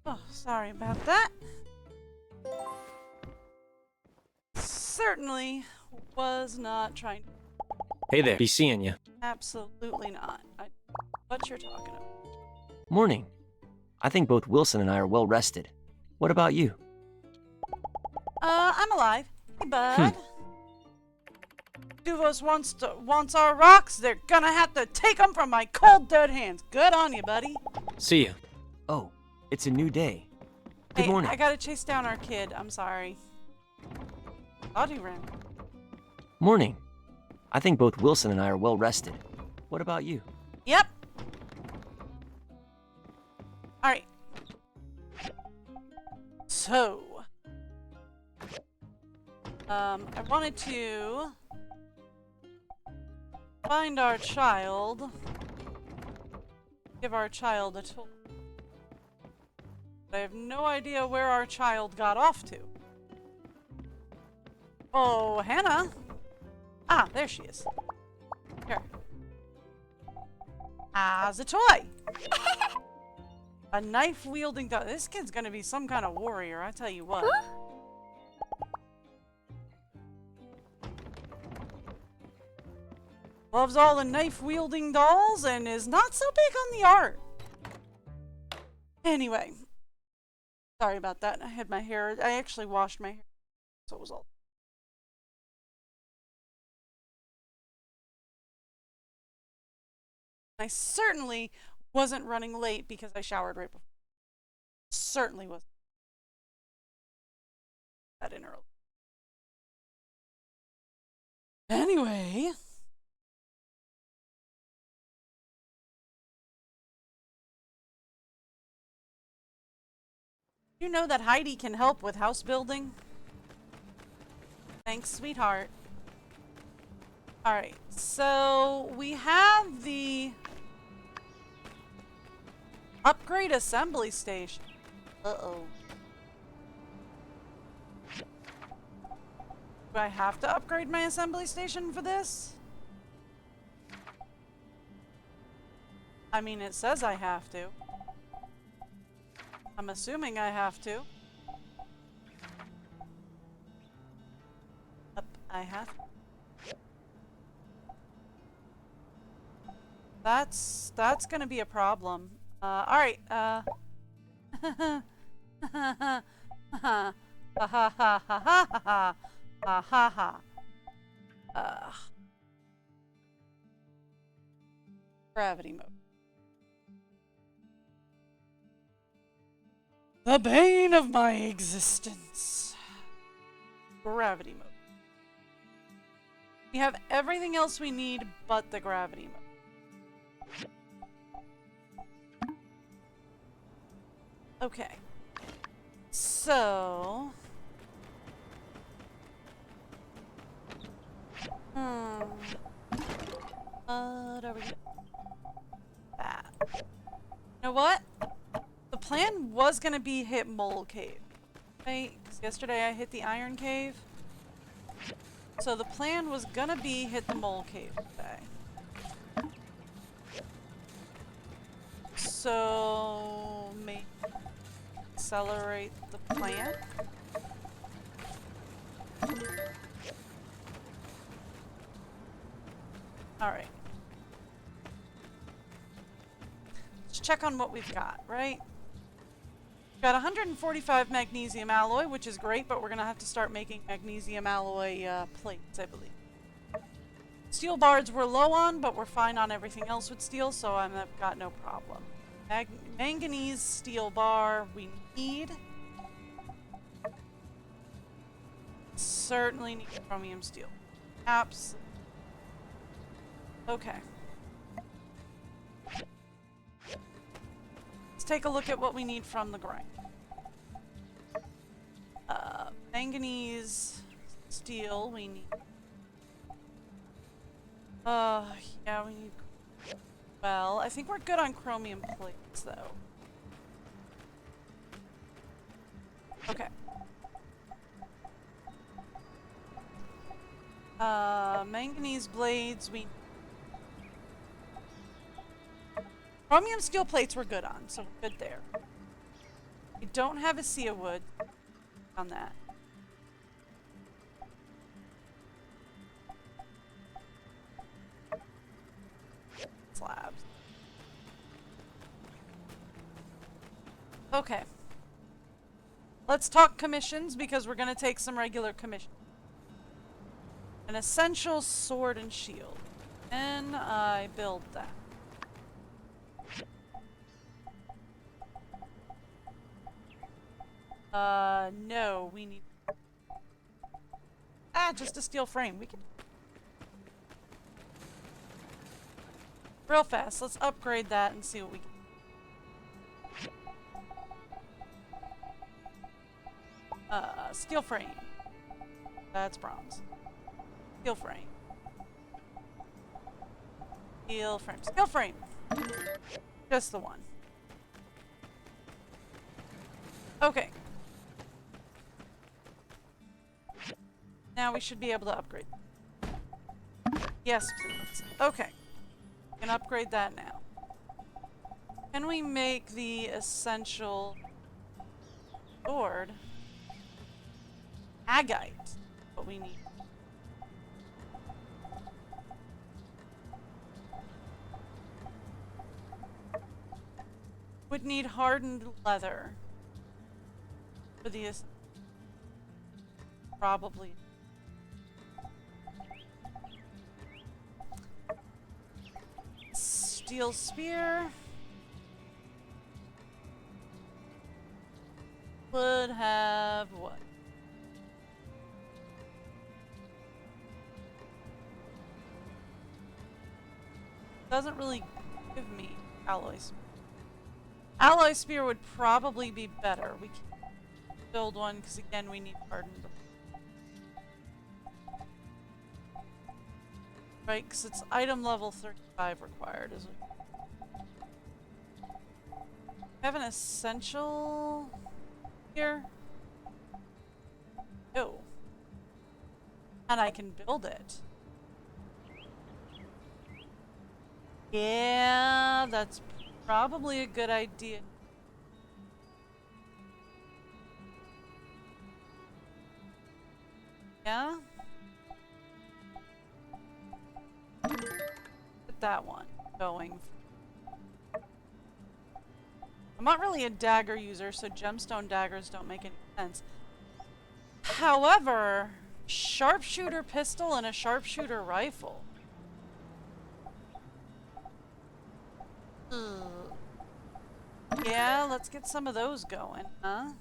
Oh, sorry about that. Certainly was not trying. Hey there. Be seeing ya. Absolutely not. What you're talking about. Morning. I think both Wilson and I are well rested. What about you? I'm alive. Hey, bud. Duvos wants our rocks. They're gonna have to take them from my cold, dead hands. Good on you, buddy. See ya. Oh, it's a new day. Good Hey, morning. I gotta chase down our kid. I'm sorry. Thought he ran. Morning. I think both Wilson and I are well rested. What about you? Yep. Alright. So. I wanted to find our child. Give our child a tool. I have no idea where our child got off to. Oh, Hannah. Ah, there she is. Here. As a toy. A knife-wielding dog. This kid's gonna be some kind of warrior, I tell you what. Loves all the knife-wielding dolls and is not so big on the art. Anyway. Sorry about that. I had my hair. I actually washed my hair. So it was all. I certainly wasn't running late because I showered right before. Certainly wasn't. That in early. Anyway. You know that Heidi can help with house building? Thanks, sweetheart. Alright, so we have the upgrade assembly station. Uh-oh. Do I have to upgrade my assembly station for this? I mean, it says I have to. I'm assuming I have to. Yep, I have to. That's gonna be a problem. Alright, ha ha ha ha ha ha. Gravity mode. The bane of my existence. Gravity mode. We have everything else we need but the gravity mode. Okay. So... What are we doing? That. You know what? The plan was gonna be hit Mole Cave. Right? 'Cause yesterday I hit the Iron Cave. So the plan was gonna be hit the Mole Cave today. So... maybe accelerate the plan? Alright. Let's check on what we've got, right? We've got 145 magnesium alloy, which is great, but we're going to have to start making magnesium alloy plates, I believe. Steel bars we're low on, but we're fine on everything else with steel, so I've got no problem. Manganese steel bar we need. Certainly need chromium steel. Absolutely. Okay. Let's take a look at what we need from the grind. Manganese steel we need. Yeah, we need... Well, I think we're good on chromium plates, though. Okay. Manganese blades, we... Chromium steel plates we're good on, so we're good there. don't have a sea of wood on that. Slabs. Okay. Let's talk commissions because we're going to take some regular commissions. An essential sword and shield. Can I build that? No, we need... just a steel frame. We can... Real fast, let's upgrade that and see what we can... steel frame. That's bronze. Steel frame. Steel frame. Steel frame! Just the one. Okay. Now we should be able to upgrade. Yes, please. Okay. We can upgrade that now. Can we make the essential sword agate? What we need. Would need hardened leather for the probably. Steel spear would have what? Doesn't really give me alloy spear. Alloy spear would probably be better. We can build one because again we need hardened. Right, because it's item level 35 required, isn't it? I have an essential here. Oh. And I can build it. Yeah, that's probably a good idea. Yeah? Get that one going. I'm not really a dagger user, so gemstone daggers don't make any sense. However, sharpshooter pistol and a sharpshooter rifle. Yeah, let's get some of those going, huh?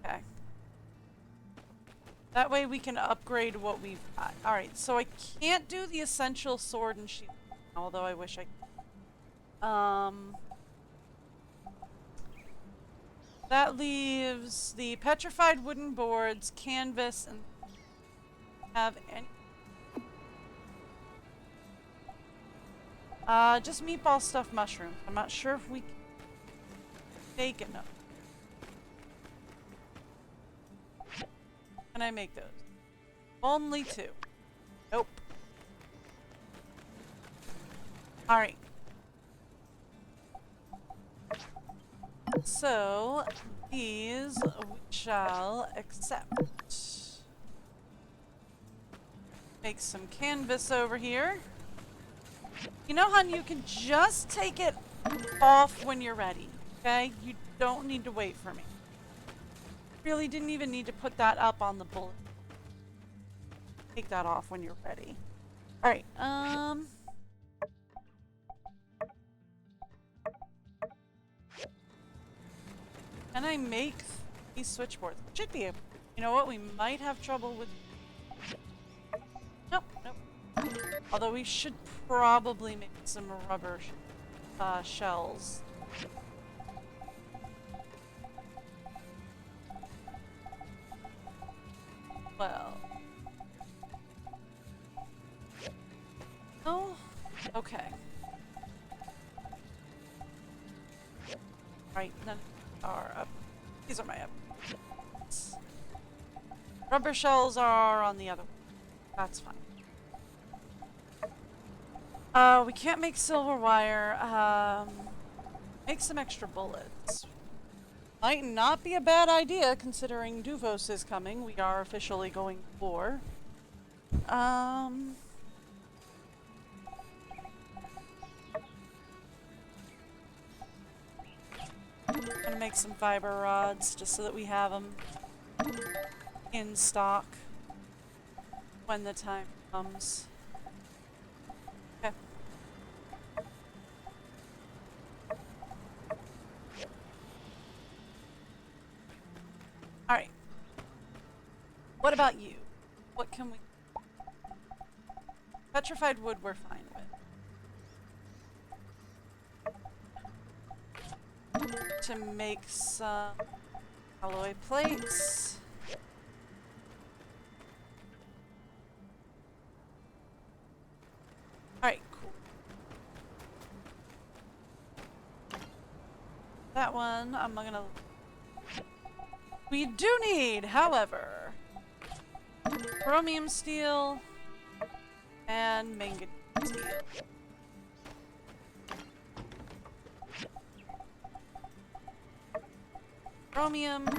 Okay. That way we can upgrade what we've got. Alright, so I can't do the essential sword and shield, although I wish I could. That leaves the petrified wooden boards, canvas, and have any... just meatball stuffed mushrooms. I'm not sure if we can make enough. Can I make those? Only 2. Nope. Alright. So, these we shall accept. Make some canvas over here. You know, hon, you can just take it off when you're ready, okay? You don't need to wait for me. Really didn't even need to put that up on the bullet. Take that off when you're ready. Alright, can I make these switchboards? Should be able. You know what? We might have trouble with... Nope, nope. Although we should probably make some rubber shells. Well. Oh, okay. Right, none are up. These are my up. Rubber shells are on the other one. That's fine. We can't make silver wire. Make some extra bullets. Might not be a bad idea considering Duvos is coming. We are officially going to war. I'm gonna make some fiber rods just so that we have them in stock when the time comes. Okay. Alright. What about you? What can we... Petrified wood we're fine with. To make some alloy plates. Alright, cool. That one, I'm gonna... We do need, however, chromium steel and manganese steel. Chromium.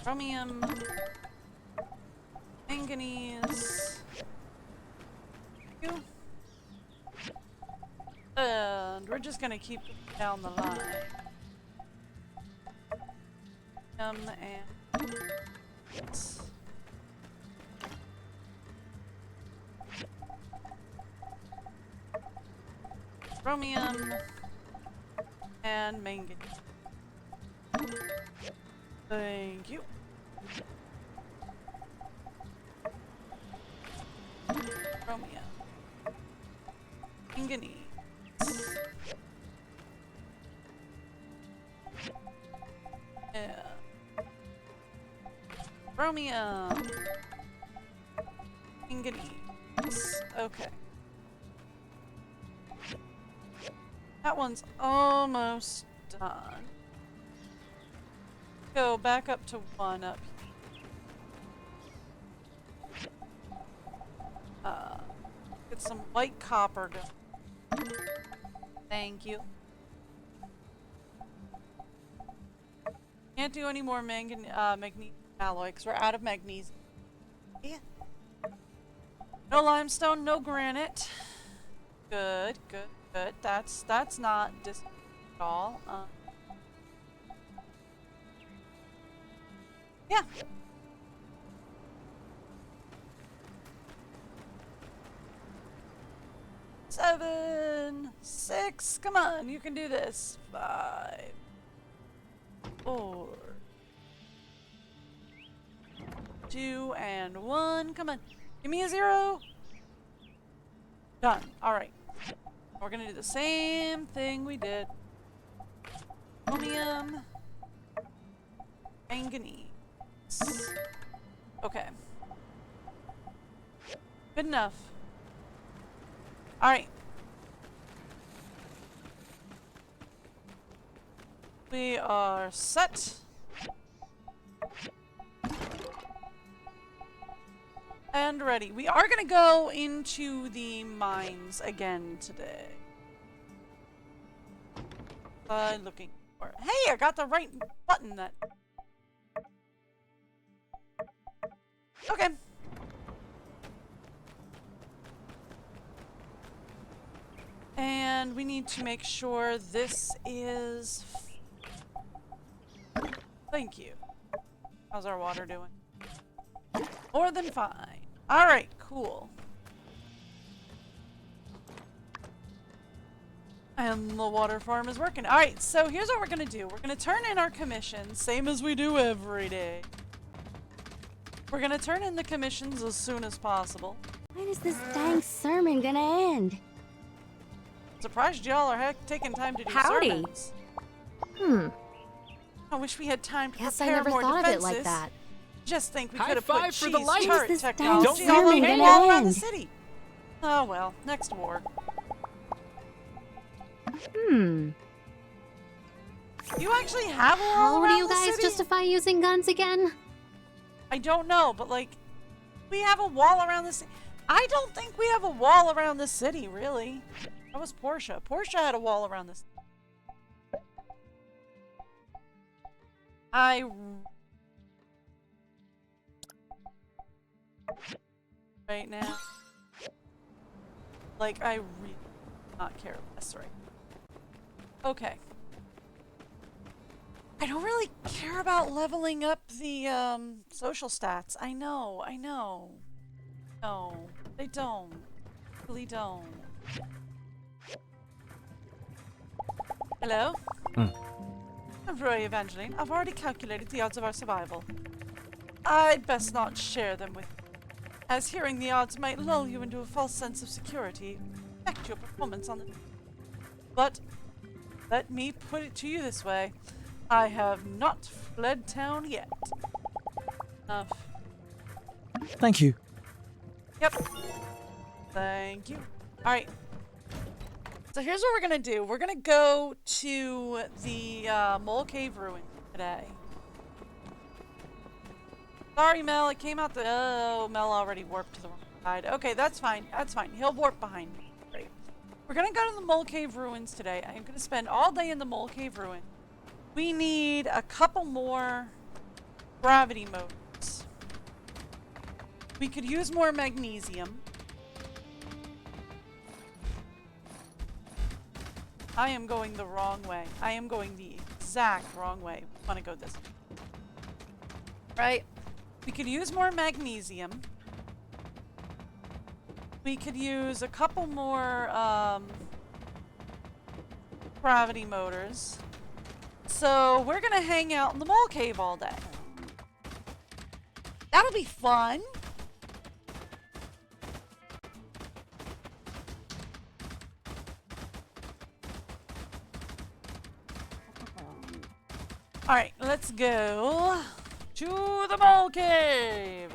Chromium. Manganese. And we're just gonna keep down the line. And chromium and manganese. Thank you. Chromium. Manganese. Yeah. Chromium. Manganese. Okay. That one's almost done. Go back up to 1 up here. Get some white copper going. Thank you. Can't do any more magnesium alloy because we're out of magnesium. Yeah. No limestone, no granite. Good, good, good. That's not dis at all. Yeah. Seven, 6, come on, you can do this. 5, 4, 2, and 1. Come on, give me a 0. Done. All right. We're gonna do the same thing we did. Chromium, manganese. Okay. Good enough. Alright. We are set. And ready. We are gonna go into the mines again today. Looking for... Hey, I got the right button that... Okay. And we need to make sure this is... Thank you. How's our water doing? More than fine. Alright, cool. And the water farm is working. Alright, so here's what we're gonna do. We're gonna turn in our commissions, same as we do every day. We're gonna turn in the commissions as soon as possible. When is this dang sermon gonna end? Surprised y'all are taking time to do Howdy. sermons. I wish we had time to Guess I prepare never more thought defenses. of it like that. Just think we High could have five put for the cheese light. turret This dang technology sermon all over gonna all around the end? city. Oh well, next war. Hmm. You actually have a wall How around do you the guys city? justify using guns again? I don't know, but like, We have a wall around the city. I don't think we have a wall around the city, really. That was Portia. Portia had a wall around this. Right now. Like, I really do not care less right now. Okay. I don't really care about leveling up the, social stats. I know. No, they don't. Really don't. Hello? I'm Roy Evangeline. I've already calculated the odds of our survival. I'd best not share them with you, as hearing the odds might lull you into a false sense of security, affect your performance on the... But, let me put it to you this way. I have not fled town yet. Enough. Thank you. Yep. Thank you. Alright. So here's what we're gonna do. We're gonna go to the Mole Cave Ruin today. Sorry, Mel. It came out the... Oh, Mel already warped to the wrong side. Okay, that's fine. That's fine. He'll warp behind me. Great. We're gonna go to the Mole Cave Ruins today. I'm gonna spend all day in the Mole Cave Ruin. We need a couple more gravity modes. We could use more magnesium. I am going the wrong way. I am going the exact wrong way. We want to go this way. Right? We could use more magnesium. We could use a couple more gravity motors. So we're gonna hang out in the mole cave all day. That'll be fun. Alright, let's go to the mole cave.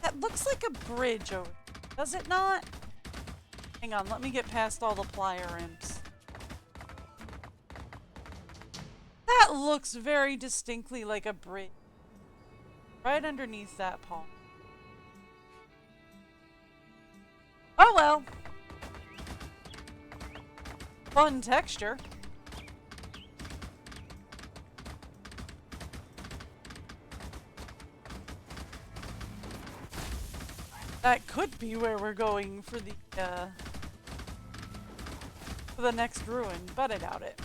That looks like a bridge over there, does it not? Hang on, let me get past all the plier imps. That looks very distinctly like a bridge. Right underneath that palm. Oh well. Fun texture. That could be where we're going for the next ruin, but I doubt it.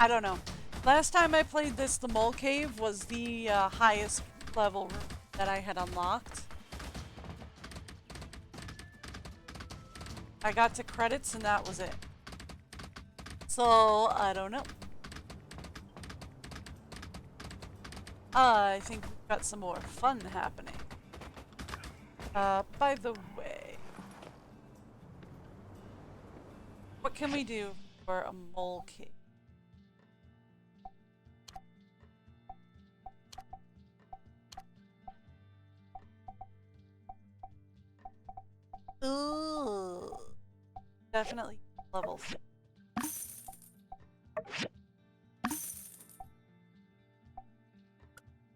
I don't know. Last time I played this, the Mole Cave was the highest level room that I had unlocked. I got to credits and that was it. So, I don't know. I think we've got some more fun happening. By the way, what can we do for a mole cave? Ooh, definitely level 6.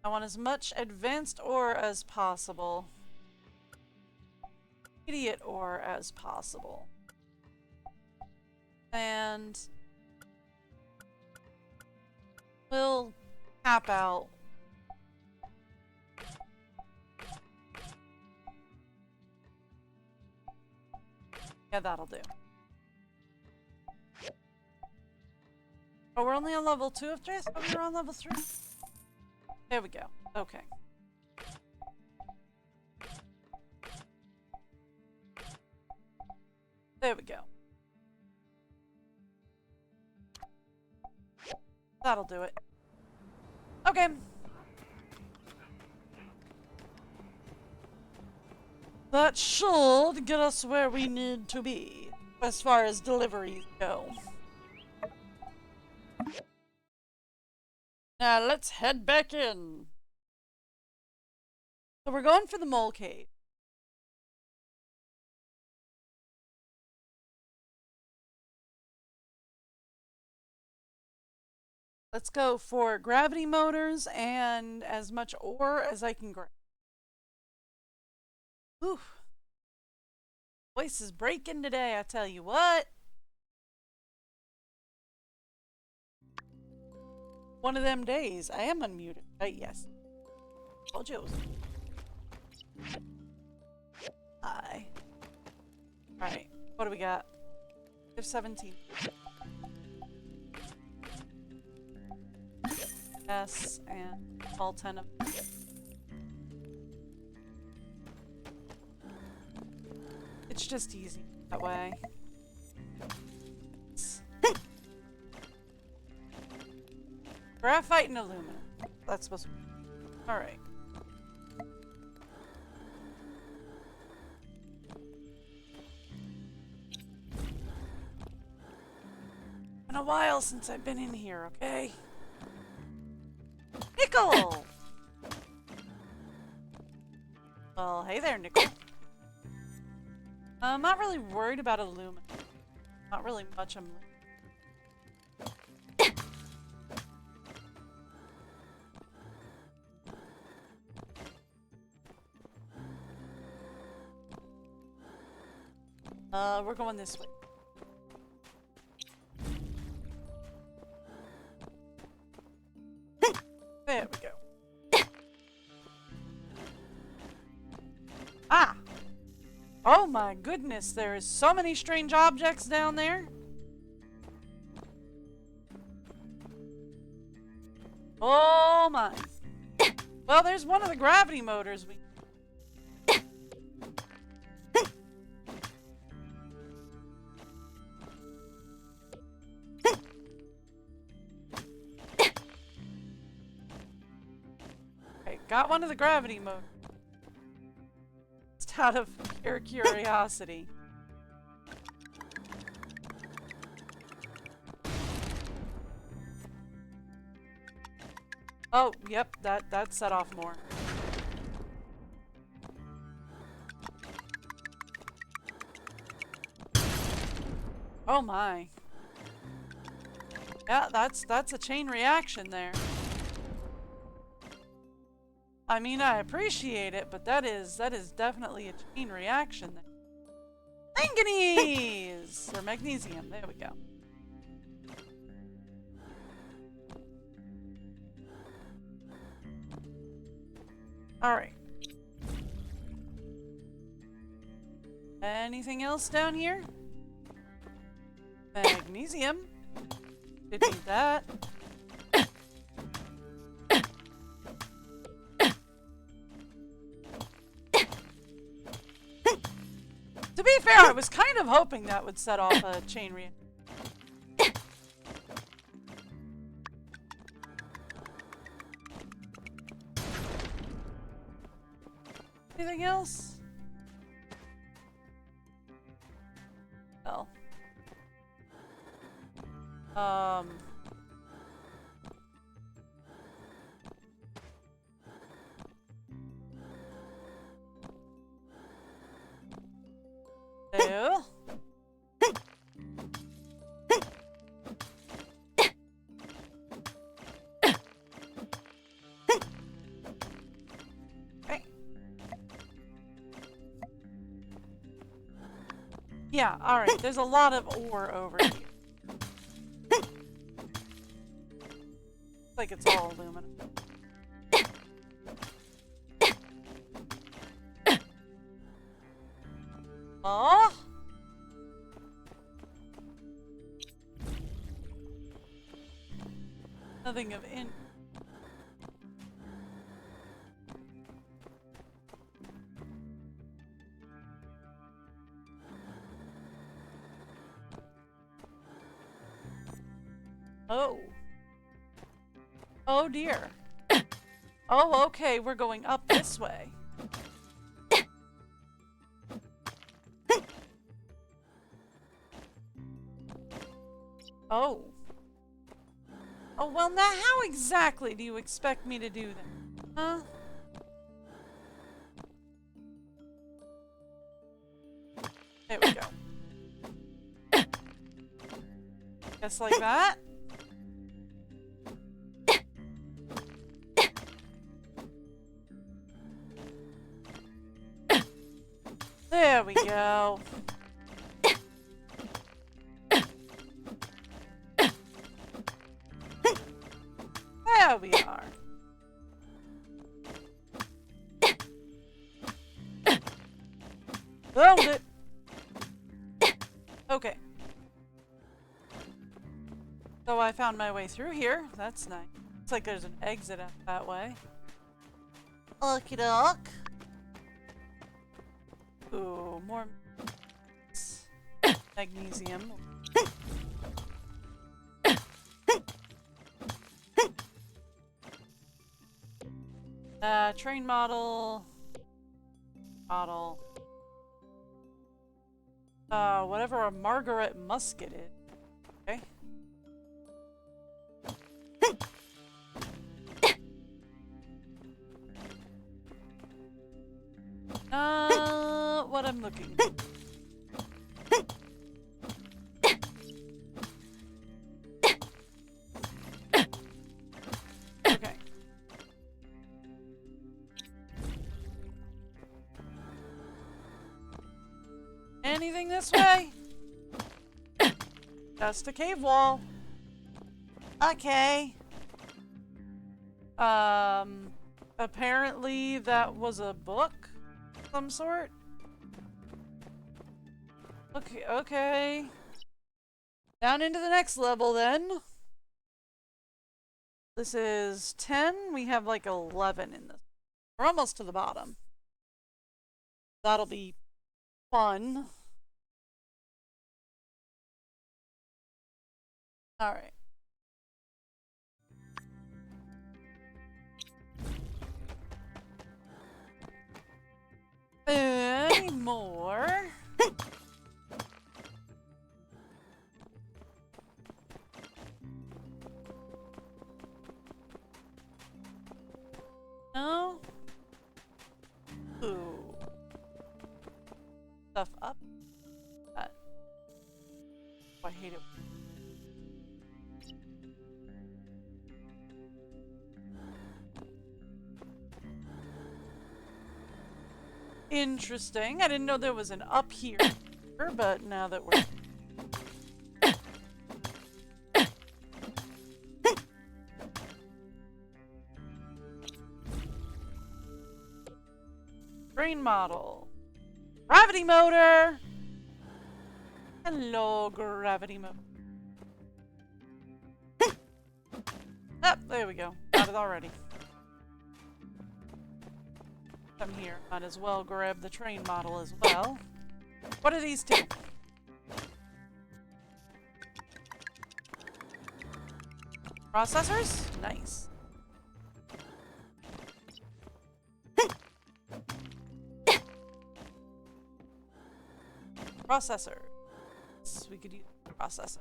I want as much advanced ore as possible. Idiot ore as possible. And we'll cap out. Yeah, that'll do. Oh, we're only on level 2 of this? Oh, we're on level 3. There we go. Okay. There we go. That'll do it. Okay. That should get us where we need to be, as far as deliveries go. Now let's head back in. So we're going for the mole cave. Let's go for gravity motors and as much ore as I can grab. Whew. Voice is breaking today, I tell you what. One of them days. I am unmuted. Yes. Told you it was. Hi. Alright. What do we got? We have 17. Yes, and all 10 of them. It's just easy that way. Graphite and aluminum. That's supposed to be. Alright. Been a while since I've been in here, okay? Nickel! Well, hey there, Nickel. I'm not really worried about aluminum. Not really much. We're going this way. There we go. Ah! Oh my goodness, there is so many strange objects down there. Oh my. Well, there's one of the gravity motors we... Okay, got one of the gravity motors. Just out of pure curiosity. Oh, yep, that set off more. Oh my. Yeah, that's a chain reaction there. I mean, I appreciate it, but that is definitely a chain reaction there. Manganese! Or magnesium, there we go. Alright. Anything else down here? Magnesium. Didn't need that. To be fair, I was kind of hoping that would set off a chain reaction. Anything else? Well. Ew. Okay. Yeah, alright, there's a lot of ore over here. Like it's all aluminum. Oh! Nothing of in. Oh. Oh dear. Oh, okay, we're going up this way. Oh. Oh, well now how exactly do you expect me to do that? Huh? There we go. Just like that. we go. There we are. Hold it. Okay. So I found my way through here. That's nice. Looks like there's an exit out that way. Okie doke. Ooh, more magnesium. Train model. Model. Whatever a Margaret musket is. Okay. What I'm looking for. Okay. Anything this way? Just a cave wall. Okay. Apparently that was a book of some sort. Okay, okay. Down into the next level then. This is 10. We have like 11 in this. We're almost to the bottom. That'll be fun. Alright. Any more? No? Ooh. Stuff up. That. Oh, I hate it. Interesting. I didn't know there was an up here, but now that we're... Train model. Gravity motor! Hello, gravity motor. Oh, there we go. Got it already. Come here. Might as well grab the train model as well. What are these two? Processors? Nice. Processor. So we could use processor.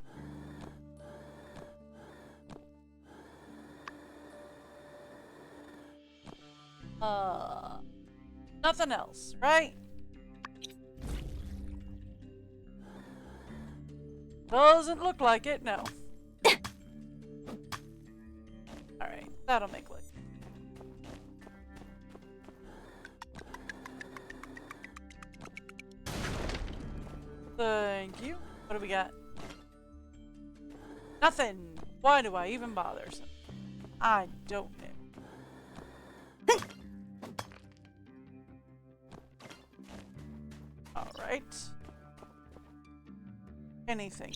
Nothing else, right? Doesn't look like it, no. Alright, that'll make light. Thank you. What do we got? Nothing. Why do I even bother? I don't know. Alright. Anything.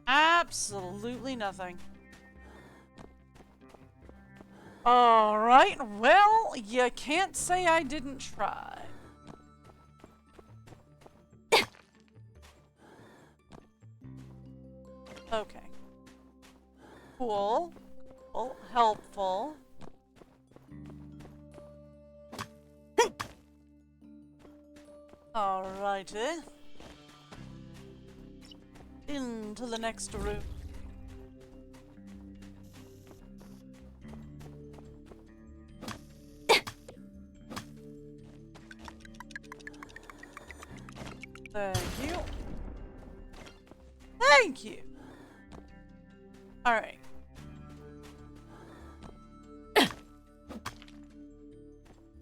Absolutely nothing. Alright, well, you can't say I didn't try. Okay. Cool. Cool. Helpful. Alrighty. Into the next room. Thank you. Thank you. Alright.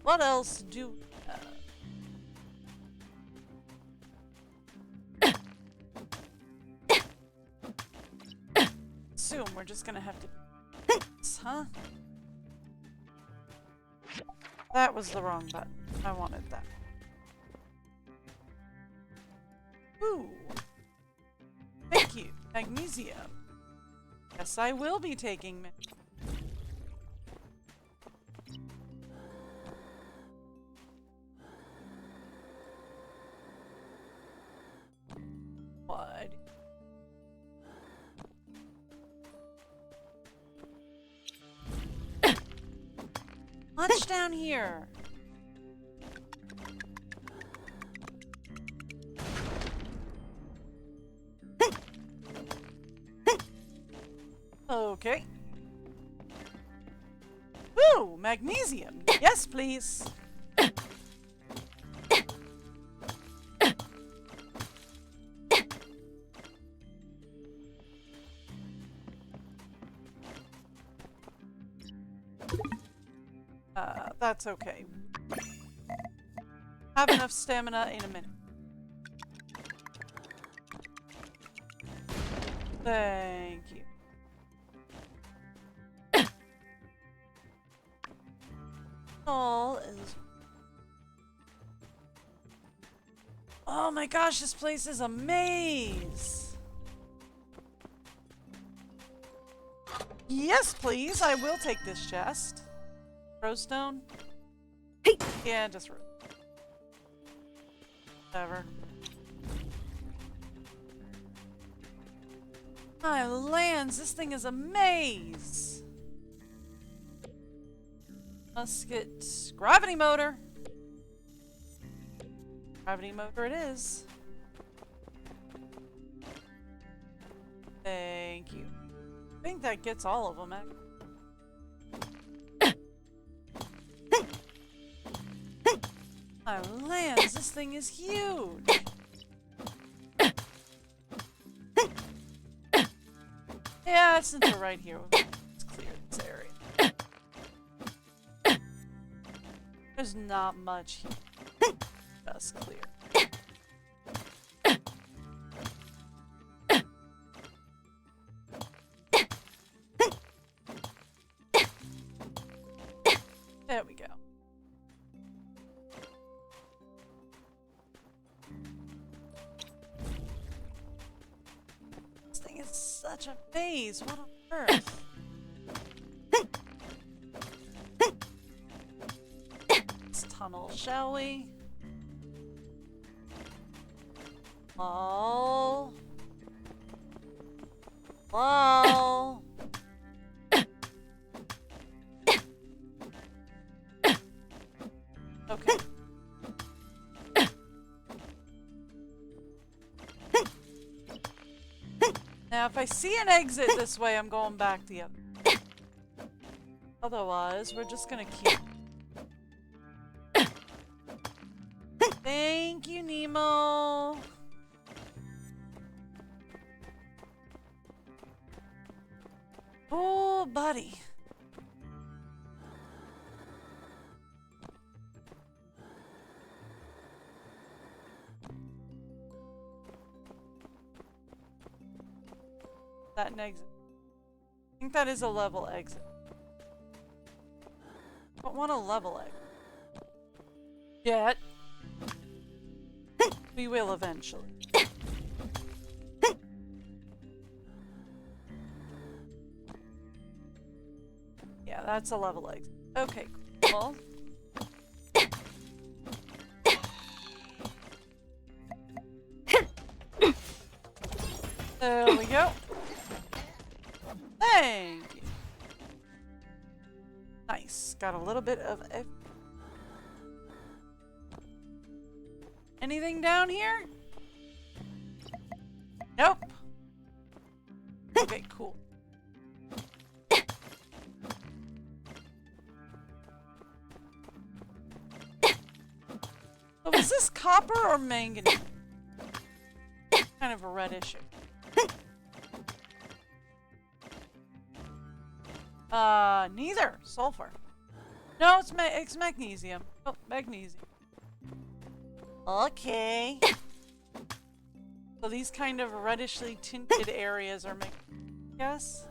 What else do we have? assume we're just gonna have to... Huh? That was the wrong button. I wanted that. Ooh. Thank you. Magnesium. Yes, I will be taking what? Much down here. Okay. Ooh, magnesium. Yes, please. That's okay. Have enough stamina in a minute. Thank you. All is... Oh my gosh, this place is a maze! Yes, please, I will take this chest. Rosestone? Yeah, just whatever. My lands, this thing is a maze! Musket. Gravity motor! Gravity motor it is. Thank you. I think that gets all of them, actually. My lands, this thing is huge! Yeah, since we're right here, let's clear this area. There's not much here. Just clear. There we go. This thing is such a maze. What on earth? Let's tunnel, shall we? Oh. Wow. Okay. Now, if I see an exit this way, I'm going back the other. Otherwise, we're just gonna keep. Thank you, Nemo. Oh, buddy. That an exit. I think that is a level exit. I don't want a level exit. Yet. We will eventually. Yeah, that's a level exit. Okay, cool. There we go. Thank you. Nice. Got a little bit of... Anything down here? Nope. Okay, cool. So is this copper or manganese? Kind of a reddish. Neither. Sulfur. No, it's magnesium. Oh, magnesium. Okay. So these kind of reddishly tinted areas are magnesium, yes?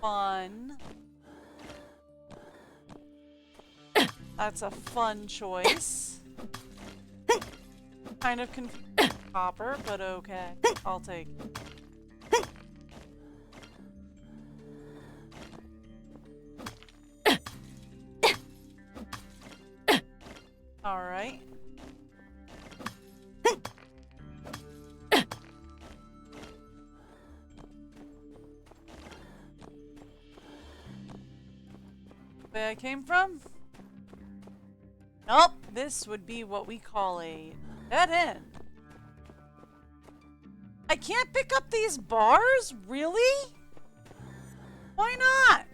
fun. That's a fun choice. Kind of confusing copper, but okay. I'll take it. Alright. Where I came from? Nope, this would be what we call a dead end. I can't pick up these bars? Really? Why not?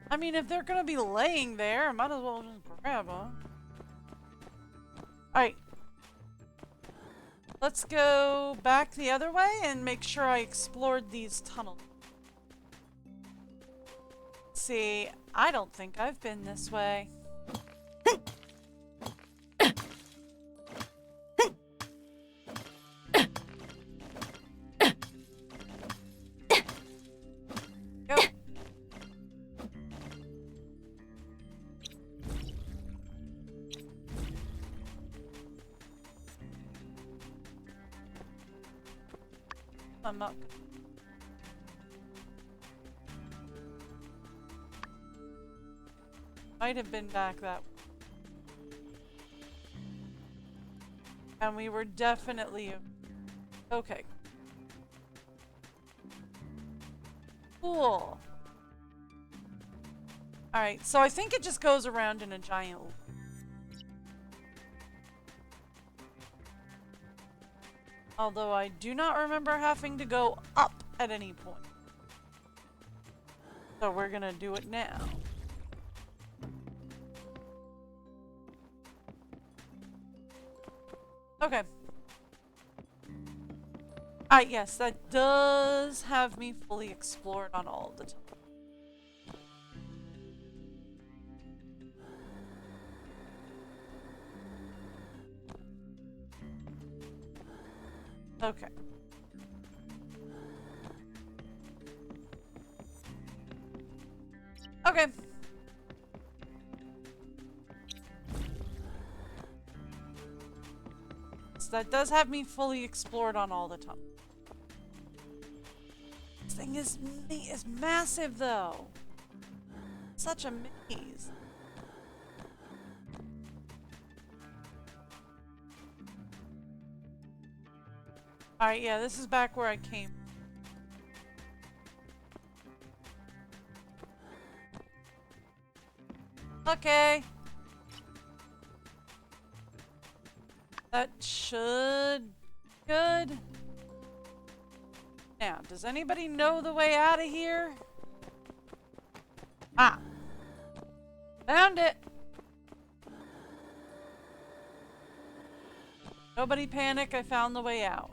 I mean, if they're gonna be laying there, I might as well just grab them. Alright. Let's go back the other way and make sure I explored these tunnels. See, I don't think I've been this way. Go. I'm not. Might have been back that way. And we were definitely okay. Cool. Alright, so I think it just goes around in a giant loop. Although I do not remember having to go up at any point. So we're gonna do it now. Okay. Alright, yes, that does have me fully explored on all the time. Okay. Okay. So that does have me fully explored on all the time. This thing is massive though. Such a maze. Alright, yeah, this is back where I came. Okay. That should be good. Now, does anybody know the way out of here? Ah. Found it. Nobody panic, I found the way out.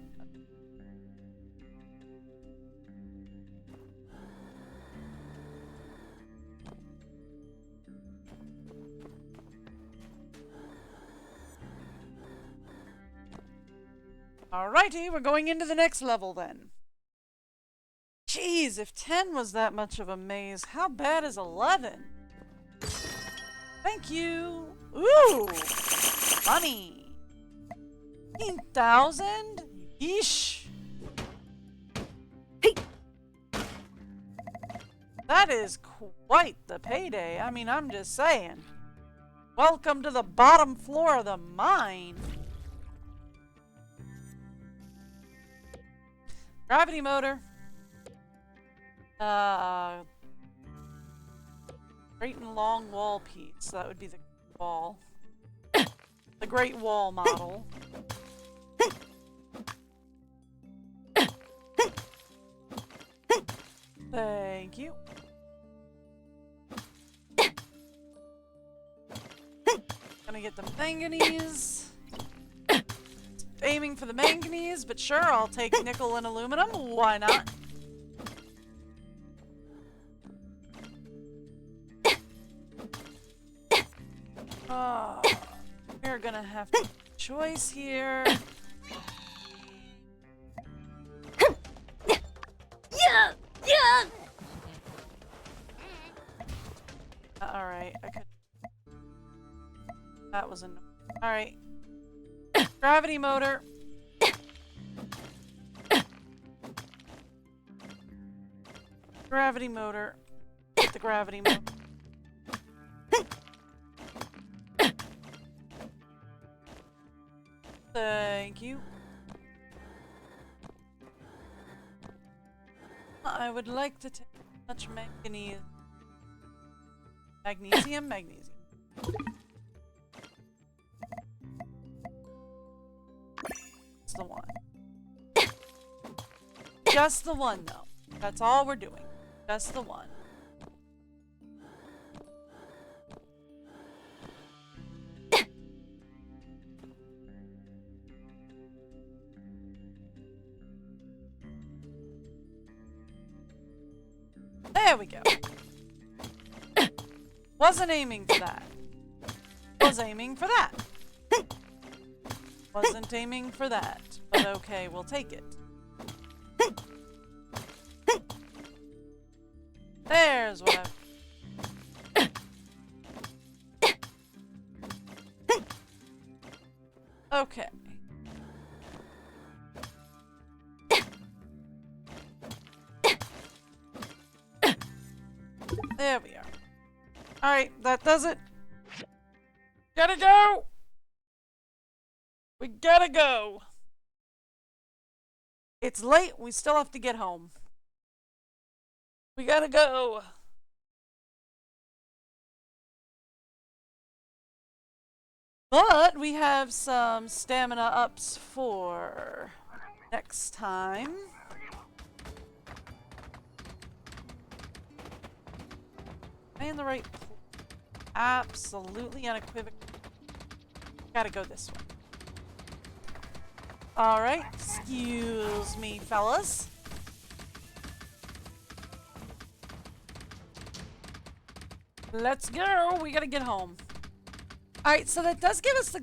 Alrighty, we're going into the next level then. Jeez, if 10 was that much of a maze, how bad is 11? Thank you. Ooh, money. 15,000? Yeesh. Hey. That is quite the payday. I mean, I'm just saying. Welcome to the bottom floor of the mine. Gravity motor. Great and long wall piece. That would be the wall. The Great Wall model. Thank you. Gonna get the manganese. Aiming for the manganese, but sure, I'll take nickel and aluminum. Why not? Oh, we're gonna have to make a choice here. Yeah, yeah. Alright. Gravity motor. Gravity motor. Get the gravity motor. Thank you. I would like to take much manganese. Magnesium? Magnesium. It's the one. Just the one, though. That's all we're doing. Just the one. There we go. Wasn't aiming for that. Was aiming for that. Wasn't aiming for that. But okay, we'll take it. There's what I... Okay. There we are. Alright, that does it. Gotta go! We gotta go! It's late, we still have to get home. We gotta go! But we have some stamina ups for next time. Am I in the right place? Absolutely unequivocally. Gotta go this way. Alright, excuse me, fellas. Let's go! We gotta get home. Alright, so that does give us the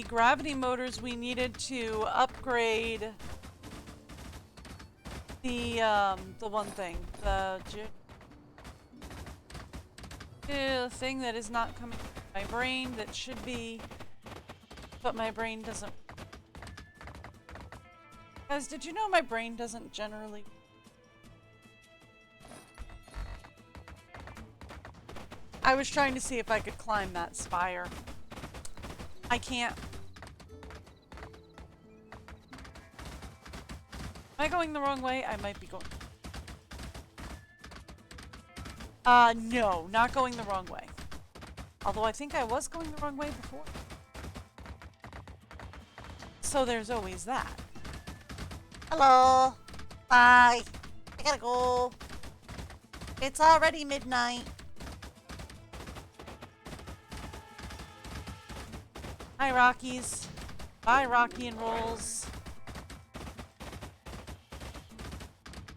gravity motors we needed to upgrade the one thing. The thing that is not coming to my brain that should be, but my brain doesn't. Guys, did you know my brain doesn't generally? I was trying to see if I could climb that spire. I can't. Am I going the wrong way? I might be going. No, not going the wrong way. Although I think I was going the wrong way before. So there's always that. Hello. Bye. I gotta go. It's already midnight. Hi, Rockies. Bye, Rocky and Rolls.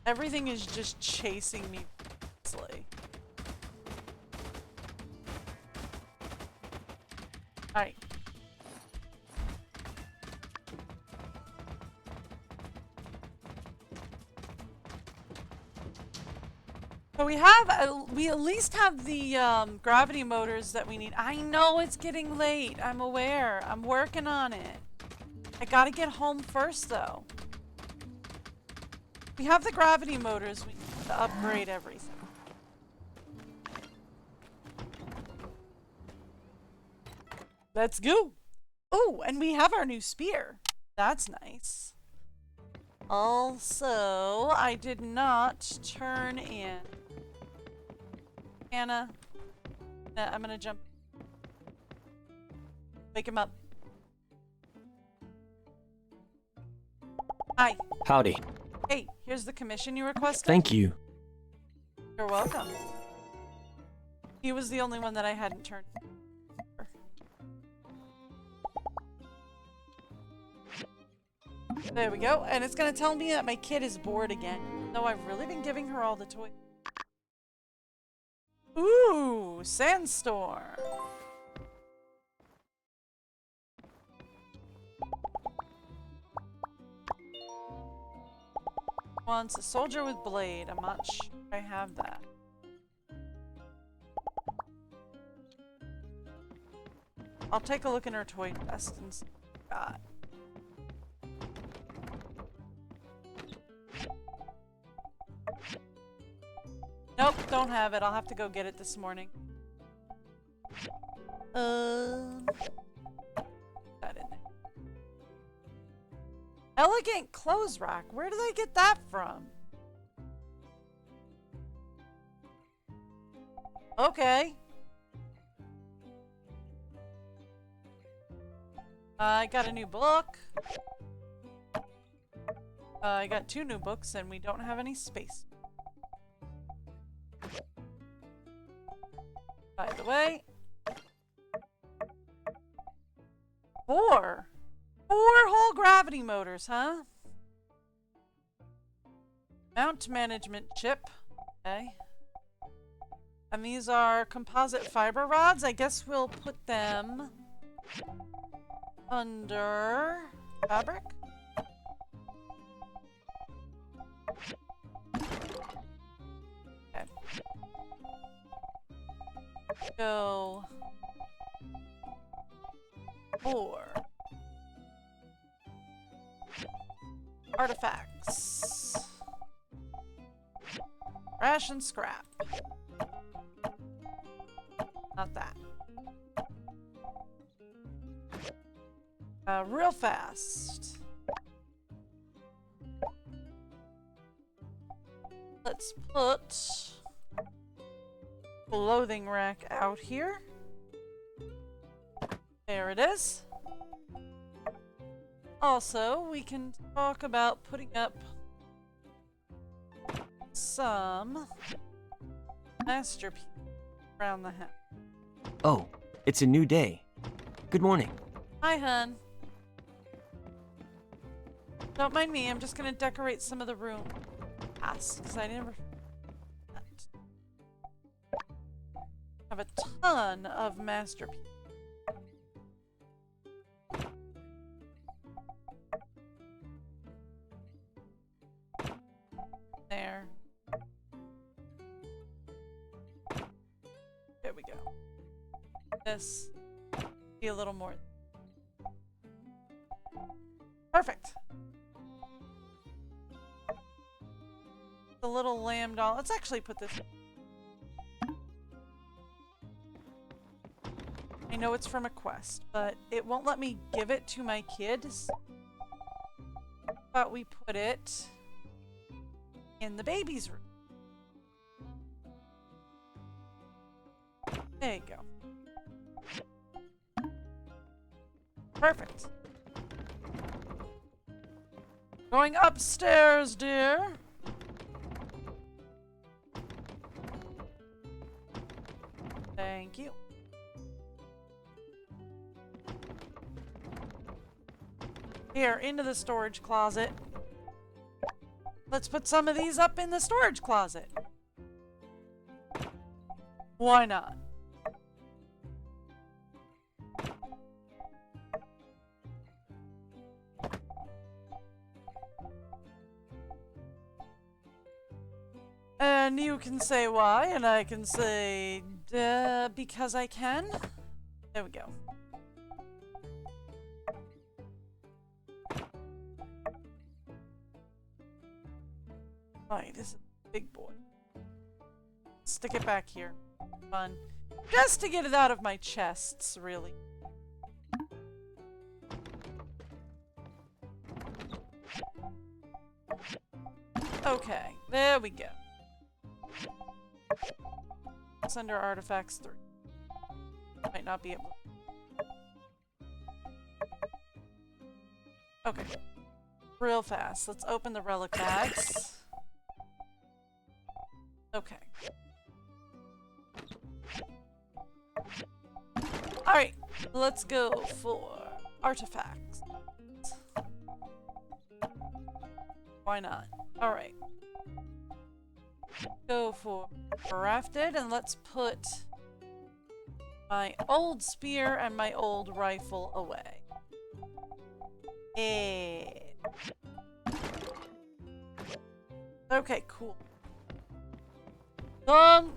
Everything is just chasing me. Alright. So we at least have the gravity motors that we need. I know it's getting late. I'm aware. I'm working on it. I gotta get home first, though. We have the gravity motors. We need to upgrade everything. Let's go. Oh, and we have our new spear. That's nice. Also, I did not turn in. Anna, I'm gonna jump. Wake him up. Hi. Howdy. Hey, here's the commission you requested. Thank you. You're welcome. He was the only one that I hadn't turned in. There we go. And it's gonna tell me that my kid is bored again. Though I've really been giving her all the toys. Ooh, sandstorm. Wants a soldier with blade. I'm not sure I have that. I'll take a look in her toy chest and see what we got. Nope, don't have it. I'll have to go get it this morning. That in there. Elegant clothes rack. Where did I get that from? Okay. I got a new book. I got 2 new books and we don't have any space. By the way, 4 whole gravity motors, huh? Mount management chip. Okay. And these are composite fiber rods. I guess we'll put them under fabric. Okay. Go 4 artifacts. Ration scrap. Not that. Real fast. Let's put clothing rack out here. There it is. Also, we can talk about putting up some masterpieces around the house. Oh, it's a new day. Good morning. Hi, hun. Don't mind me, I'm just gonna decorate some of the room fast, because I never have a ton of masterpieces. There. There we go. This. Be a little more. Perfect. The little lamb doll. Let's actually put this. I know it's from a quest, but it won't let me give it to my kids. But we put it in the baby's room. There you go. Perfect. Going upstairs, dear. Thank you. Here, into the storage closet. Let's put some of these up in the storage closet. Why not? And you can say why, and I can say, because I can. There we go. Alright, this is a big boy. Stick it back here. Fun. Just to get it out of my chests, really. Okay, there we go. It's under artifacts 3. Might not be able to. Okay. Real fast. Let's open the relic bags. Okay. Alright, let's go for artifacts. Why not? Alright. Go for crafted, and let's put my old spear and my old rifle away. Okay, cool. Done.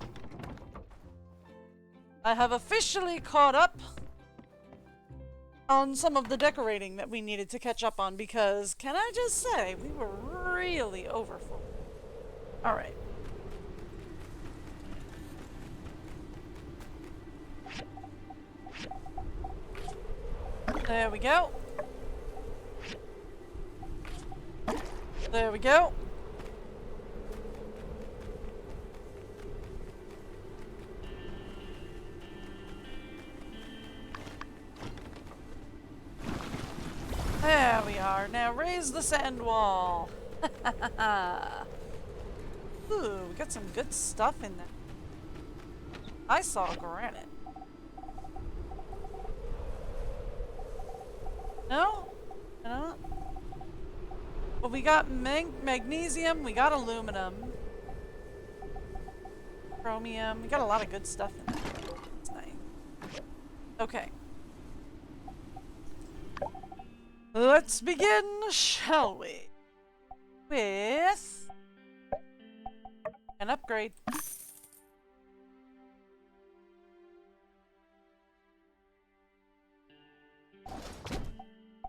I have officially caught up on some of the decorating that we needed to catch up on because, can I just say, we were really overfull. Alright. There we go. There we go. There we are. Now raise the sand wall. Ooh, we got some good stuff in there. I saw granite. No? No? Well, we got magnesium, we got aluminum. Chromium. We got a lot of good stuff in there. That's nice. Okay. Let's begin, shall we? With an upgrade.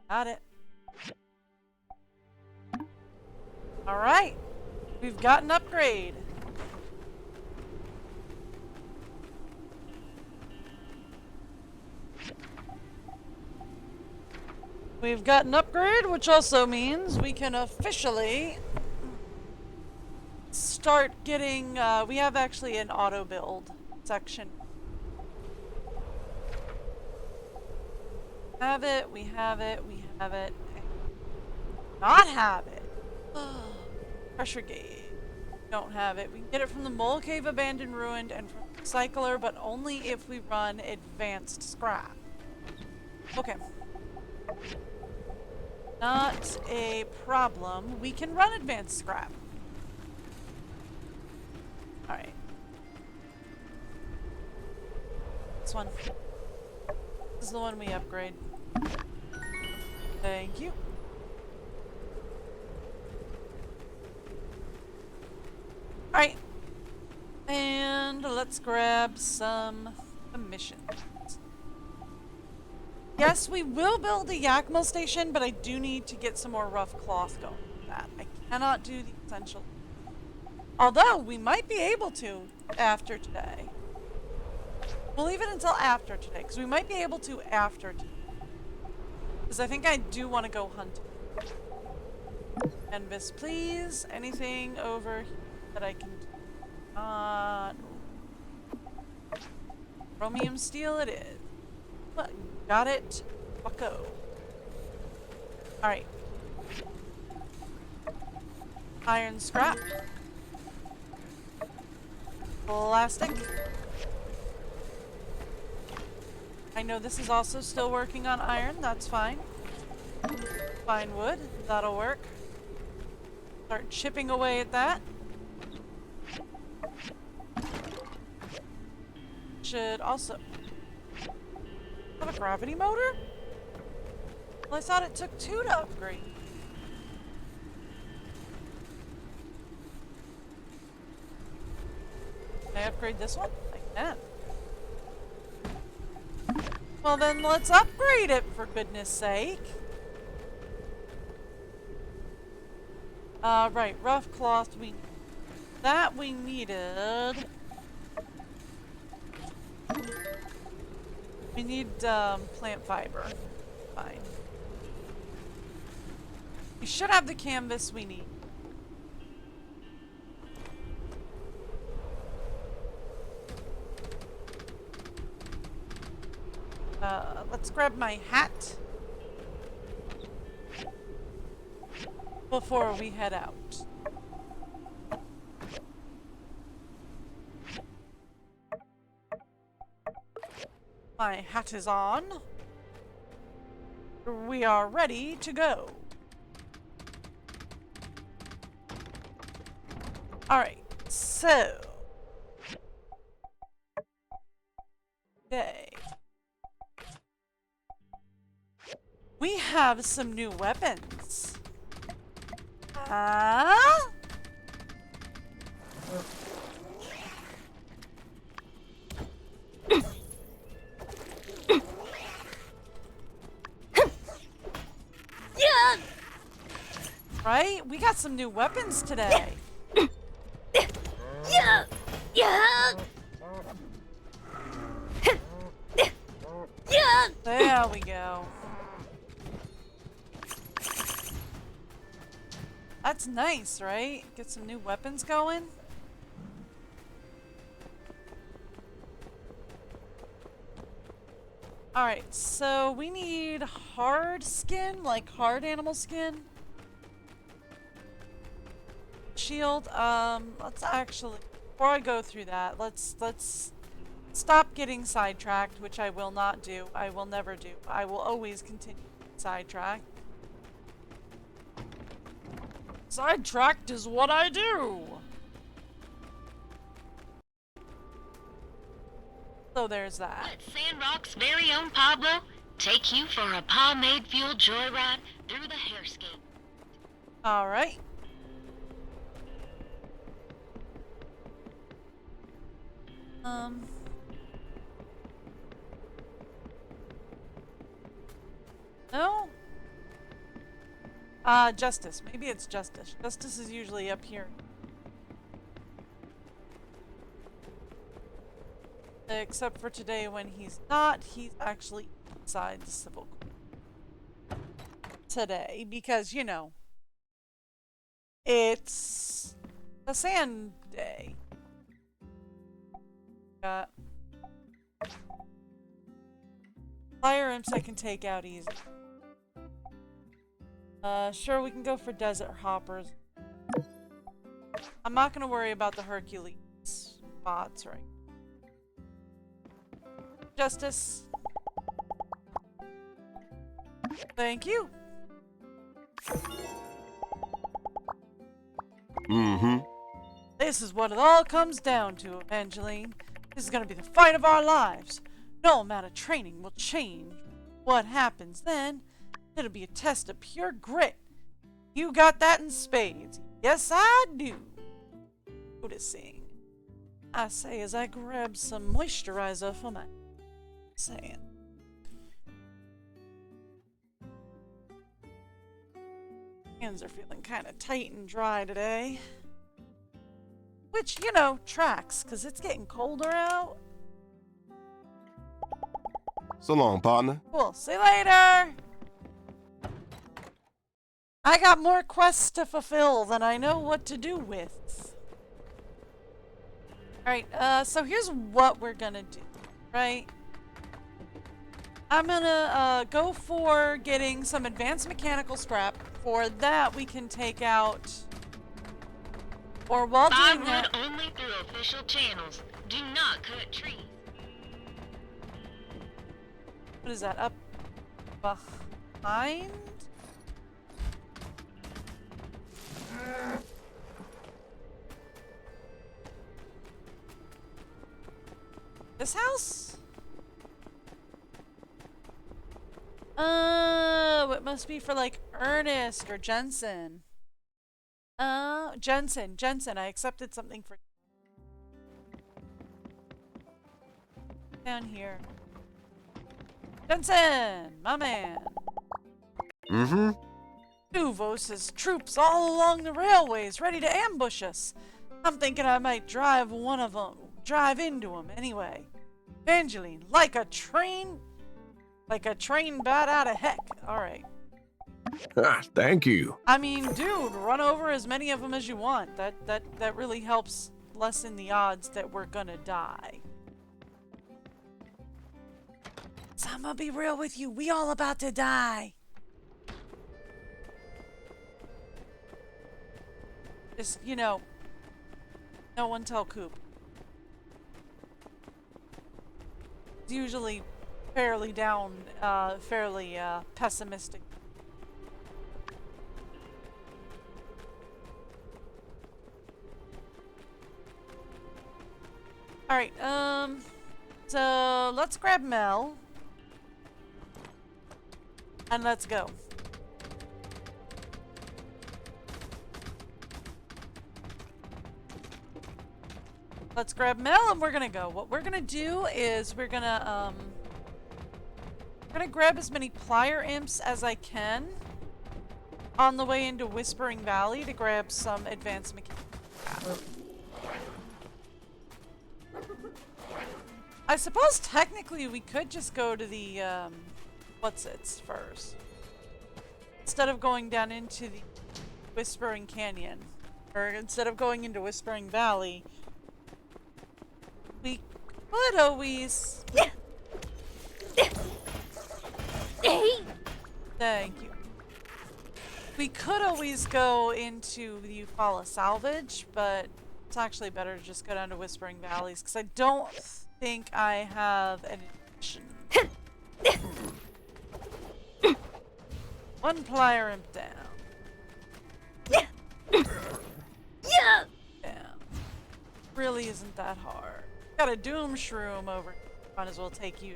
Got it. Alright. We've got an upgrade. We've got an upgrade, which also means we can officially start getting, we have actually an auto build section. Have it, we have it, we have it. Not have it. Pressure gauge. Don't have it. We can get it from the Mole Cave Abandoned Ruined and from the Recycler, but only if we run advanced scrap. Okay. Not a problem. We can run advanced scrap. Alright. This one. This is the one we upgrade. Thank you. Alright. And let's grab some emissions. Yes, we will build a Yakima station, but I do need to get some more rough cloth going with that. I cannot do the essential. Although, we might be able to after today. We'll leave it until after today, because we might be able to after today. Because I think I do want to go hunting. Canvas, please. Anything over here that I can do? Chromium steel it is. Got it. Bucko. Alright. Iron scrap. Plastic. I know this is also still working on iron. That's fine. Fine wood. That'll work. Start chipping away at that. Should also have a gravity motor? Well, I thought it took 2 to upgrade. Can I upgrade this one? I can. Well then let's upgrade it for goodness sake. Right, rough cloth we needed. We need plant fiber. Fine. We should have the canvas we need. Let's grab my hat before we head out. My hat is on. We are ready to go. Alright, so today we have some new weapons. Right? We got some new weapons today. Yeah. Yeah. Yeah. There we go. That's nice, right? Get some new weapons going. Alright, so we need hard skin, like hard animal skin. Shield, let's actually, before I go through that, let's stop getting sidetracked, which I will not do. I will never do. I will always continue sidetracked. Sidetracked is what I do! So there's that. Let Sandrock's very own Pablo take you for a pomade-fueled joyride through the hairscape. Alright. No? Justice. Maybe it's Justice. Justice is usually up here. Except for today when he's not, he's actually inside the civil court. Today, because, you know, it's a sand day. Got fire imps I can take out easy. Sure, we can go for desert hoppers. I'm not gonna worry about the Hercules bots right. Justice. Thank you. Mm-hmm. This is what it all comes down to, Evangeline. This is gonna be the fight of our lives. No amount of training will change what happens then. It'll be a test of pure grit. You got that in spades. Yes, I do. Noticing. I say as I grab some moisturizer for my sand. Hands are feeling kind of tight and dry today. Which, you know, tracks, because it's getting colder out. So long, partner. Cool. See you later! I got more quests to fulfill than I know what to do with. Alright, so here's what we're gonna do, right? I'm gonna go for getting some advanced mechanical scrap. For that, we can take out... Or while Buy doing that... wood only through official channels. Do not cut trees. What is that? Up behind? This house? Oh, it must be for like Ernest or Jensen. Jensen, I accepted something for down here. Jensen, my man. Mm-hmm. Duvos's troops all along the railways, ready to ambush us. I'm thinking I might drive into them anyway. Evangeline, like a train bat out of heck. All right. Thank you. I mean, dude, run over as many of them as you want. That really helps lessen the odds that we're gonna die. So I'm gonna be real with you. We all about to die. Just, you know, no one tell Coop. It's usually fairly pessimistic. Alright, so let's grab Mel. And let's go. Let's grab Mel and we're gonna go. What we're gonna do is we're gonna grab as many plier imps as I can. on the way into Whispering Valley to grab some advanced mechanical scrap. I suppose technically we could just go to the, what's-its first. Instead of going down into the Whispering Canyon. Or instead of going into Whispering Valley. We could always... Thank you. We could always go into the Eufaula Salvage, but it's actually better to just go down to Whispering Valleys, because I don't think I have an addition. One plier imp down. Damn. Really isn't that hard. Got a doom shroom over. Might as well take you.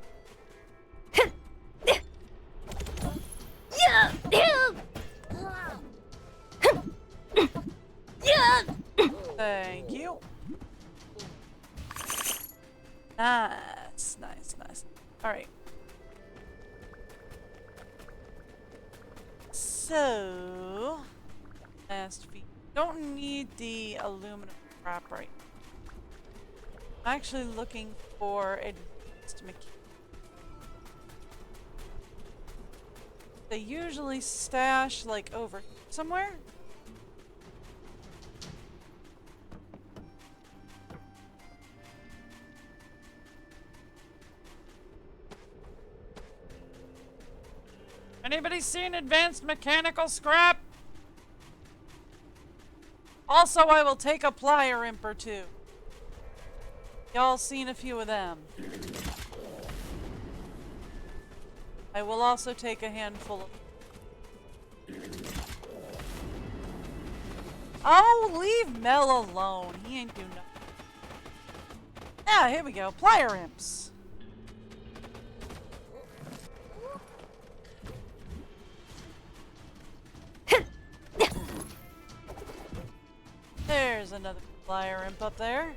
Thank you. Nice, nice, nice. Alright. So, last feet. Don't need the aluminum scrap right now. I'm actually looking for advanced mechanics. They usually stash like over somewhere. Anybody seen advanced mechanical scrap? Also, I will take a plier imp or two. Y'all seen a few of them. I will also take a handful of... Oh, leave Mel alone. He ain't doing nothing. Yeah, here we go. Plier imps. There's another plier imp up there.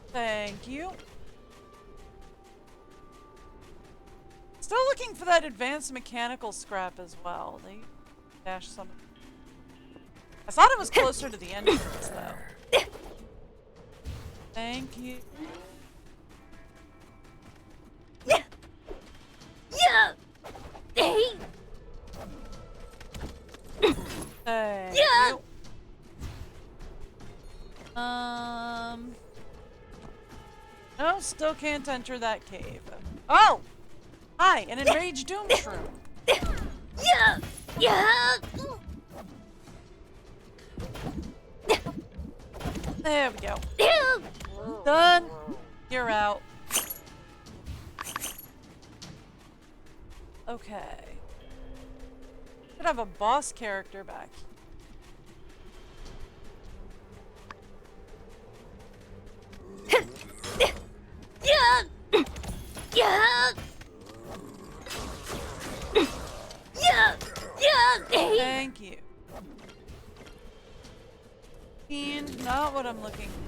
Thank you. Still looking for that advanced mechanical scrap as well. They dash some. I thought it was closer to the entrance though. Thank you. Thank you. No, still can't enter that cave. Oh! Hi, an enraged doom shroom. There we go. Done. You're out. Okay. Should have a boss character back. Thank you. And not what I'm looking for.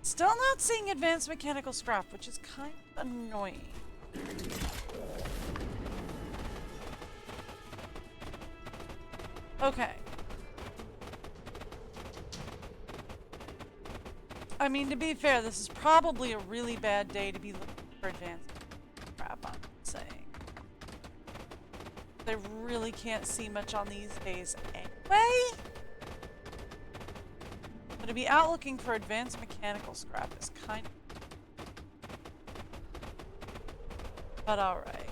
Still not seeing advanced mechanical scrap, which is kind of annoying. Okay. I mean, to be fair, this is probably a really bad day to be looking for advanced crap, I'm saying. I really can't see much on these days anyway. But to be out looking for advanced mechanical scrap is kind of... But alright.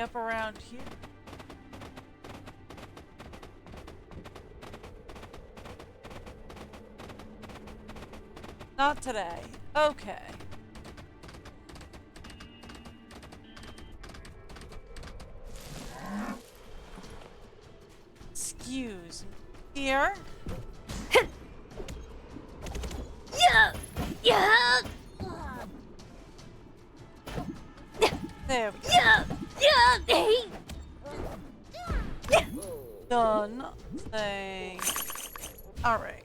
Up around here. Not today. Okay. Excuse me. Here. There we go. Hey. Done. Thing. Alright.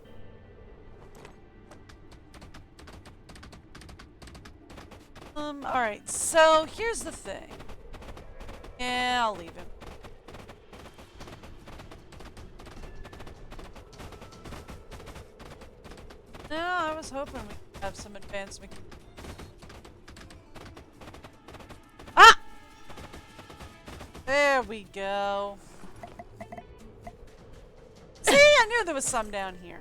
Alright, so here's the thing. Yeah, I'll leave him. No, I was hoping we could have some advanced mechanics. Ah! There we go. See, I knew there was some down here.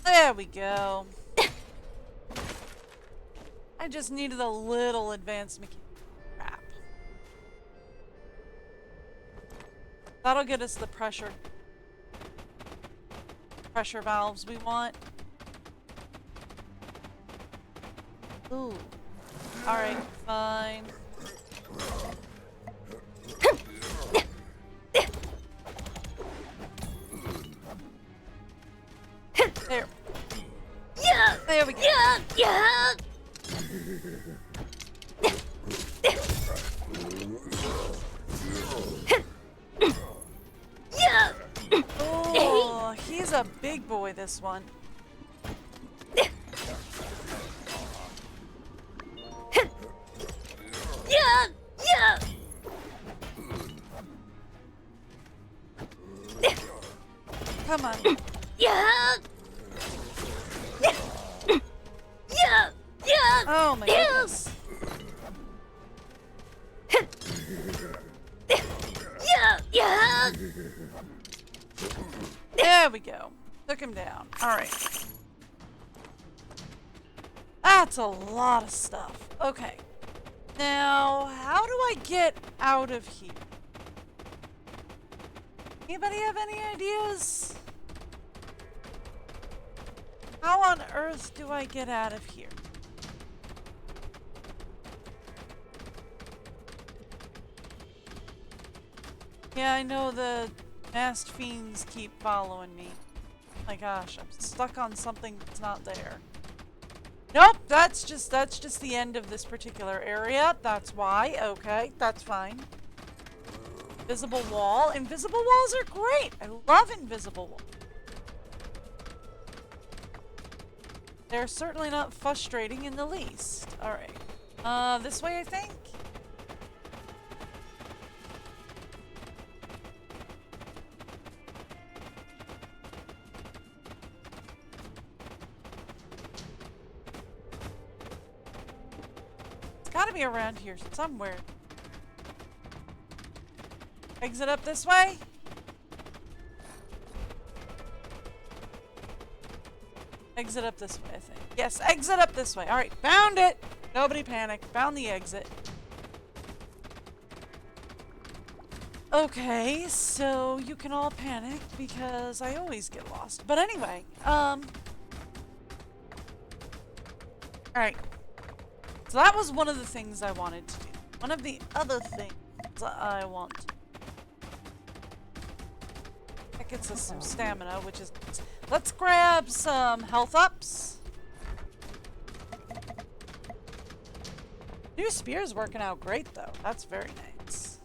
There we go. I just needed a little advanced mechanic. Crap. That'll get us the pressure valves we want. Ooh. Alright, fine. There. There we go. Oh, he's a big boy, this one. Come on. Oh my goodness. There we go. Took him down. Alright. That's a lot of stuff. Okay. Now, how do I get out of here? Anybody have any ideas? How on earth do I get out of here? Yeah, I know the masked fiends keep following me. My gosh, I'm stuck on something that's not there. Nope, that's just the end of this particular area. That's why. Okay, that's fine. Invisible wall. Invisible walls are great. I love invisible walls. They're certainly not frustrating in the least. Alright. This way, I think? It's gotta be around here somewhere. Exit up this way? Exit up this way, I think. Yes, exit up this way. Alright, found it! Nobody panic. Found the exit. Okay, so you can all panic because I always get lost. But anyway, alright. So that was one of the things I wanted to do. One of the other things I want to do. That gets us some stamina, which is... Let's grab some health ups. New spear's working out great, though. That's very nice.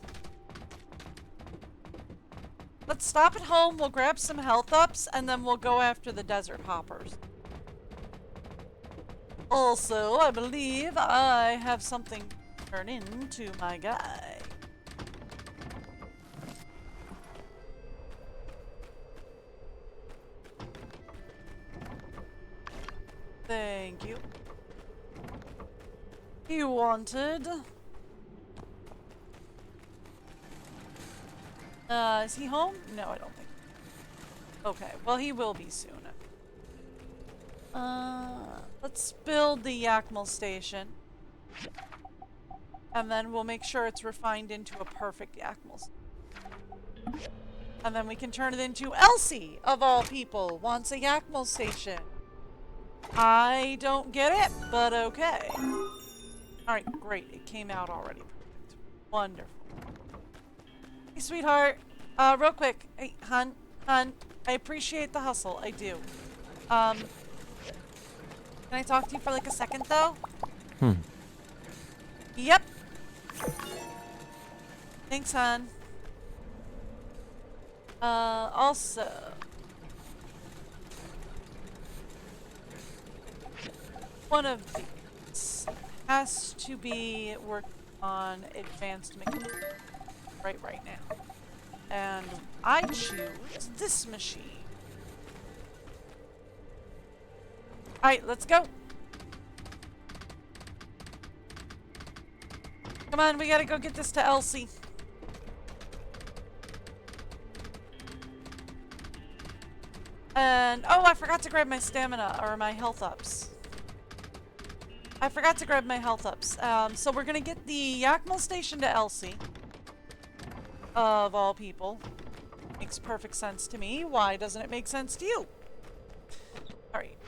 Let's stop at home, we'll grab some health ups, and then we'll go after the desert hoppers. Also, I believe I have something to turn into my guy. Thank you. You wanted... is he home? No, I don't think. Okay, well he will be soon. Let's build the Yakmal station. And then we'll make sure it's refined into a perfect Yakmal station. And then we can turn it into Elsie, of all people, wants a Yakmal station. I don't get it, but okay. Alright, great. It came out already. Perfect. Wonderful. Hey, sweetheart. Real quick. Hey, hun. I appreciate the hustle. I do. Can I talk to you for like a second, though? Hmm. Yep. Thanks, hon. Also... one of these has to be working on advanced mechanics right now. And I choose this machine. Alright, let's go. Come on, we gotta go get this to Elsie. And, oh, I forgot to grab my stamina, or my health ups. I forgot to grab my health ups. So we're gonna get the Yakmal station to Elsie. Of all people. Makes perfect sense to me. Why doesn't it make sense to you? Alright.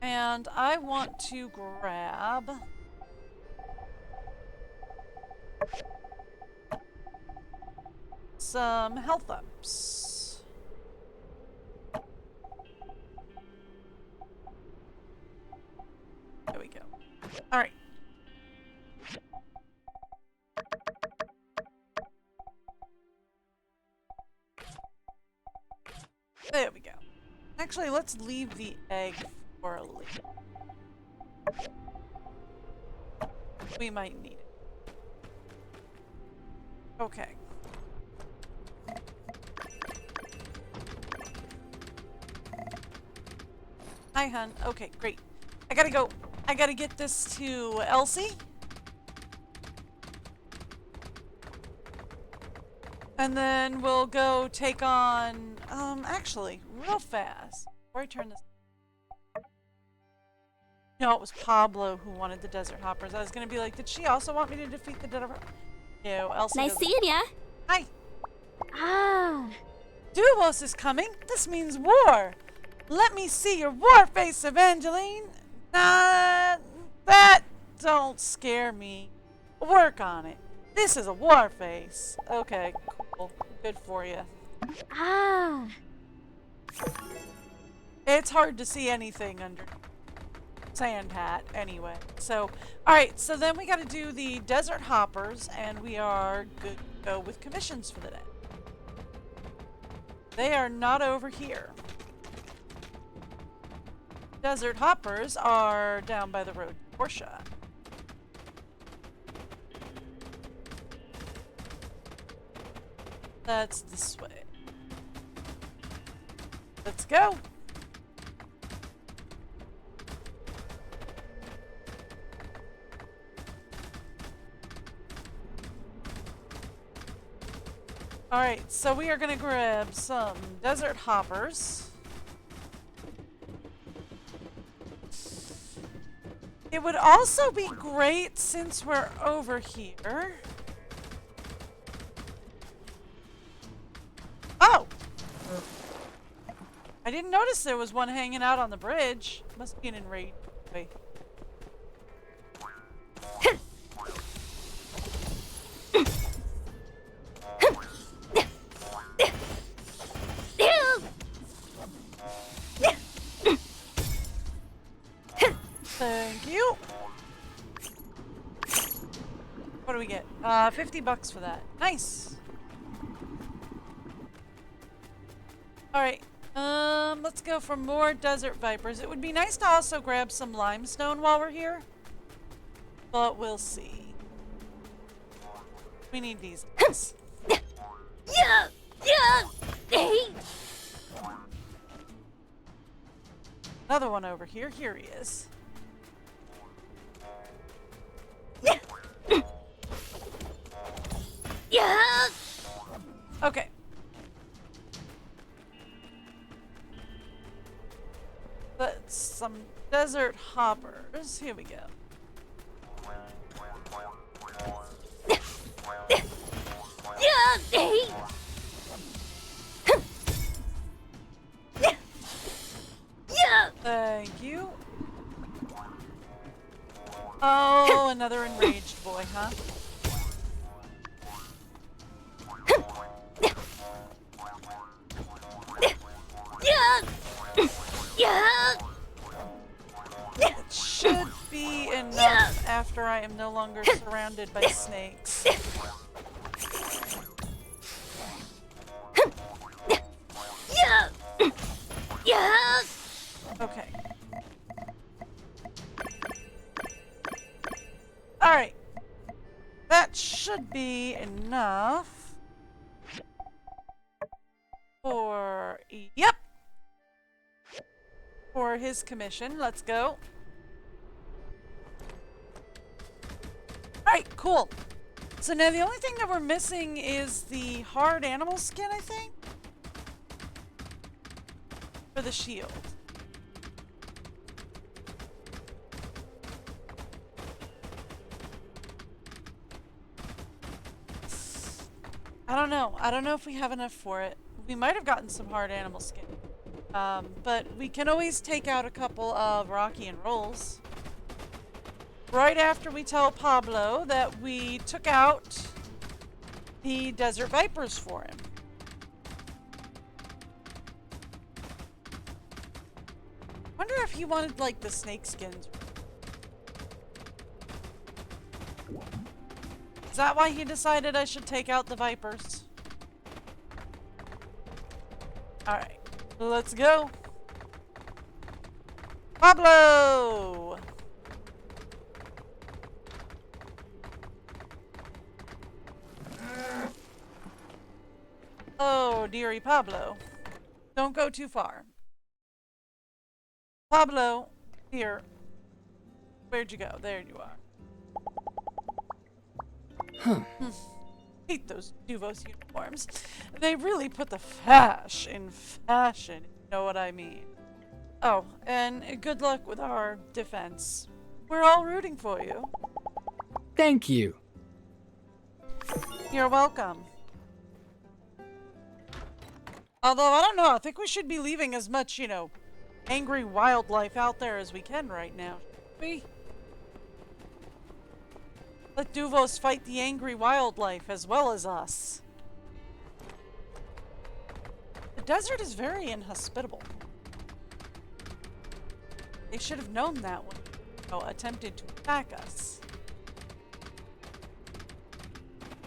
And I want to grab... some health ups. There we go. Alright. There we go. Actually, let's leave the egg for a little. We might need it. Okay. Hi, hun. Okay, great. I gotta go. I gotta get this to Elsie. And then we'll go take on, actually, real fast. Before I turn this... No, it was Pablo who wanted the Desert Hoppers. I was gonna be like, did she also want me to defeat the Desert Hoppers? No, Elsie Nice doesn't. seeing ya. Hi. Ah. Duos is coming. This means war. Let me see your war face, Evangeline. Nah, that don't scare me. Work on it. This is a war face. Okay, cool. Good for you. Ah. It's hard to see anything under Sand Hat anyway. So, alright, so then we gotta do the Desert Hoppers, and we are good to go with commissions for the day. They are not over here. Desert Hoppers are down by the road to Portia. That's this way. Let's go. Alright, so we are going to grab some Desert Hoppers. It would also be great, since we're over here. Oh! I didn't notice there was one hanging out on the bridge. Must be an enraged boy. Thank you. What do we get? 50 bucks for that. Nice. Alright. Let's go for more Desert Vipers. It would be nice to also grab some limestone while we're here. But we'll see. We need these guys. Yeah. Yeah. Hey. Another one over here. Here he is. Yeah. Okay. Let's some Desert Hoppers. Here we go. Yeah. Hey. Yeah. Thank you. Oh, another enraged boy, huh? Yeah. Yeah. It should be enough after I am no longer surrounded by snakes. Yeah. Yeah. Okay. Alright. That should be enough for... Yep! For his commission. Let's go. Alright, cool. So now the only thing that we're missing is the hard animal skin, I think? For the shield. I don't know. I don't know if we have enough for it. We might have gotten some hard animal skin. But we can always take out a couple of Rocky and Rolls. Right after we tell Pablo that we took out the Desert Vipers for him. Wonder if he wanted, like, the snake skins. Is that why he decided I should take out the Vipers? Alright, let's go. Pablo! Oh, dearie Pablo. Don't go too far. Pablo, here. Where'd you go? There you are. Hate those Duvos uniforms. They really put the fash in fashion, if you know what I mean. Oh, and good luck with our defense. We're all rooting for you. Thank you. You're welcome. Although, I don't know, I think we should be leaving as much, you know, angry wildlife out there as we can right now. We let Duvos fight the angry wildlife as well as us. The desert is very inhospitable. They should have known that when they attempted to attack us.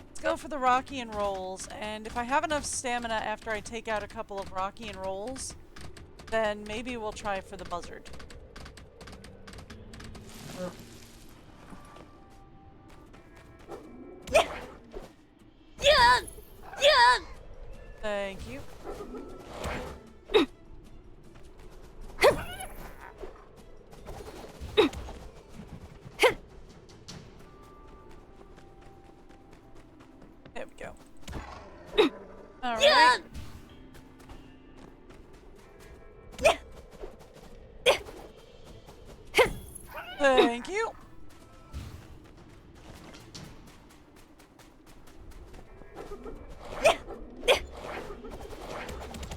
Let's go for the Rocky and Rolls, and if I have enough stamina after I take out a couple of Rocky and Rolls, then maybe we'll try for the Buzzard. Yeah. Yeah. Thank you. There we go. All right. Thank you.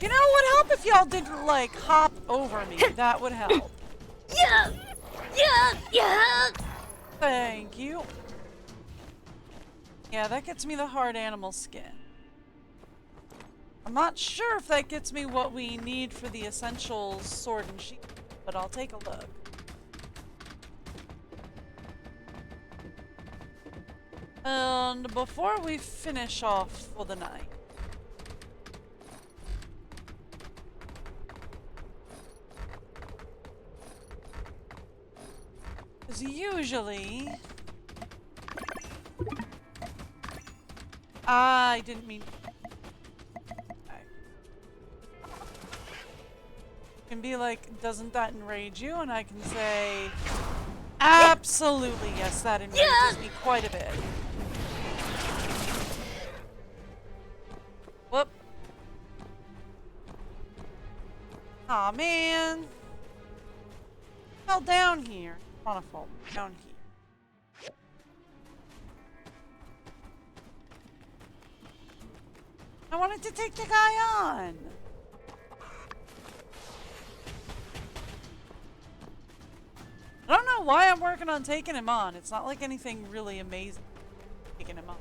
You know, it would help if y'all didn't, like, hop over me. That would help. Yeah. Yeah. Yeah. Thank you. Yeah, that gets me the hard animal skin. I'm not sure if that gets me what we need for the essential sword and shield, but I'll take a look. And before we finish off for the night, because usually I didn't mean. Okay. Can be like, doesn't that enrage you? And I can say, absolutely yes, that enrages me quite a bit. Whoop. Aw, man. Fell down here. I want to fall down here. I wanted to take the guy on. I don't know why I'm working on taking him on. It's not like anything really amazing taking him on.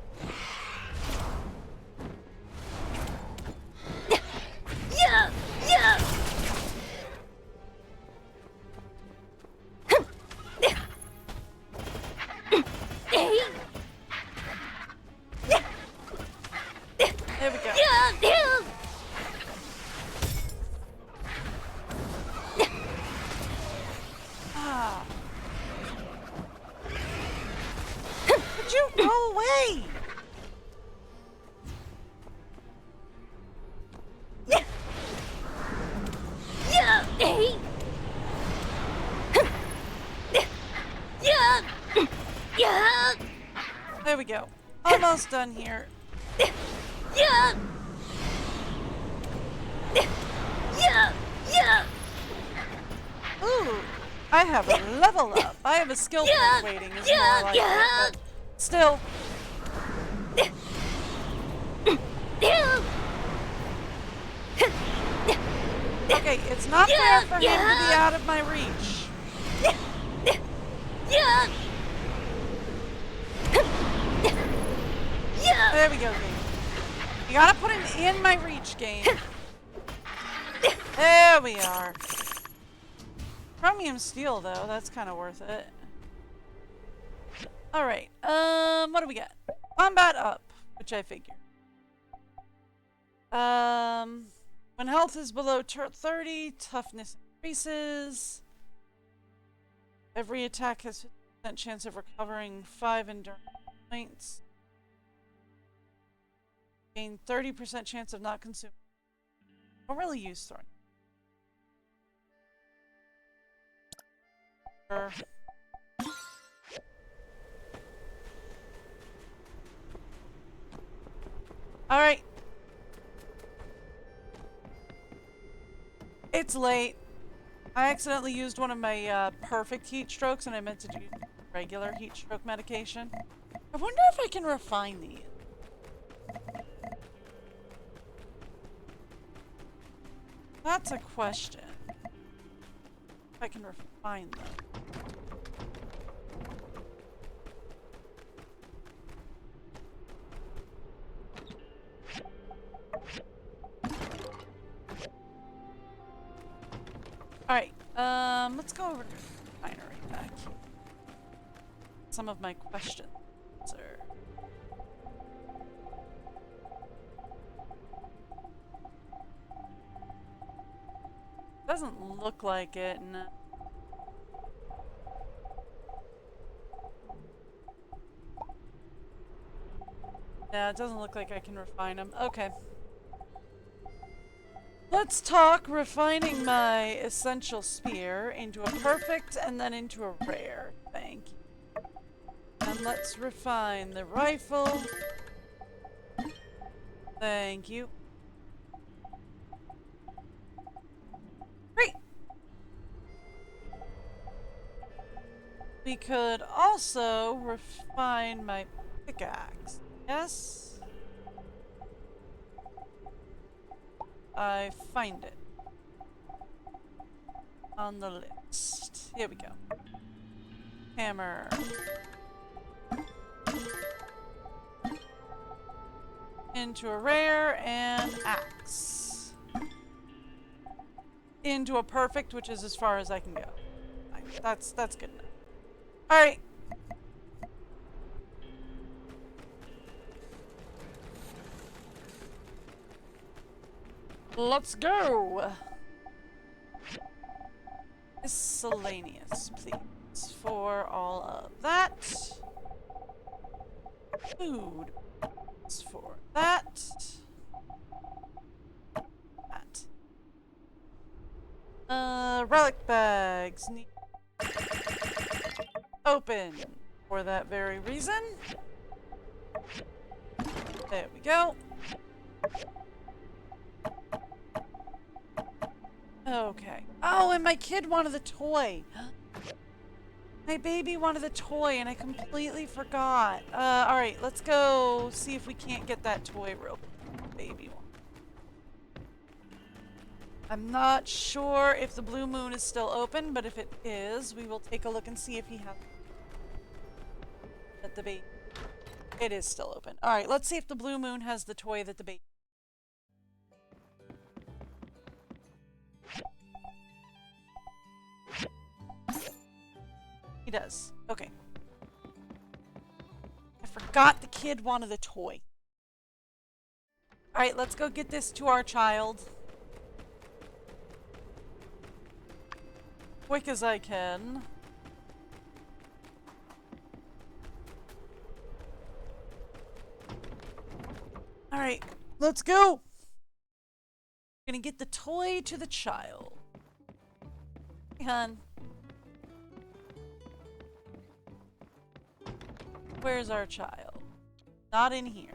Yeah. Yeah. There we go. Almost done here. Yeah! Yeah! Yeah! Ooh, I have a level up. I have a skill point waiting is more like it, but still. Okay, it's not fair for him to be out of my reach. Yeah! Yeah! There we go, game. You gotta put him in my reach, game. There we are. Chromium steel, though, that's kind of worth it. Alright, what do we got? Combat up, which I figure. When health is below 30, toughness increases. Every attack has 50% chance of recovering 5 endurance points. Gain 30% chance of not consuming. I don't really use throwing. Sure. Alright. It's late. I accidentally used one of my perfect heat strokes and I meant to do regular heat stroke medication. I wonder if I can refine these. That's a question. If I can refine them. Alright, let's go over to the refinery back here. Some of my questions are... Doesn't look like it, no. Yeah, it doesn't look like I can refine them. Okay. Let's talk refining my essential spear into a perfect and then into a rare. Thank you. And let's refine the rifle. Thank you. Great. We could also refine my pickaxe. Yes? I find it on the list. Here we go. Hammer. Into a rare and axe. Into a perfect, which is as far as I can go. That's good enough. All right. Let's go! Miscellaneous, please, for all of that. Food for that. Relic bags need open for that very reason. There we go. Okay. Oh, and my kid wanted the toy. My baby wanted the toy, and I completely forgot. Alright, let's go see if we can't get that toy real quick. Baby one. I'm not sure if the Blue Moon is still open, but if it is, we will take a look and see if he has at the baby. It is still open. Alright, let's see if the Blue Moon has the toy that the baby... He does. Okay. I forgot the kid wanted the toy. Alright, let's go get this to our child. Quick as I can. Alright, let's go! We're gonna get the toy to the child. Hey, hon. Where's our child? Not in here.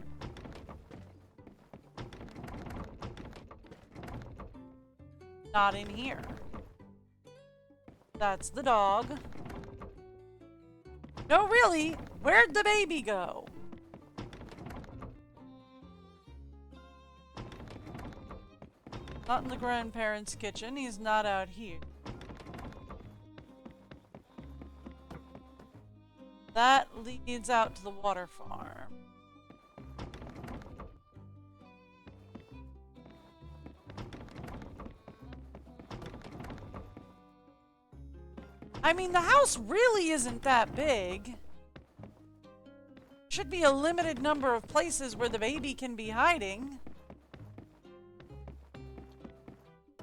Not in here. That's the dog. No, really? Where'd the baby go? Not in the grandparents' kitchen. He's not out here. That leads out to the water farm. I mean, the house really isn't that big. Should be a limited number of places where the baby can be hiding.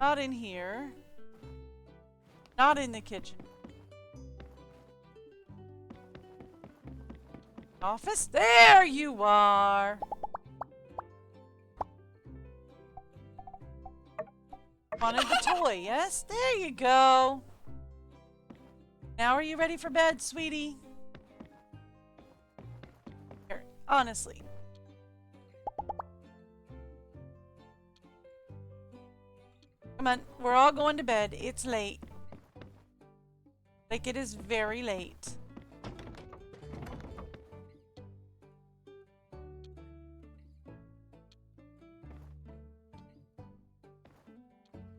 Not in here. Not in the kitchen. Office? There you are! Wanted the toy, yes? There you go! Now are you ready for bed, sweetie? Here, honestly. Come on, we're all going to bed. It's late. Like, it is very late.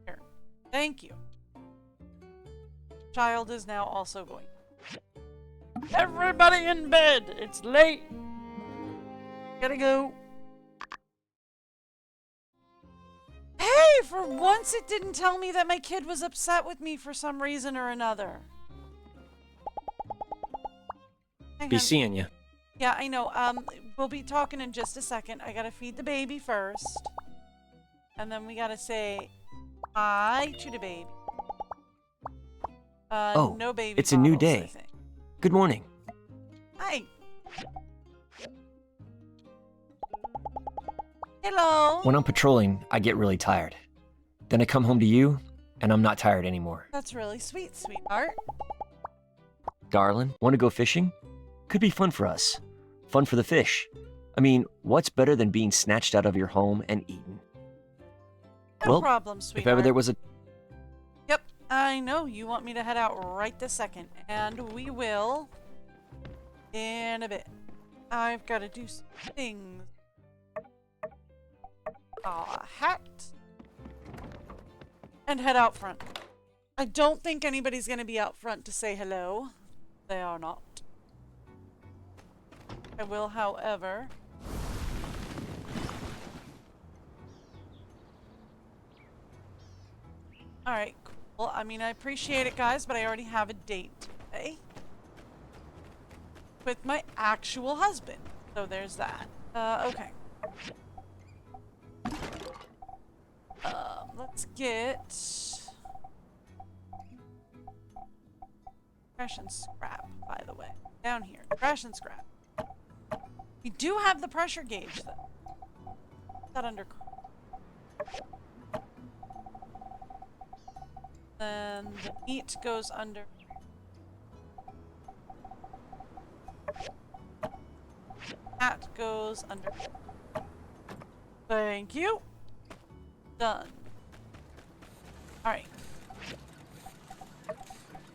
Here. Thank you. Child is now also going. Everybody in bed! It's late! Gotta go. Hey! For once it didn't tell me that my kid was upset with me for some reason or another. Hang Be on. seeing you. Yeah, I know. We'll be talking in just a second. I gotta feed the baby first. And then we gotta say hi to the baby. Oh, no baby it's a new bottles, I day. think. Good morning. Hi. Hello. When I'm patrolling, I get really tired. Then I come home to you, and I'm not tired anymore. That's really sweet, sweetheart. Darling, want to go fishing? Could be fun for us. Fun for the fish. I mean, what's better than being snatched out of your home and eaten? No Well, problem, sweetheart. If ever there was a... Yep, I know. You want me to head out right this second. And we will in a bit. I've got to do some things. A hat. And head out front. I don't think anybody's going to be out front to say hello. They are not. I will, however... Alright, cool. I mean, I appreciate it, guys, but I already have a date today. With my actual husband. So there's that. Okay. Let's get... trash and scrap, by the way. Down here. Trash and scrap. We do have the pressure gauge, though. Put that under... Then the meat goes under... That goes under... Thank you. Done. Alright.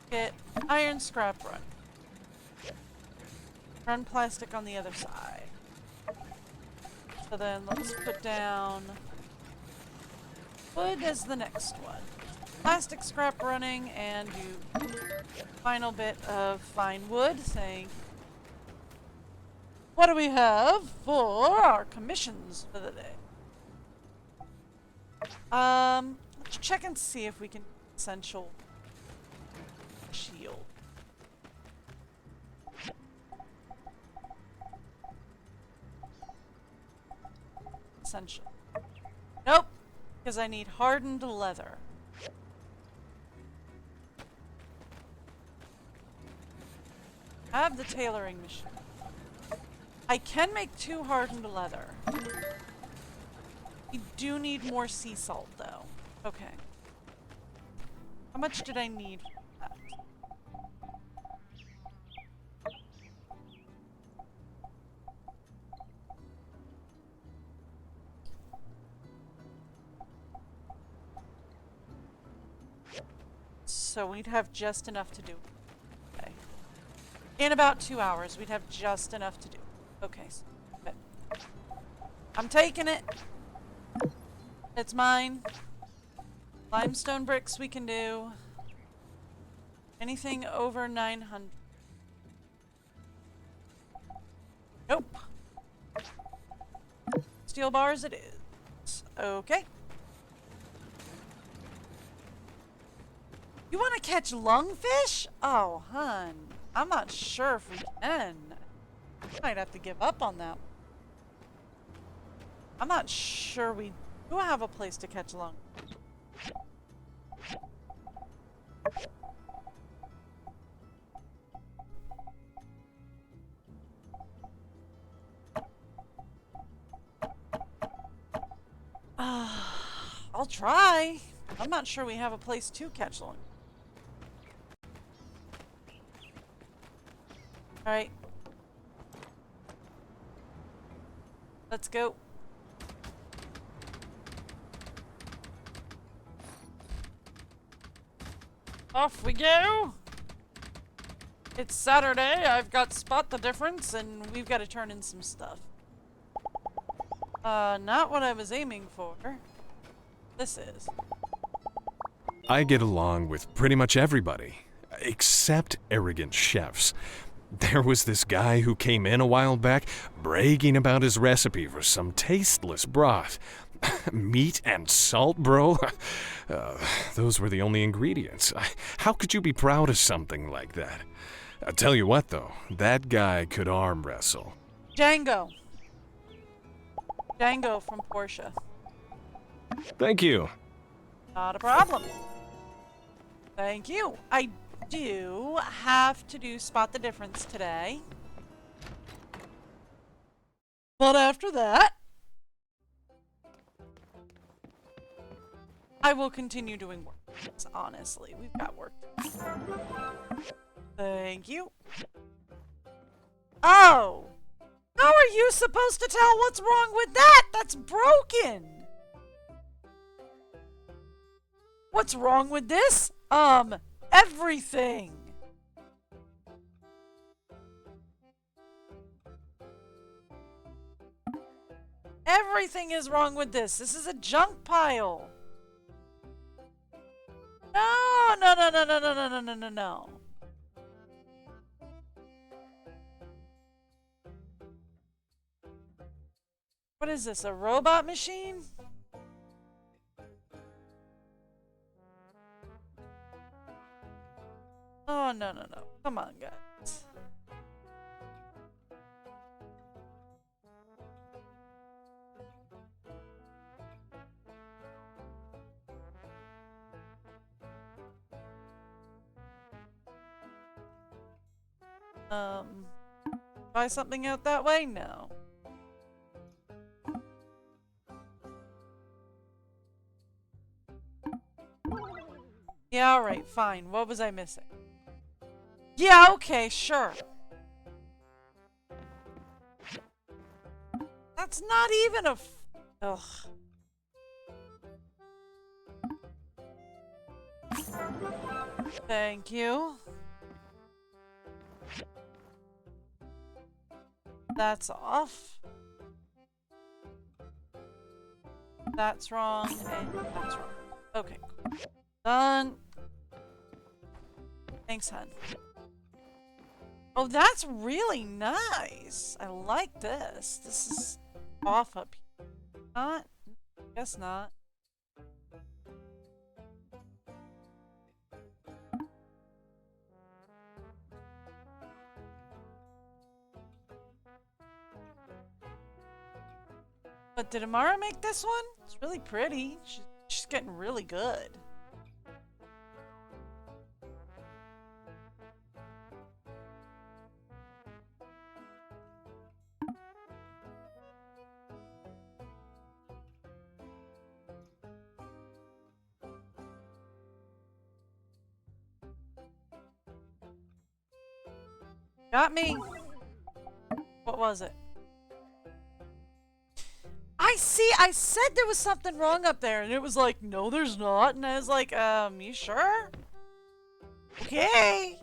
Get iron scrap run. Run plastic on the other side. So then let's put down wood as the next one. Plastic scrap running and do final bit of fine wood. Thank you. What do we have for our commissions for the day? Let's check and see if we can essential shield. Essential. Nope, because I need hardened leather. I have the tailoring machine. I can make 2 hardened leather. We do need more sea salt, though. Okay. How much did I need for that? so we'd have just enough to do. Okay. In about 2 hours, we'd have just enough to do. Okay, so good. I'm taking it. It's mine. Limestone bricks we can do. Anything over 900. Nope. Steel bars it is. Okay. You want to catch lungfish? Oh, hun. I'm not sure if we can. Might have to give up on that. I'm not sure we do have a place to catch lung. I'll try. I'm not sure we have a place to catch lung. Alright. Let's go. Off we go! It's Saturday, I've got Spot the Difference, and we've got to turn in some stuff. Not what I was aiming for. This is. I get along with pretty much everybody, except arrogant chefs. There was this guy who came in a while back, bragging about his recipe for some tasteless broth. Meat and salt, bro? Those were the only ingredients. How could you be proud of something like that? I'll tell you what, though, that guy could arm wrestle. Django. Django from Porsche. Thank you. Not a problem. Thank you. I do have to do Spot the Difference today. But after that, I will continue doing work. Honestly, we've got work to do. Thank you. Oh! How are you supposed to tell what's wrong with that? That's broken! What's wrong with this? Everything! Everything is wrong with this. This is a junk pile. No, no, no, no, no, no, no, no, no, no, no. What is this, a robot machine? Oh, no, no, no. Come on, guys. Buy something out that way? No. Yeah, alright, fine. What was I missing? Yeah, okay, sure. That's not even a ugh. Thank you. That's off. That's wrong, and that's wrong. Okay, cool. Done. Thanks, hun. Oh, that's really nice. I like this. This is off up here. Not? Guess not. But did Amara make this one? It's really pretty. She's getting really good. Got me. What was it? I said there was something wrong up there, and it was like, no, there's not. And I was like, you sure? Okay.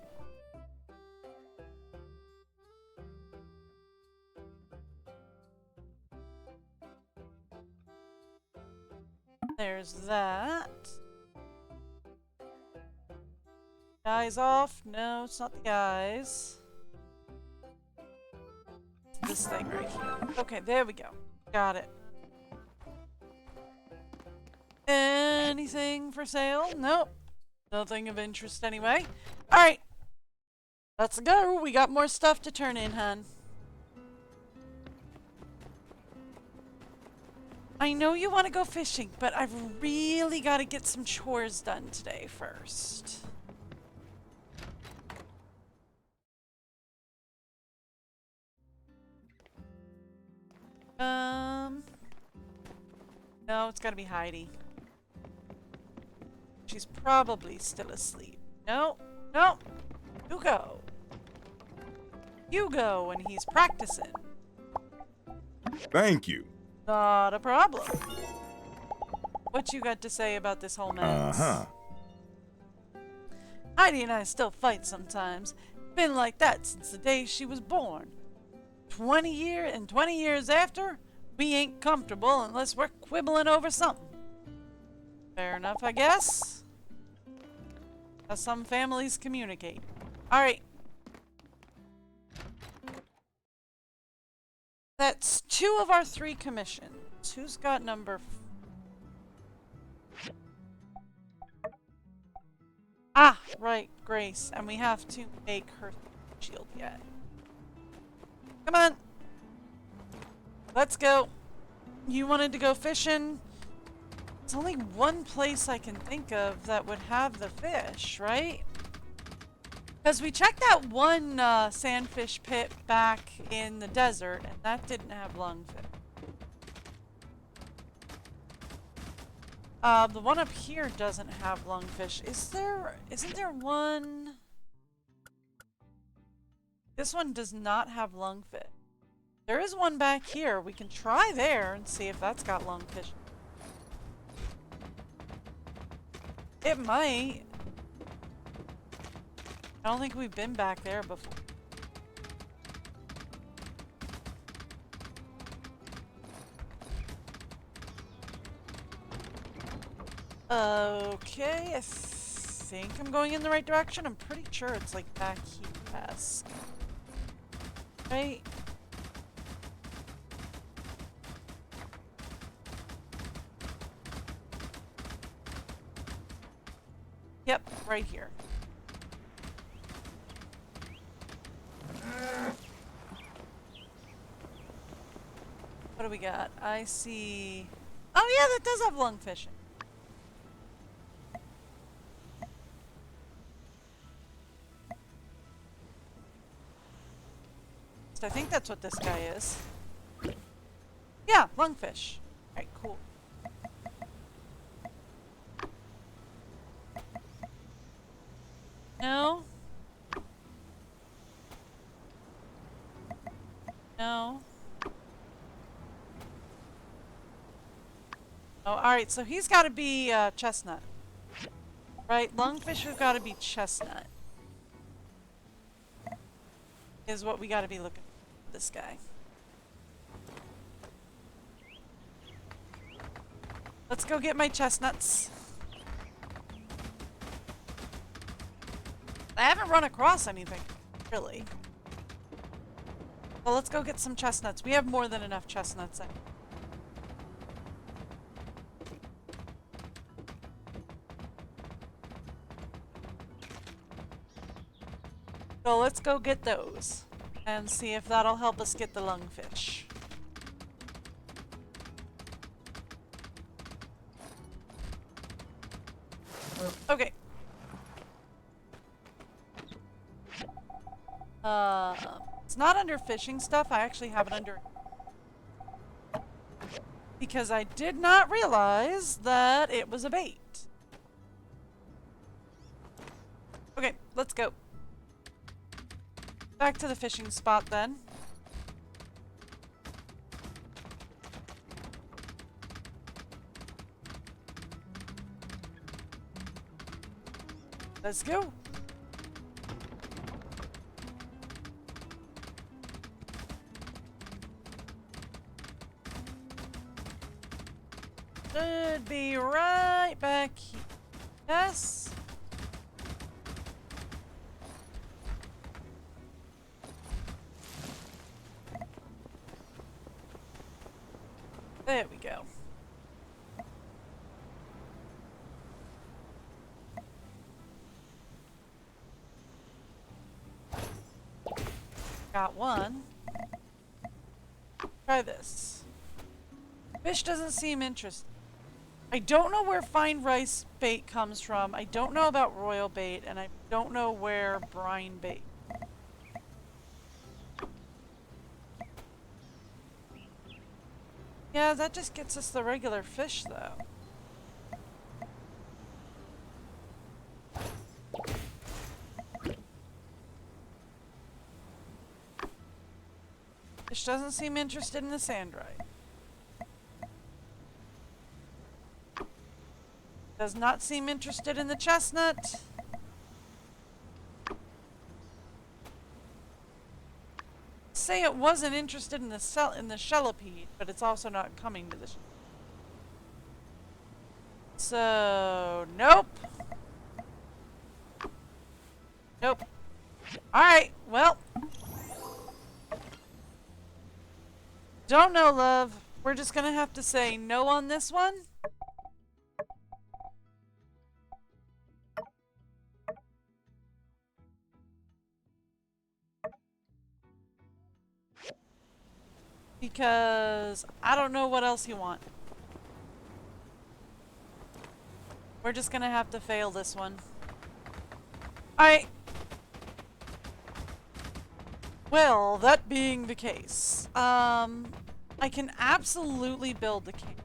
There's that. Eyes off. No, it's not the eyes. It's this thing right here. Okay, there we go. Got it. Anything for sale? Nope. Nothing of interest anyway. Alright. Let's go. We got more stuff to turn in, hun. I know you want to go fishing, but I've really got to get some chores done today first. No, it's got to be Heidi. She's probably still asleep. No, no. You go. You go when he's practicing. Thank you. Not a problem. What you got to say about this whole mess? Uh-huh. Heidi and I still fight sometimes. Been like that since the day she was born. 20 years after, we ain't comfortable unless we're quibbling over something. Fair enough, I guess. How some families communicate. Alright. That's 2 of our 3 commissions. Who's got number... Ah, right, Grace. And we have to make her shield yet. Come on. Let's go. You wanted to go fishing? There's only one place I can think of that would have the fish, right? Because we checked that one sandfish pit back in the desert, and that didn't have lungfish. The one up here doesn't have lungfish. Isn't there one? This one does not have lungfish. There is one back here. We can try there and see if that's got lungfish. It might. I don't think we've been back there before. Okay, I think I'm going in the right direction. I'm pretty sure it's like back here-esque. Right? Yep, right here. What do we got? I see... Oh yeah, that does have lungfish. I think that's what this guy is. Yeah, lungfish. Alright, cool. No. No. Oh, alright, so he's gotta be chestnut. Right, lungfish have gotta be chestnut. Is what we gotta be looking for this guy. Let's go get my chestnuts. I haven't run across anything, really. Well, let's go get some chestnuts. We have more than enough chestnuts. So let's go get those and see if that'll help us get the lungfish. Okay. It's not under fishing stuff. I actually have it under... Because I did not realize that it was a bait. Okay, let's go. Back to the fishing spot then. Let's go. should be right back here. Yes. There we go. Got one. Try this. Fish doesn't seem interested. I don't know where fine rice bait comes from. I don't know about royal bait, and I don't know where brine bait. Yeah, that just gets us the regular fish, though. Fish doesn't seem interested in the sandrock. Does not seem interested in the chestnut. Say it wasn't interested in the shellipede, but it's also not coming to the. So nope. Nope. All right. Well, don't know, love. We're just gonna have to say no on this one. Because I don't know what else you want. We're just gonna have to fail this one. Alright. Well, that being the case, I can absolutely build the camp.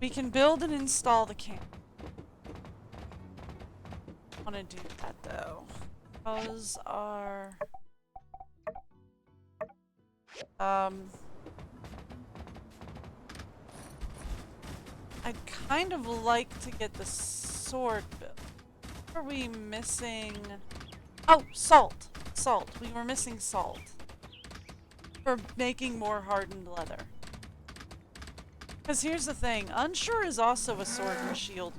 We can build and install the camp. I want to do that though. Those are I'd kind of like to get the sword built. What are we missing? Oh, salt. Salt. We were missing salt for making more hardened leather. Because here's the thing, Unsure is also a sword and shield.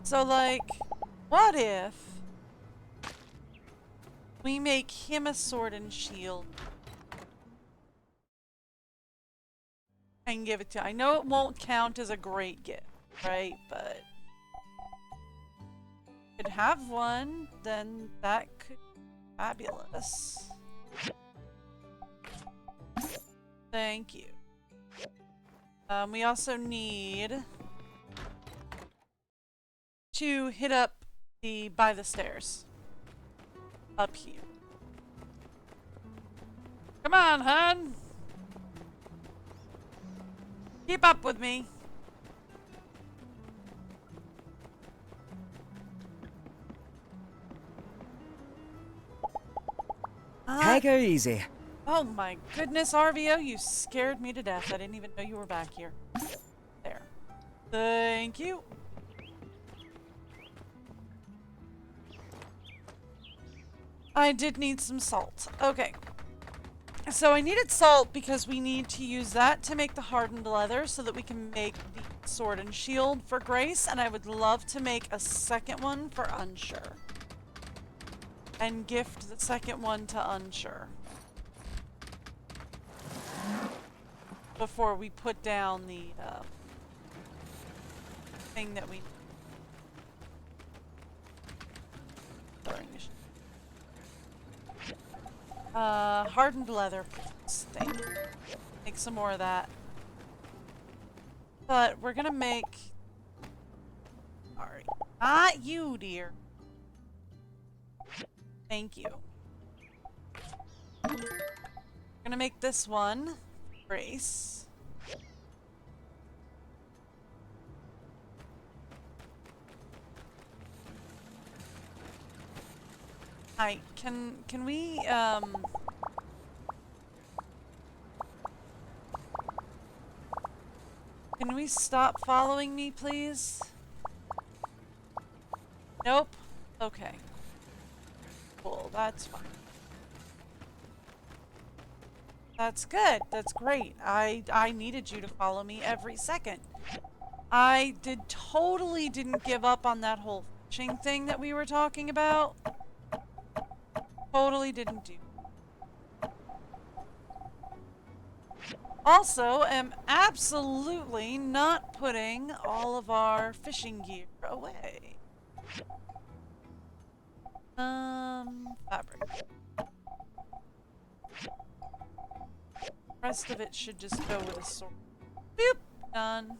So like, what if we make him a sword and shield and give it to— I know it won't count as a great gift, right? But could have one, then that could be fabulous. Thank you. We also need to hit up by the stairs. Up here. Come on, hun! Keep up with me. Take her easy. Oh my goodness, RVO, you scared me to death. I didn't even know you were back here. There. Thank you. I did need some salt. Okay. So I needed salt because we need to use that to make the hardened leather so that we can make the sword and shield for Grace, and I would love to make a second one for Unsure. And gift the second one to Unsure. Before we put down the thing that we... hardened leather. Thank you. Make some more of that. But we're gonna make... Sorry. Not you, dear. Thank you. We're gonna make this one. Grace. Hi, can we, can we stop following me, please? Nope. Okay. Cool, that's fine. That's good. That's great. I needed you to follow me every second. I totally didn't give up on that whole fishing thing that we were talking about. Totally didn't do. Also, am absolutely not putting all of our fishing gear away. Fabric. Rest of it should just go with a sword. Boop! Done.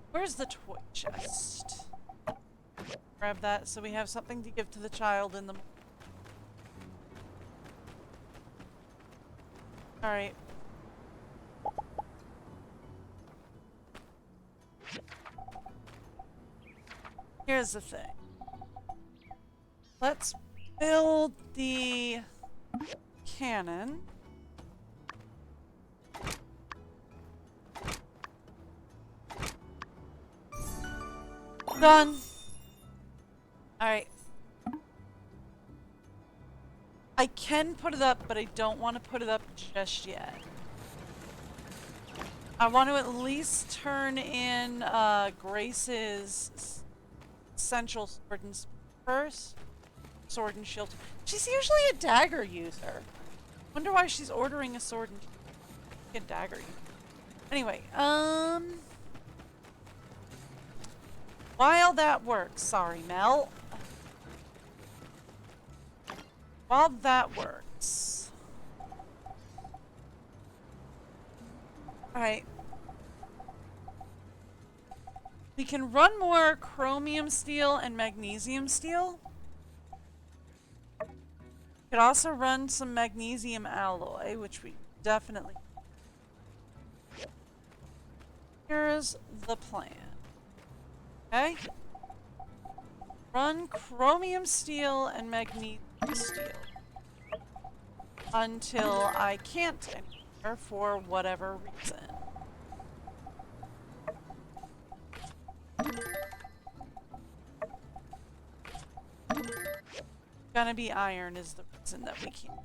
Where's the toy chest? Grab that so we have something to give to the child in the morning. Alright. Here's the thing. Let's build the cannon. Done. Alright. I can put it up, but I don't want to put it up just yet. I want to at least turn in Grace's central sword and first. Sword and shield. She's usually a dagger user. Wonder why she's ordering a sword and a dagger user. Anyway, while that works, sorry, Mel. While that works. Alright. We can run more chromium steel and magnesium steel. Could also run some magnesium alloy, which we definitely. Here's the plan. Okay? Run chromium steel and magnesium steel until I can't anymore for whatever reason. Gonna be iron is the reason that we can't.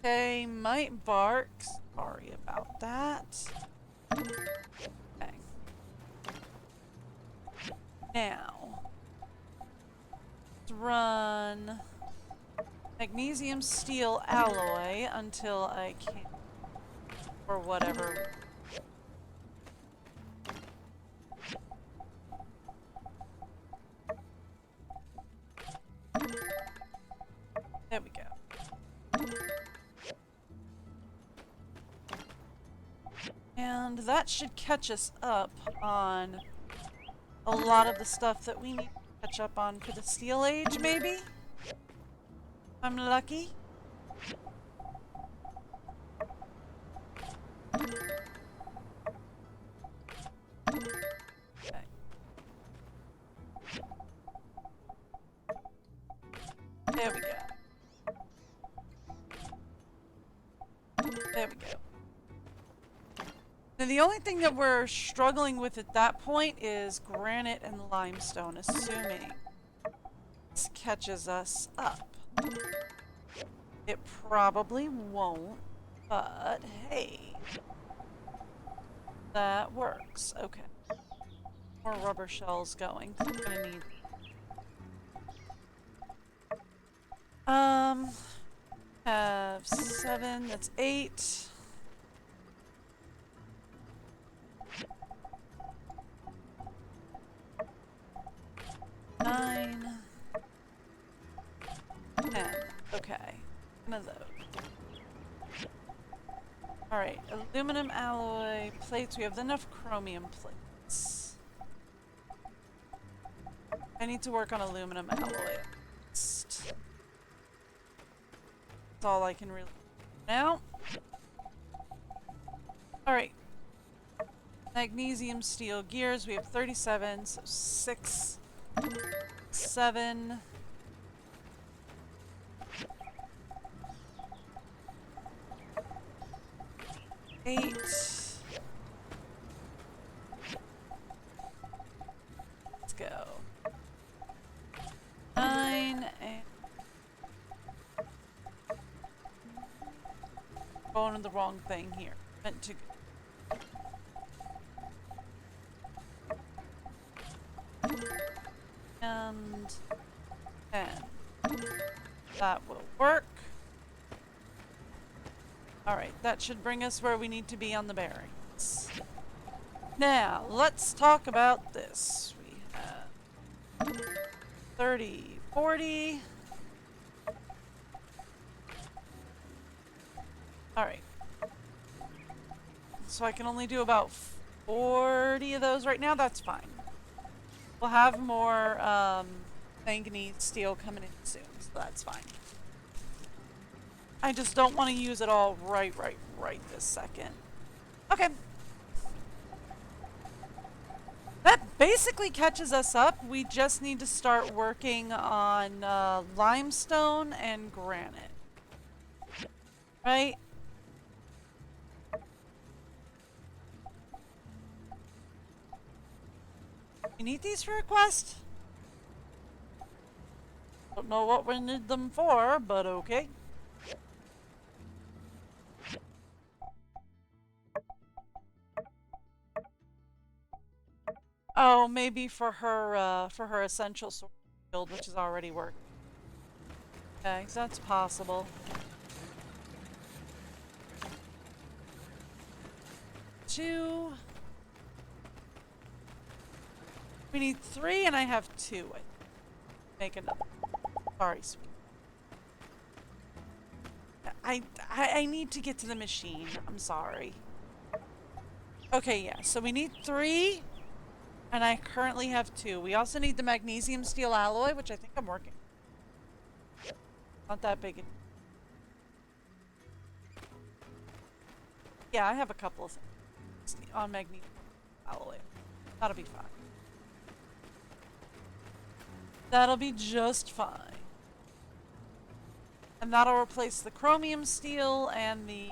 Okay, might bark. Sorry about that. Okay. Now, let's run magnesium steel alloy until I can, or whatever. There we go. And that should catch us up on a lot of the stuff that we need to catch up on for the Steel Age, maybe? If I'm lucky. Okay. There we go. There we go. Now the only thing that we're struggling with at that point is granite and limestone, assuming this catches us up. It probably won't, but hey. That works. Okay. More rubber shells going. I'm gonna need. Have 7, that's 8. Nine. 10. Okay. One of those. Alright, aluminum alloy plates. We have enough chromium plates. I need to work on aluminum alloy at least. That's all I can really do now. Alright. Magnesium steel gears. We have 37, so 6, 7. 8. Let's go. 9 and Going to the wrong thing here. Meant to go. And that will work. Alright, that should bring us where we need to be on the bearings. Now, let's talk about this. We have 30, 40. Alright. So I can only do about 40 of those right now. That's fine. We'll have more manganese steel coming in soon, so that's fine. I just don't want to use it all right this second. Okay. That basically catches us up. We just need to start working on limestone and granite. Right? You need these for a quest? Don't know what we need them for, but okay. Oh, maybe for her essential sword build, which is already working. Okay, so that's possible. 2. We need 3, and I have 2. Make another. Sorry, sweet. I need to get to the machine. I'm sorry. Okay, yeah. So we need 3. And I currently have 2. We also need the magnesium steel alloy, which I think I'm working. Not that big. Yeah, I have a couple of things on magnesium alloy. That'll be fine. That'll be just fine. And that'll replace the chromium steel and the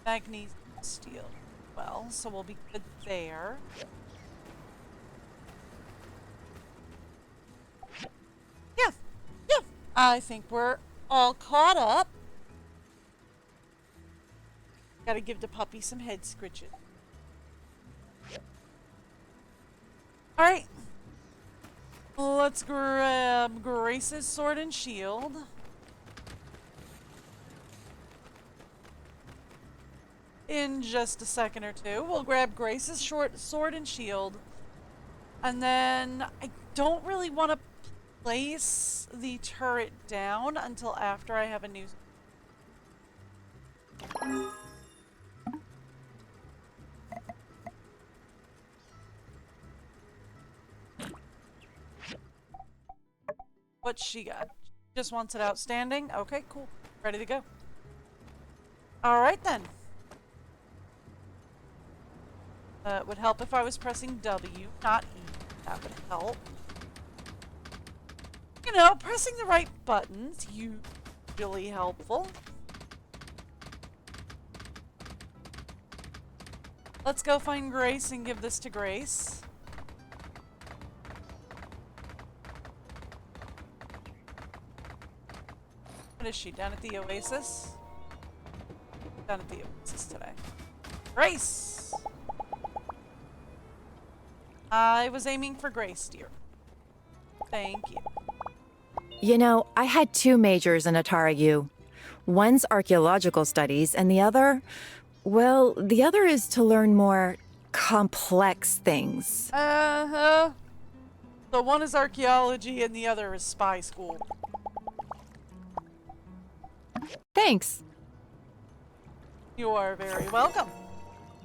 magnesium steel. Well, so we'll be good there. Yeah, I think we're all caught up. Gotta give the puppy some head scritches. Alright. Let's grab Grace's sword and shield. In just a second or two. We'll grab Grace's sword and shield. And then I don't really want to place the turret down until after I have a new... What's she got? Just wants it outstanding? Okay, cool. Ready to go. Alright then. It would help if I was pressing W, not E. That would help. You know, pressing the right buttons, usually helpful. Let's go find Grace and give this to Grace. What is she, down at the Oasis? Down at the Oasis today. Grace! I was aiming for Grace, dear. Thank you. You know, I had 2 majors in Atara U. One's archaeological studies, and the other... Well, the other is to learn more complex things. So one is archaeology and the other is spy school. Thanks. You are very welcome.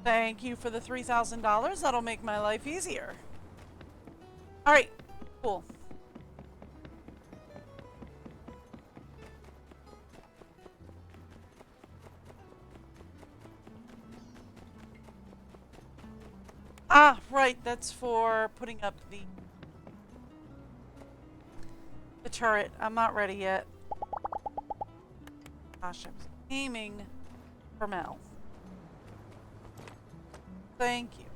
Thank you for the $3,000. That'll make my life easier. Alright, cool. Ah, right, that's for putting up the turret. I'm not ready yet. Gosh, I was aiming for Mel. Thank you.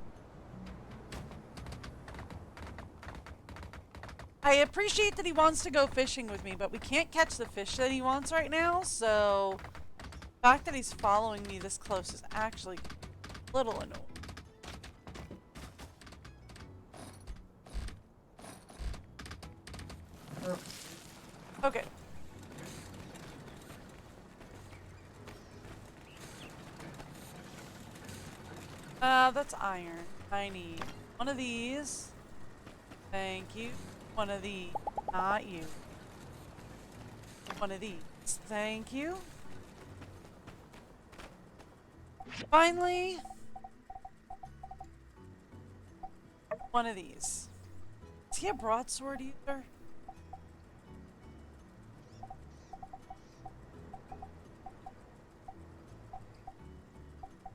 I appreciate that he wants to go fishing with me, but we can't catch the fish that he wants right now, so if fact that he's following me this close is actually a little annoying. Okay. That's iron. I need one of these. Thank you. One of these. Not you. One of these. Thank you. Finally, one of these. Is he a broadsword user?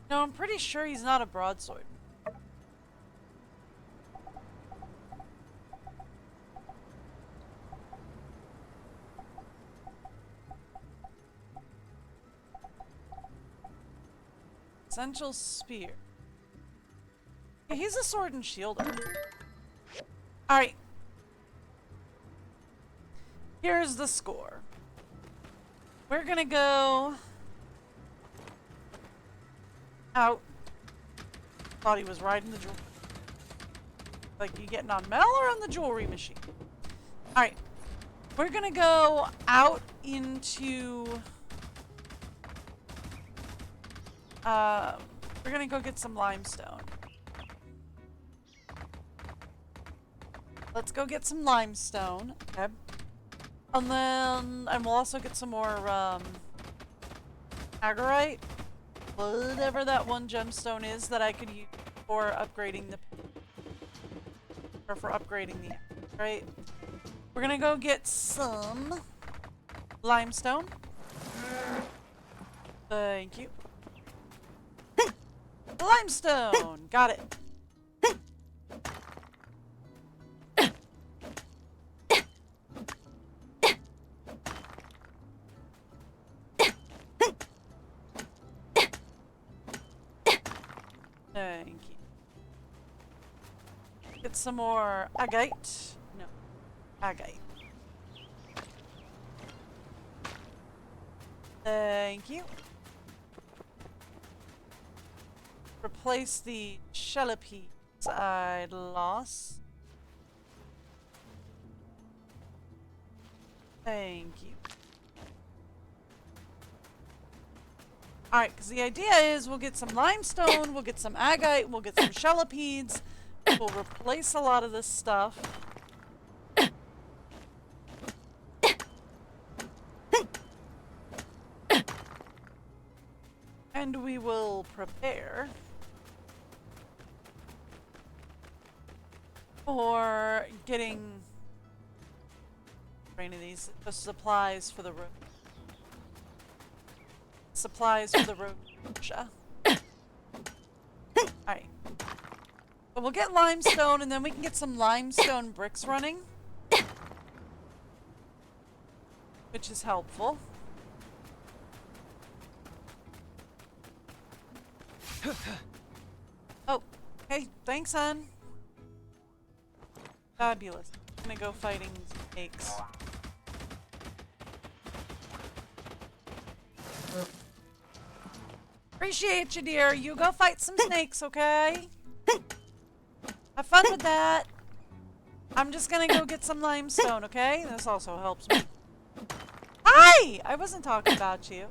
No, I'm pretty sure he's not a broadsword. Essential spear. Yeah, he's a sword and shielder. Alright. Here's the score. We're gonna go out. Thought he was riding the jewelry. Like, you getting on Mel or on the jewelry machine? Alright. We're gonna go out into... we're gonna go get some limestone. Let's go get some limestone. Okay. And we'll also get some more, agarite. Whatever that one gemstone is that I could use for upgrading the... Or for upgrading the... Right? We're gonna go get some... limestone. Thank you. Limestone! Got it. Thank you. Get some more agate. No. Agate. Thank you. Replace the shellipede I'd lost. Thank you. Alright, because the idea is we'll get some limestone, we'll get some agate, we'll get some shellipedes. We'll replace a lot of this stuff. And we will prepare for getting any of these supplies for the room. Supplies for the room. Alright. But we'll get limestone and then we can get some limestone bricks running. Which is helpful. Oh, hey, thanks, hon. Fabulous. I'm gonna go fighting snakes. Appreciate you, dear. You go fight some snakes, okay? Have fun with that. I'm just gonna go get some limestone, okay? This also helps me. Hi! I wasn't talking about you.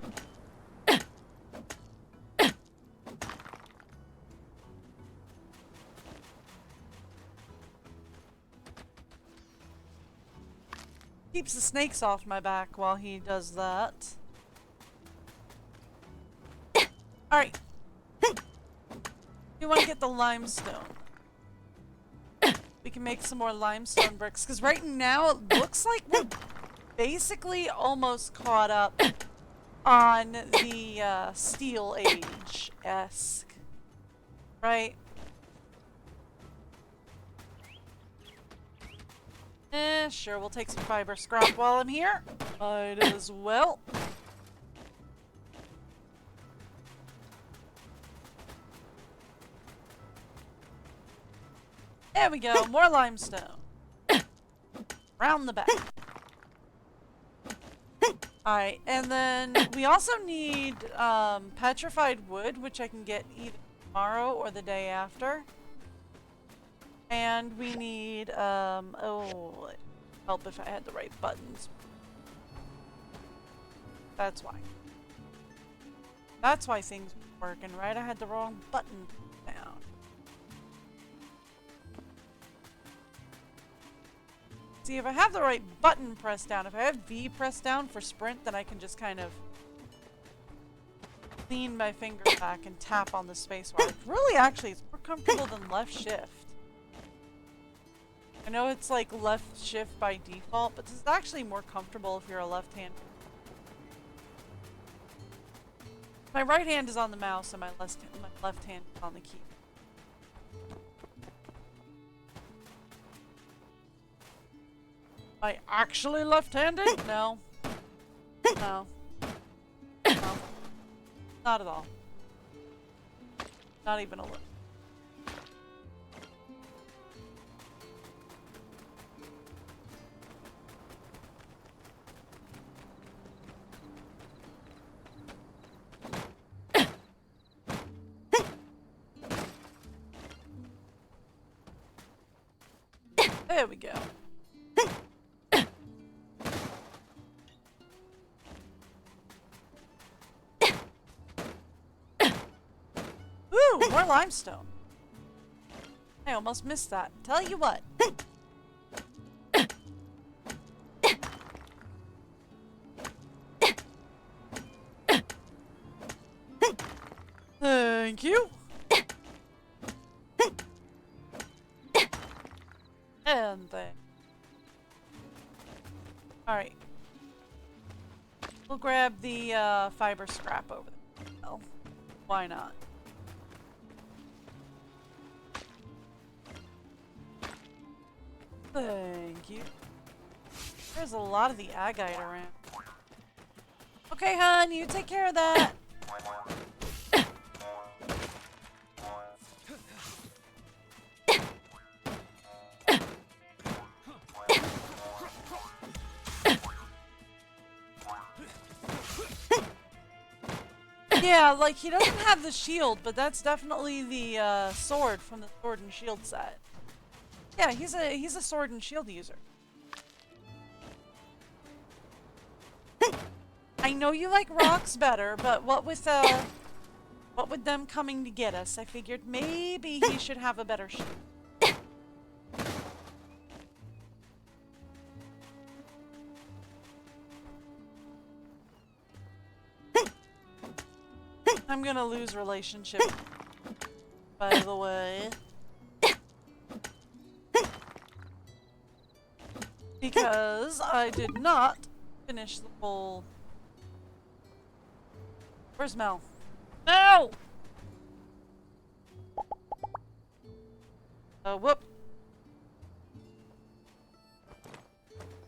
Keeps the snakes off my back while he does that. Alright. We want to get the limestone. We can make some more limestone bricks. Because right now it looks like we're basically almost caught up on the Steel Age-esque. Right? Sure, we'll take some fiber scrap while I'm here. Might as well. There we go, more limestone. Round the back. Alright, and then we also need petrified wood, which I can get either tomorrow or the day after. And we need, oh, it'd help if I had the right buttons. That's why. That's why things were working, right? I had the wrong button down. See, if I have the right button pressed down, if I have V pressed down for sprint, then I can just kind of lean my finger back and tap on the spacebar. Really, actually, it's more comfortable than left shift. I know it's like left shift by default, but this is actually more comfortable if you're a left-hander. My right hand is on the mouse and my left hand is on the key. Am I actually left-handed? No. No. No. Not at all. Not even a little. There we go. Ooh, more limestone. I almost missed that. Tell you what. Thank you. And then. Alright. We'll grab the fiber scrap over there. Well, why not? Thank you. There's a lot of the agate around. Okay, hon, you take care of that. Yeah, like, he doesn't have the shield, but that's definitely the sword from the Sword and Shield set. Yeah, he's a sword and shield user. I know you like rocks better, but what with them coming to get us, I figured maybe he should have a better shield. I'm gonna lose relationship, by the way. Because I did not finish the whole... Where's Mel? No! Whoop.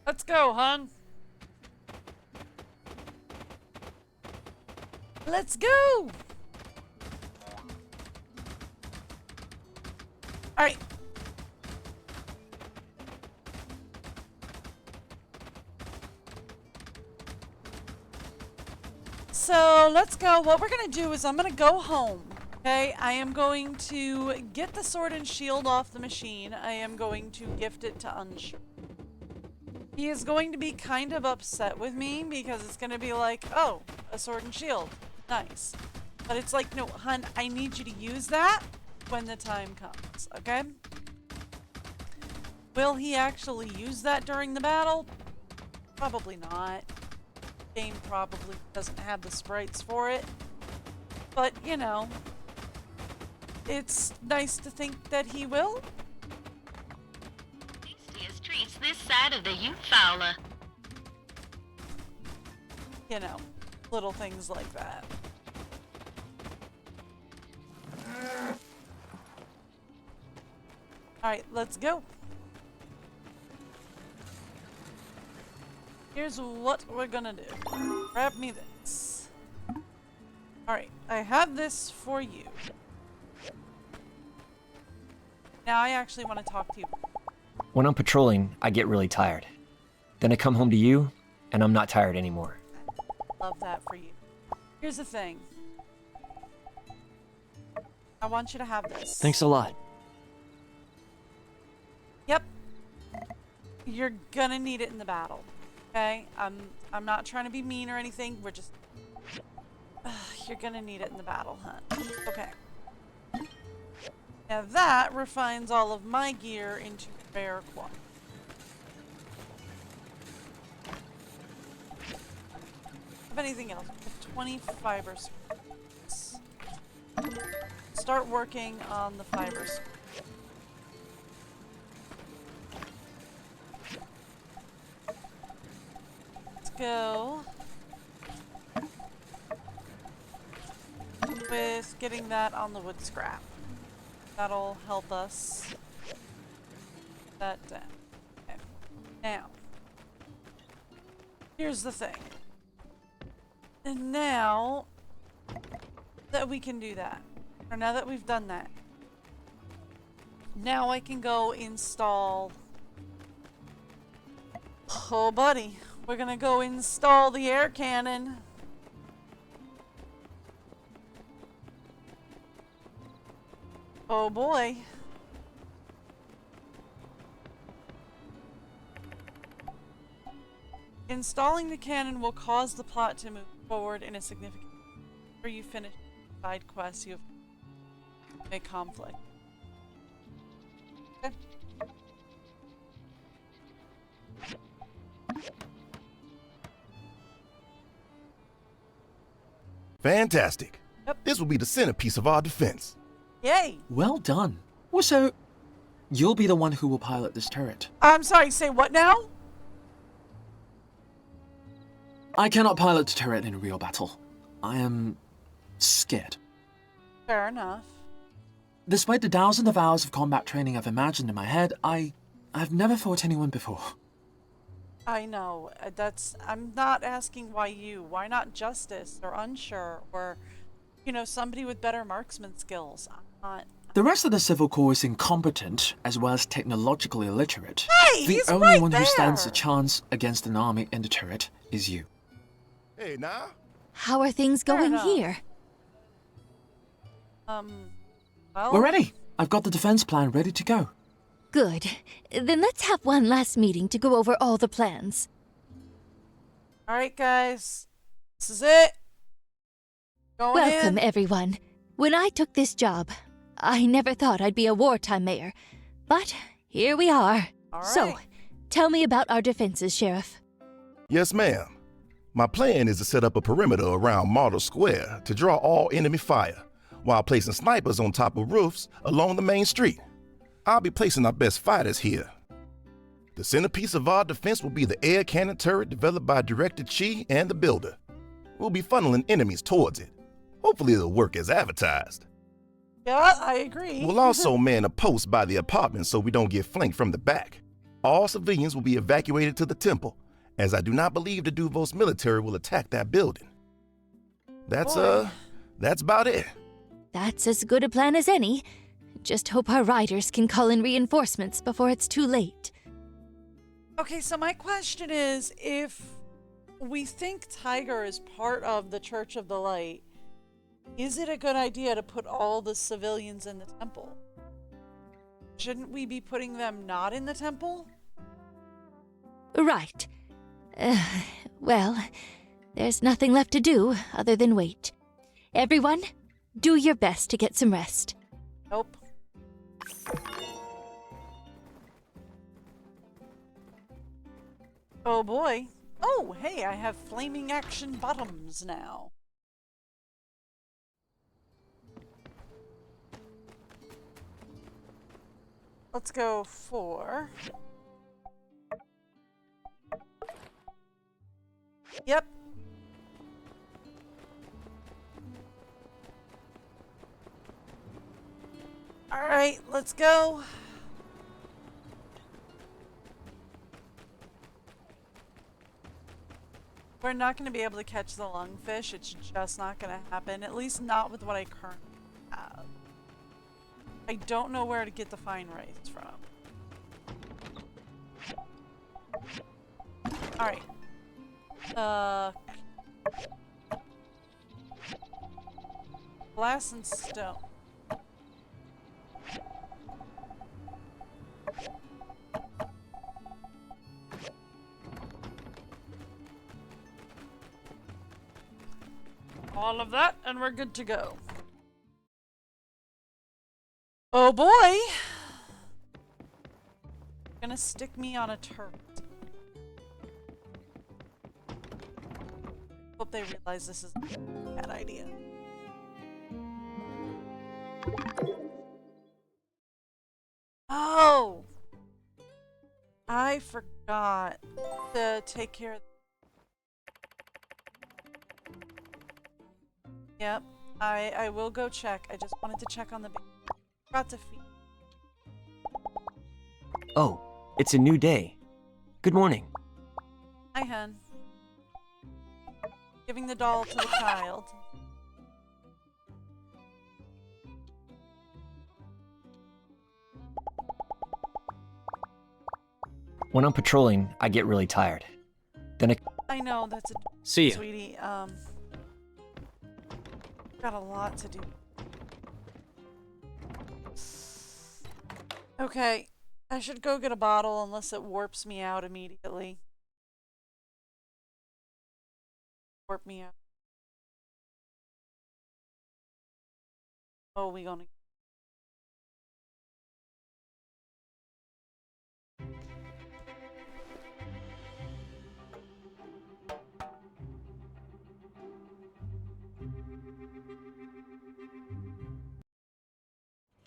Let's go, hon. Let's go! Alright. So let's go. What we're gonna do is I'm gonna go home. Okay, I am going to get the sword and shield off the machine. I am going to gift it to Unsure. He is going to be kind of upset with me because it's gonna be like, oh, a sword and shield. Nice. But it's like, no, hun, I need you to use that when the time comes, okay? Will he actually use that during the battle? Probably not. Game probably doesn't have the sprites for it. But, you know, it's nice to think that he will. Tastiest treats this side of the Ute Fowler. You know, little things like that. Alright, let's go. Here's what we're gonna do. Grab me this. Alright, I have this for you. Now I actually want to talk to you. When I'm patrolling, I get really tired. Then I come home to you, and I'm not tired anymore. love that for you. Here's the thing. I want you to have this. Thanks a lot. Yep. You're gonna need it in the battle. Okay? I'm not trying to be mean or anything. We're just... you're gonna need it in the battle, huh? Okay. Now that refines all of my gear into rare quality. If anything else, 20 fiber scraps. Start working on the fiber scraps. Let's go with getting that on the wood scrap. That'll help us. That down. Okay. Now, here's the thing. And now that we can do that, or now that we've done that, now I can go install. Oh, buddy, we're gonna go install the air cannon. Oh boy. Installing the cannon will cause the plot to move forward in a significant way. After you finish side quests, you have a conflict. Okay. Fantastic. Yep. This will be the centerpiece of our defense. Yay! Well done. Also, you'll be the one who will pilot this turret. I'm sorry, say what now? I cannot pilot the turret in a real battle. I am scared. Fair enough. Despite the thousands of hours of combat training I've imagined in my head, I've never fought anyone before. I know. I'm not asking why you. Why not Justice or Unsure or, you know, somebody with better marksman skills? I'm not. The rest of the Civil Corps is incompetent as well as technologically illiterate. Hey, the he's only right one who stands a there! chance against an army in the turret is you. Hey, now. How are things Fair going enough. here? Well, We're ready. I've got the defense plan ready to go. Good. Then let's have one last meeting to go over all the plans. alright, guys. This is it. Going Welcome, in. everyone. When I took this job, I never thought I'd be a wartime mayor. But here we are. All So, right. tell me about our defenses, Sheriff. Yes, ma'am. My plan is to set up a perimeter around Martyr Square to draw all enemy fire, while placing snipers on top of roofs along the main street. I'll be placing our best fighters here. The centerpiece of our defense will be the air cannon turret developed by Director Chi and the builder. We'll be funneling enemies towards it. Hopefully it'll work as advertised. Yeah, I agree. We'll also man a post by the apartment so we don't get flanked from the back. All civilians will be evacuated to the temple, as I do not believe the Duvos military will attack that building. That's Boy. that's about it. That's as good a plan as any. Just hope our riders can call in reinforcements before it's too late. Okay, so my question is, if we think Tiger is part of the Church of the Light, is it a good idea to put all the civilians in the temple? Shouldn't we be putting them not in the temple? Right. Well, there's nothing left to do other than wait. Everyone, do your best to get some rest. Nope. Oh boy. Oh, hey, I have flaming action bottoms now. Let's go for... Yep. Alright, let's go. We're not going to be able to catch the lungfish. It's just not going to happen. At least not with what I currently have. I don't know where to get the fine rays from. Alright. Glass and stone. All of that, and we're good to go. Oh boy! Gonna stick me on a turret. Hope they realize this is a bad idea. Oh! I forgot to take care of. Yep, I will go check. I just wanted to check on the baby. Forgot to feed. Oh, it's a new day. Good morning. Hi, hun. Giving the doll to the child. When I'm patrolling, I get really tired. Then I know, that's a See ya. sweetie. Got a lot to do. Okay, I should go get a bottle unless it warps me out immediately. Warp me out. Oh, we gonna.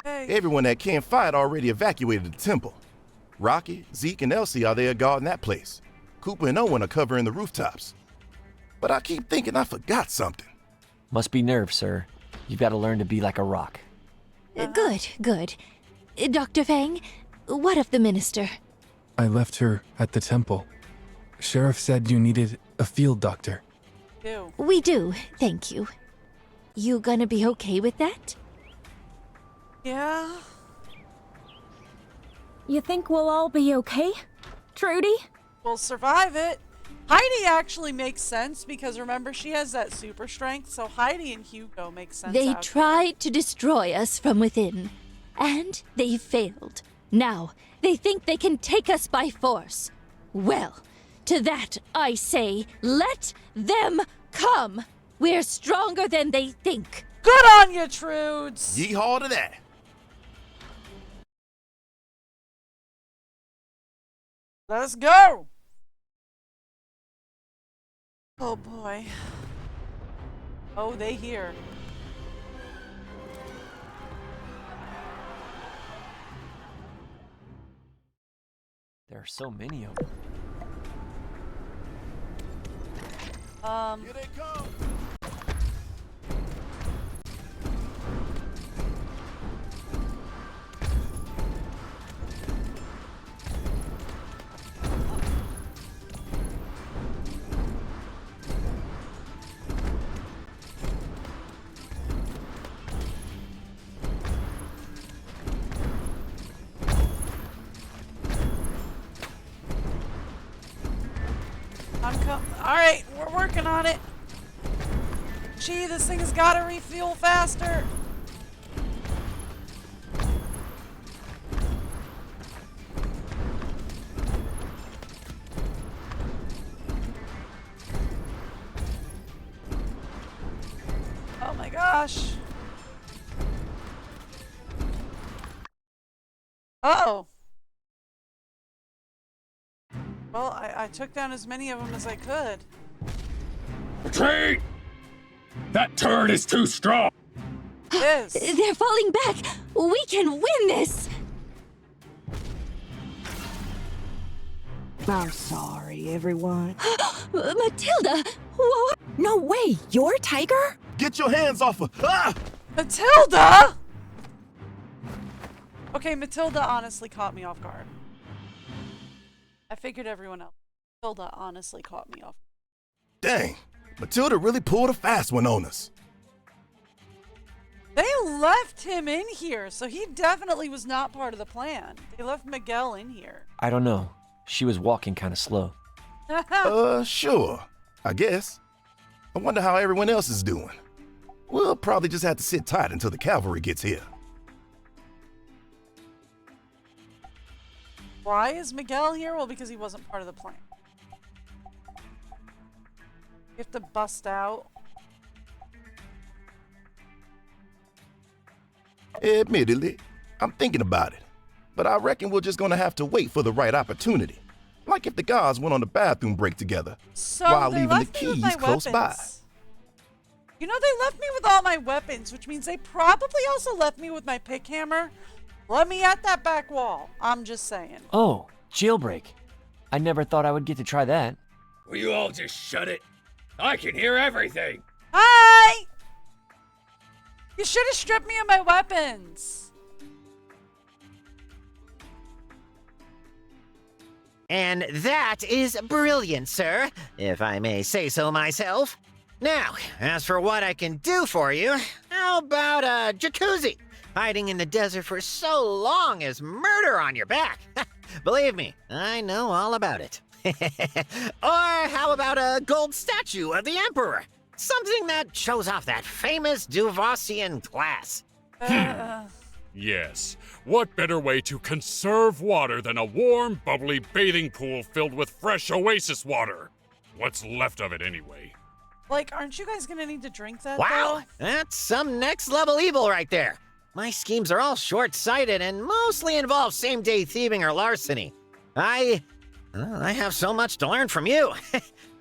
Hey. Everyone that can't fight already evacuated the temple. Rocky, Zeke, and Elsie are there guarding that place. Cooper and Owen are covering the rooftops. But I keep thinking I forgot something. must be nerves, sir. You've got to learn to be like a rock. Good, good. Dr. Fang, what of the minister? I left her at the temple. Sheriff said you needed a field doctor. We do, thank you. You gonna be okay with that? Yeah. You think we'll all be okay, Trudy? We'll survive it. Heidi actually makes sense because remember she has that super strength, so Heidi and Hugo make sense. They out tried to destroy us from within, and they failed. Now, they think they can take us by force. Well, to that I say, let them come. We're stronger than they think. Good on you, Trudes. Yeehaw to that. Let's go. Oh boy. Oh, they hear. There are so many of them. Here they come. Alright, we're working on it. Gee, this thing has got to refuel faster. Oh my gosh. Uh-oh. Well, I took down as many of them as I could. Retreat! That turret is too strong! Yes. They're falling back! We can win this! I'm sorry, everyone. Matilda! Whoa. No way! You're Tiger? Get your hands off her! Ah! Matilda! Okay, Matilda honestly caught me off guard. I figured everyone else. Matilda honestly caught me off. Dang, Matilda really pulled a fast one on us. They left him in here, so he definitely was not part of the plan. They left Miguel in here. I don't know. She was walking kind of slow. Sure, I guess. I wonder how everyone else is doing. We'll probably just have to sit tight until the cavalry gets here. Why is Miguel here? Well, because he wasn't part of the plan. You have to bust out. Admittedly, I'm thinking about it, but I reckon we're just gonna have to wait for the right opportunity. Like if the guards went on a bathroom break together, So while they leaving the left me with keys my close by. weapons. You know, they left me with all my weapons, which means they probably also left me with my pick hammer. Let me at that back wall. I'm just saying. Oh, jailbreak. I never thought I would get to try that. Will you all just shut it? I can hear everything. Hi! You should have stripped me of my weapons. And that is brilliant, sir, if I may say so myself. Now, as for what I can do for you, how about a jacuzzi? Hiding in the desert for so long is murder on your back. Believe me, I know all about it. Or how about a gold statue of the Emperor? Something that shows off that famous Duvossian class. Yes. What better way to conserve water than a warm, bubbly bathing pool filled with fresh oasis water? What's left of it anyway? Like, aren't you guys gonna need to drink that, Wow, though? that's some next level evil right there. My schemes are all short-sighted and mostly involve same-day thieving or larceny. I have so much to learn from you.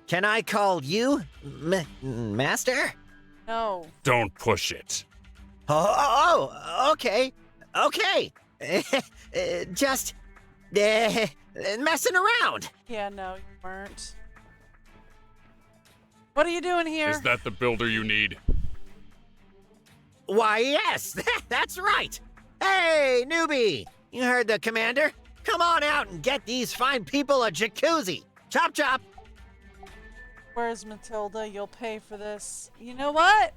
Can I call you Master? No. Don't push it. Okay. Okay. Just messing around. Yeah, no, you weren't. What are you doing here? Is that the builder you need? Why, yes, that's right. Hey, newbie, you heard the commander. Come on out and get these fine people a jacuzzi. Chop, chop. Where's Matilda? You'll pay for this. You know what?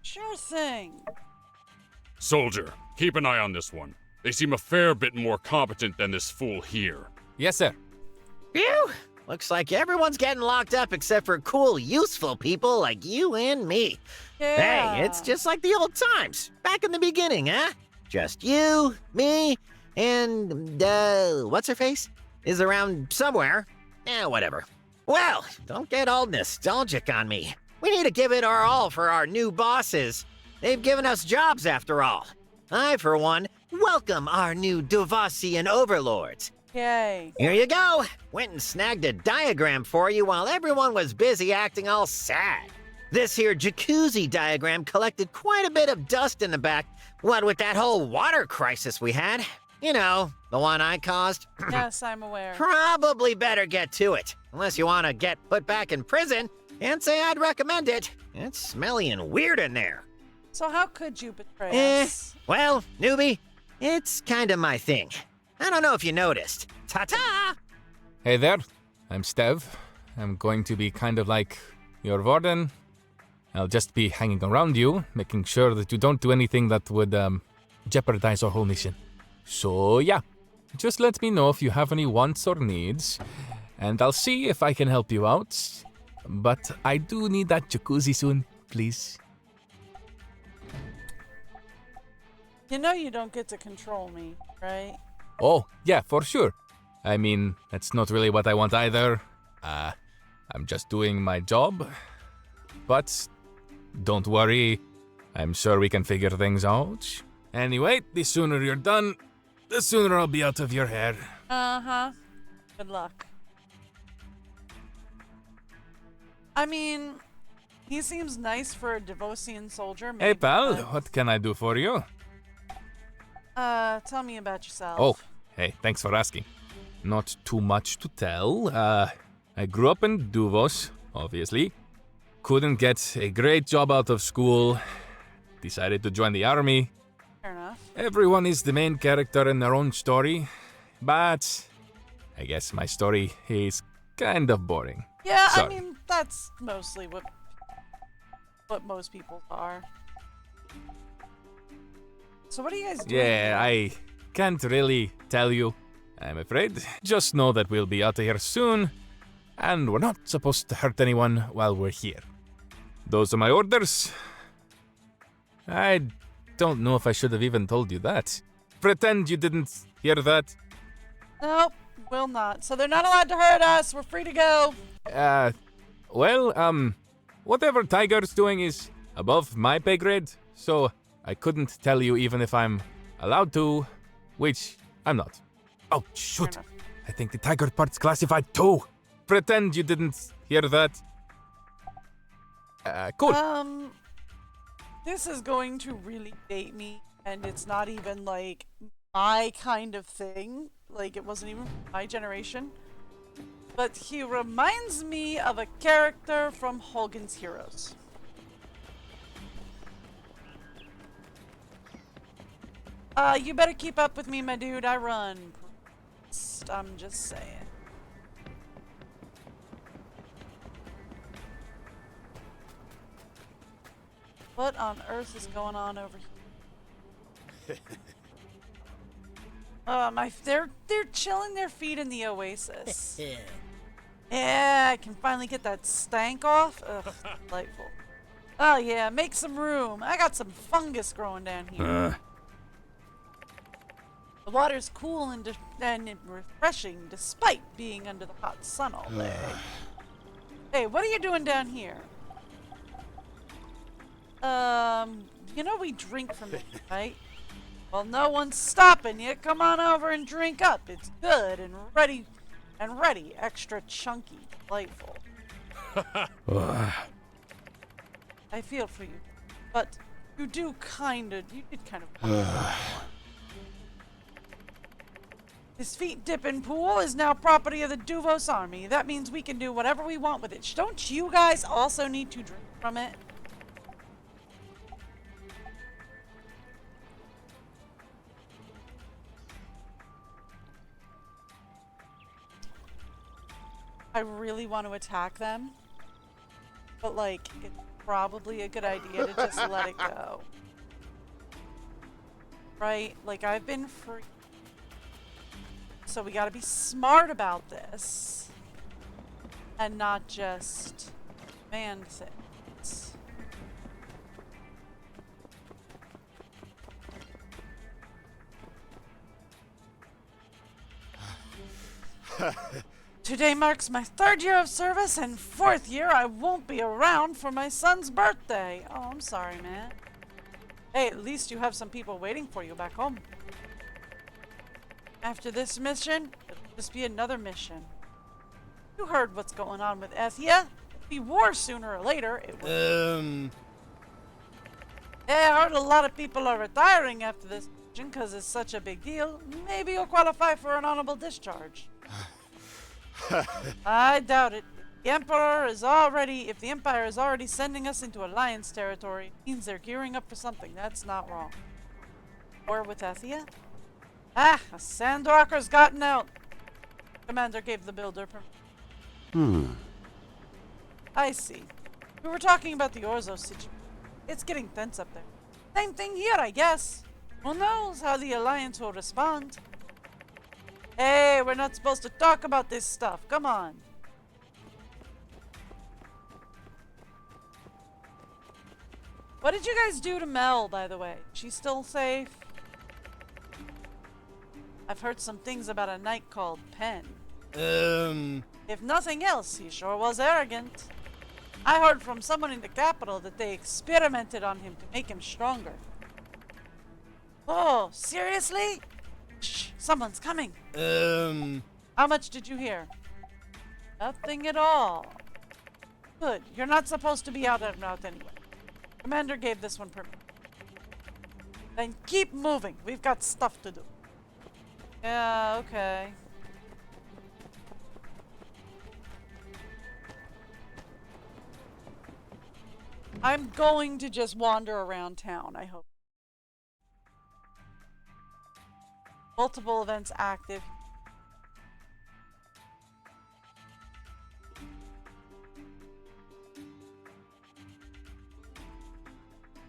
Sure thing. Soldier, keep an eye on this one. They seem a fair bit more competent than this fool here. Yes, sir. Phew. Looks like everyone's getting locked up except for cool, useful people like you and me. Yeah. Hey, it's just like the old times. Back in the beginning, huh? Just you, me, and, what's her face? Is around somewhere. Whatever. Well, don't get all nostalgic on me. We need to give it our all for our new bosses. They've given us jobs after all. I, for one, welcome our new Duvossian overlords. Yay. Here you go. Went and snagged a diagram for you while everyone was busy acting all sad. This here jacuzzi diagram collected quite a bit of dust in the back, what with that whole water crisis we had. You know, the one I caused. Yes, I'm aware. Probably better get to it, unless you want to get put back in prison. Can't say I'd recommend it. It's smelly and weird in there. So how could you betray us? Well, newbie, it's kind of my thing. I don't know if you noticed. Ta-ta! Hey there, I'm Stev. I'm going to be kind of like your warden. I'll just be hanging around you, making sure that you don't do anything that would jeopardize our whole mission. So yeah, just let me know if you have any wants or needs, and I'll see if I can help you out. But I do need that jacuzzi soon, please. You know you don't get to control me, right? Oh, yeah, for sure. I mean, that's not really what I want either. I'm just doing my job. But don't worry, I'm sure we can figure things out. Anyway, the sooner you're done, the sooner I'll be out of your hair. Uh-huh. Good luck. I mean, he seems nice for a Devossian soldier. Hey, maybe, pal, but- what can I do for you? Tell me about yourself. Oh, hey, thanks for asking. Not too much to tell. I grew up in Duvos, obviously. Couldn't get a great job out of school. Decided to join the army. Fair enough. Everyone is the main character in their own story. But I guess my story is kind of boring. Yeah, Sorry. I mean, that's mostly what most people are. So what are you guys doing? Yeah, I can't really tell you, I'm afraid. Just know that we'll be out of here soon, and we're not supposed to hurt anyone while we're here. Those are my orders. I don't know if I should have even told you that. Pretend you didn't hear that. Nope, will not. So they're not allowed to hurt us. We're free to go. Well, whatever Tiger's doing is above my pay grade, so I couldn't tell you even if I'm allowed to, which I'm not. Oh, shoot. I think the Tiger part's classified too. Pretend you didn't hear that. Cool. This is going to really date me, and it's not even, like, my kind of thing. Like, it wasn't even my generation. But he reminds me of a character from Hogan's Heroes. You better keep up with me, my dude. I run. I'm just saying. What on earth is going on over here? They're chilling their feet in the oasis. Yeah, I can finally get that stank off. Ugh, delightful. Oh yeah, make some room. I got some fungus growing down here. The water's cool and refreshing despite being under the hot sun all day. Hey, what are you doing down here? You know we drink from it, right? Well, no one's stopping you. Come on over and drink up. It's good and ready, extra chunky, delightful. I feel for you, but you did kind of. This feet-dipping pool is now property of the Duvos army. That means we can do whatever we want with it. Don't you guys also need to drink from it? I really want to attack them, but like, it's probably a good idea to just let it go. Right? Like, I've been free. So we gotta be smart about this. And not just man things. Today marks my 3rd year of service and 4th year I won't be around for my son's birthday. Oh, I'm sorry, man. Hey, at least you have some people waiting for you back home. After this mission, it'll just be another mission. You heard what's going on with Ethia. It'll be war sooner or later. It will. Yeah, I heard a lot of people are retiring after this mission because it's such a big deal. Maybe you'll qualify for an honorable discharge. I doubt it. If the Empire is already sending us into Alliance territory, it means they're gearing up for something. That's not wrong. War with Ethia? Ah, a Sandrocker's gotten out. Commander gave the builder permission. I see. We were talking about the Orzo situation. It's getting tense up there. Same thing here, I guess. Who knows how the Alliance will respond? Hey, we're not supposed to talk about this stuff. Come on. What did you guys do to Mel, by the way? She's still safe? I've heard some things about a knight called Penn. If nothing else, he sure was arrogant. I heard from someone in the capital that they experimented on him to make him stronger. Oh, seriously? Shh, someone's coming. How much did you hear? Nothing at all. Good, you're not supposed to be out and out anyway. Commander gave this one permission. Then keep moving, we've got stuff to do. Yeah, okay. I'm going to just wander around town, I hope. Multiple events active.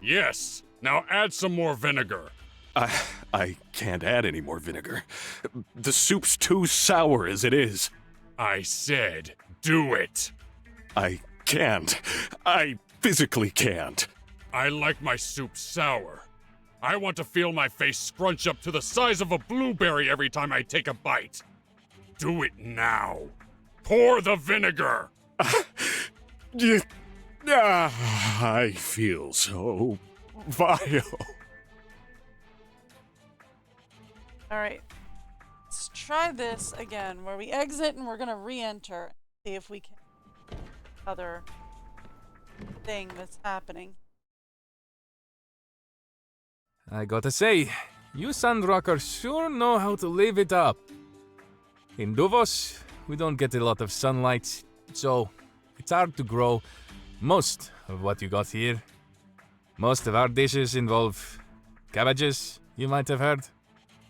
Yes! Now add some more vinegar. I can't add any more vinegar. The soup's too sour as it is. I said, do it! I can't. I physically can't. I like my soup sour. I want to feel my face scrunch up to the size of a blueberry every time I take a bite. Do it now. Pour the vinegar. I feel so vile. Alright. Let's try this again, where we exit and we're gonna re-enter. See if we can... other thing that's happening. I gotta say, you Sandrockers sure know how to live it up. In Duvos, we don't get a lot of sunlight, so it's hard to grow most of what you got here. Most of our dishes involve cabbages, you might have heard.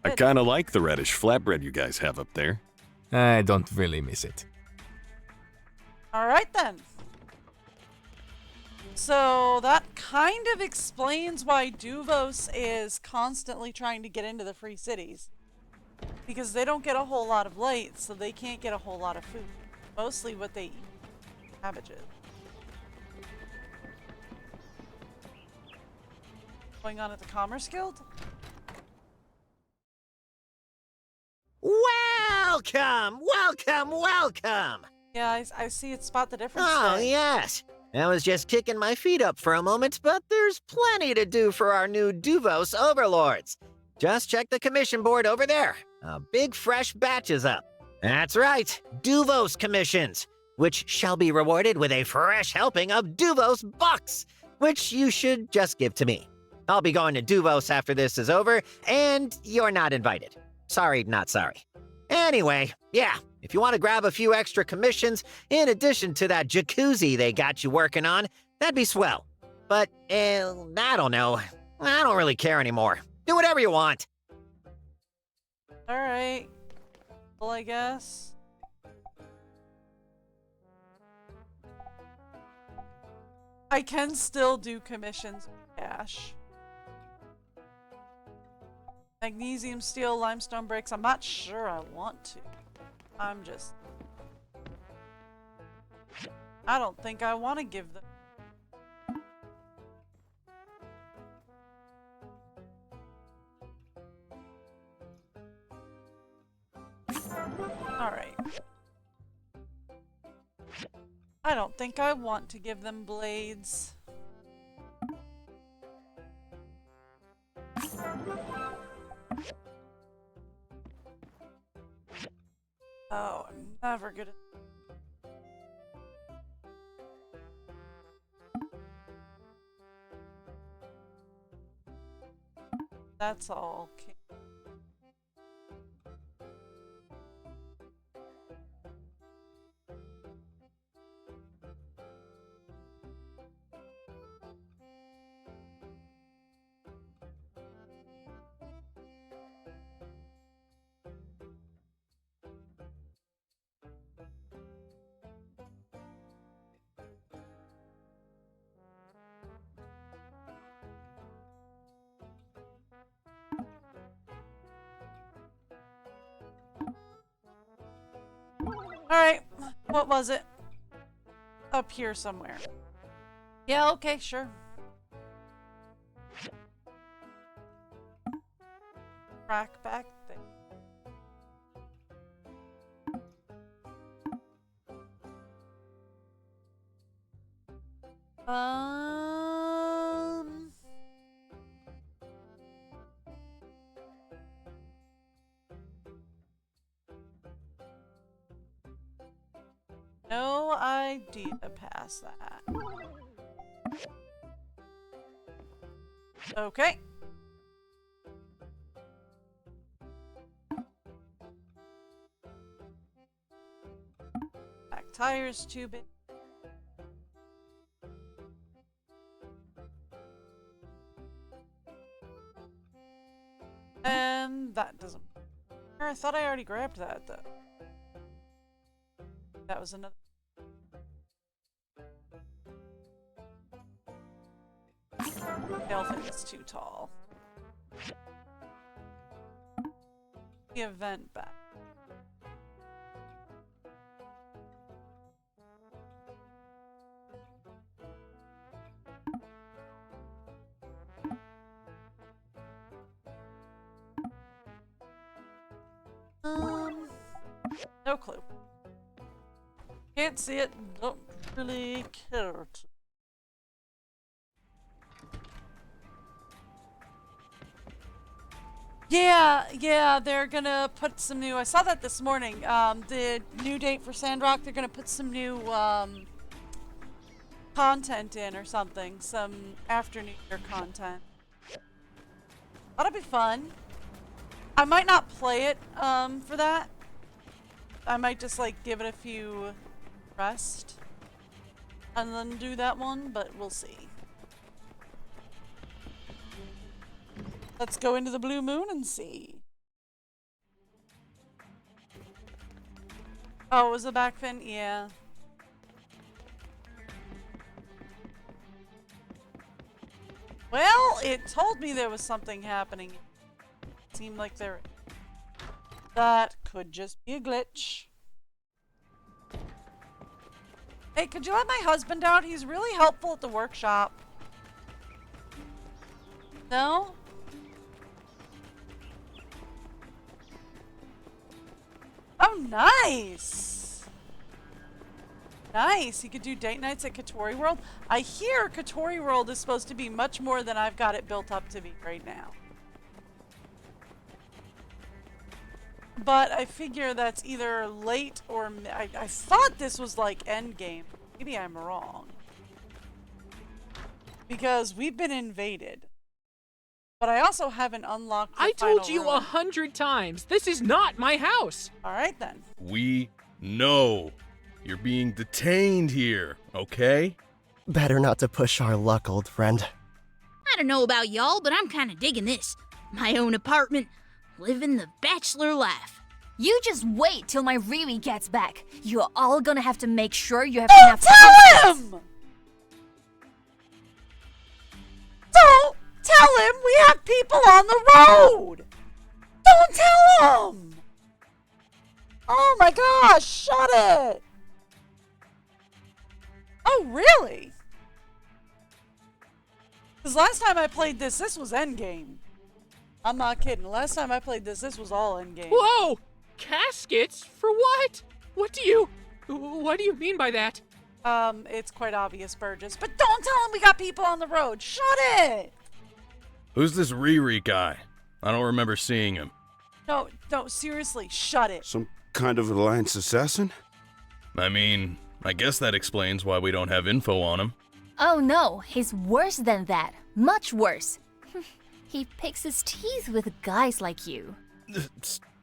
I kinda like the reddish flatbread you guys have up there. I don't really miss it. Alright then. So that kind of explains why Duvos is constantly trying to get into the free cities. Because they don't get a whole lot of light, so they can't get a whole lot of food. Mostly what they eat, cabbages. Going on at the Commerce Guild? Welcome! Welcome! Welcome! Yeah, I see it. Spot the difference. Oh, there. yes. I was just kicking my feet up for a moment, but there's plenty to do for our new Duvos overlords. Just check the commission board over there. A big fresh batch is up. That's right, Duvos commissions, which shall be rewarded with a fresh helping of Duvos bucks, which you should just give to me. I'll be going to Duvos after this is over, and you're not invited. Sorry, not sorry. Anyway, yeah, if you want to grab a few extra commissions in addition to that jacuzzi they got you working on, that'd be swell. But, I don't know. I don't really care anymore. Do whatever you want. Alright. Well, I guess. I can still do commissions with cash. Magnesium, steel, limestone bricks. I'm not sure I want to. I'm just... I don't think I want to give them... Alright. I don't think I want to give them blades. Oh, I'm never good at... That's all. Okay. Alright, what was it? Up here somewhere. Yeah, okay, sure. Crack back thing. No idea past that. Okay. Back tires too big. And that doesn't. I thought I already grabbed that though. That was another. Elephant is too tall. The event back. No clue. Can't see it. Don't really care to. Yeah, they're gonna put some new. I saw that this morning. The new date for Sandrock, they're gonna put some new content in or something. Some after New Year content. That'll be fun. I might not play it for that. I might just like give it a few rest and then do that one, but we'll see. Let's go into the blue moon and see. Oh, it was a back fin? Yeah. Well, it told me there was something happening. It seemed like there... That could just be a glitch. Hey, could you let my husband out? He's really helpful at the workshop. No? Oh, nice! Nice! He could do date nights at Katori World. I hear Katori World is supposed to be much more than I've got it built up to be right now. But I figure that's either late or... I thought this was like endgame. Maybe I'm wrong. Because we've been invaded. But I also haven't unlocked the I told final you room. 100 times, this is not my house. Alright then. We know you're being detained here, okay? Better not to push our luck, old friend. I don't know about y'all, but I'm kinda digging this. My own apartment, living the bachelor life. You just wait till my Riri gets back. You're all gonna have to make sure you have Don't enough tell him! Don't tell him we have people on the road! Don't tell him! Oh my gosh, shut it! Oh, really? Because last time I played this was endgame. I'm not kidding. Last time I played this was all endgame. Whoa! Caskets? For what? What do you mean by that? It's quite obvious, Burgess. But don't tell him we got people on the road. Shut it! Who's this Riri guy? I don't remember seeing him. No, seriously, shut it. Some kind of Alliance assassin? I mean, I guess that explains why we don't have info on him. Oh no, he's worse than that. Much worse. He picks his teeth with guys like you.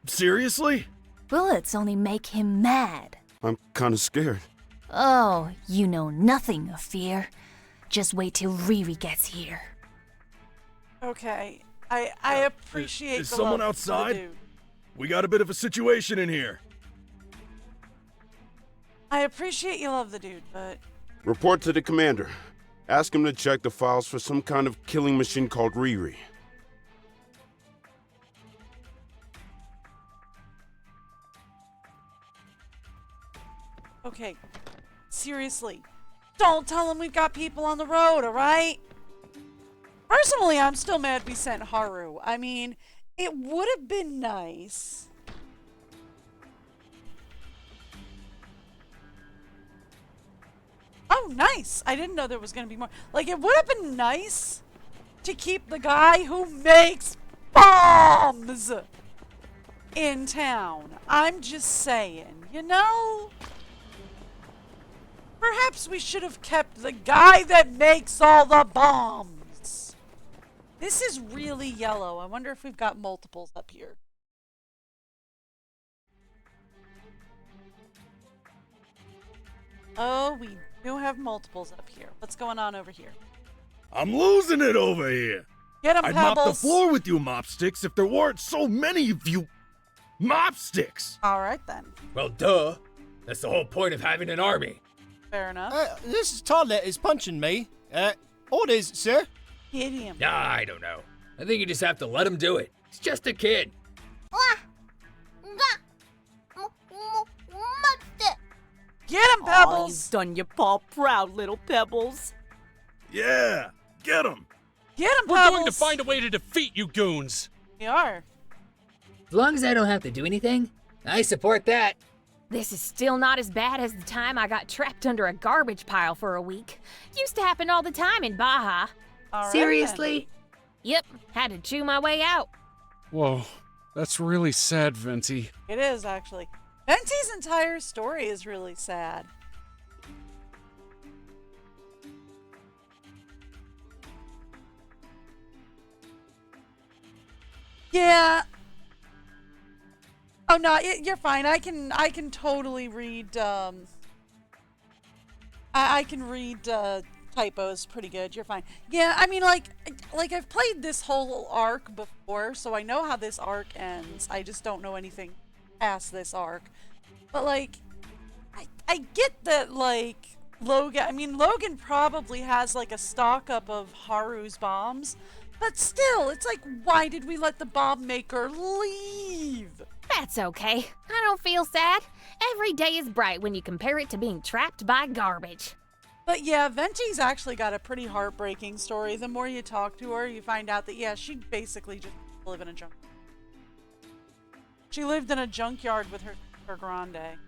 Seriously? Bullets only make him mad. I'm kinda scared. Oh, you know nothing of fear. Just wait till Riri gets here. Okay, I appreciate Is the someone love for the outside? dude. We got a bit of a situation in here. I appreciate you love the dude, but... Report to the commander. Ask him to check the files for some kind of killing machine called Riri. Okay, seriously, don't tell him we've got people on the road, alright? Personally, I'm still mad we sent Haru. I mean, it would have been nice. Oh, nice! I didn't know there was going to be more. Like, it would have been nice to keep the guy who makes bombs in town. I'm just saying, you know? Perhaps we should have kept the guy that makes all the bombs. This is really yellow. I wonder if we've got multiples up here. Oh, we do have multiples up here. What's going on over here? I'm losing it over here. Get 'em, I'd mop the Pebbles. floor with you mopsticks if there weren't so many of you mopsticks. All right, then. Well, duh. That's the whole point of having an army. Fair enough. This toddler is punching me. Orders, sir. Hit him. I don't know. I think you just have to let him do it. He's just a kid. Get him, Pebbles! Oh, you've done your paw proud, little Pebbles. Yeah, get him. Get him, We're Pebbles! going to find a way to defeat you goons. We are. As long as I don't have to do anything, I support that. This is still not as bad as the time I got trapped under a garbage pile for a week. Used to happen all the time in Baja. Seriously? Yep, had to chew my way out. Whoa, that's really sad, Venti. It is, actually. Venti's entire story is really sad. Yeah. Oh no, you're fine. I can totally read. I can read typos pretty good. You're fine. Yeah, I mean, like I've played this whole arc before, so I know how this arc ends. I just don't know anything past this arc. But like, I get that like Logan. I mean, Logan probably has like a stock up of Haru's bombs. But still, it's like, why did we let the bomb maker leave? That's okay. I don't feel sad. Every day is bright when you compare it to being trapped by garbage. But yeah, Venti's actually got a pretty heartbreaking story. The more you talk to her, you find out that, yeah, she basically just lived in a junkyard. She lived in a junkyard with her grande.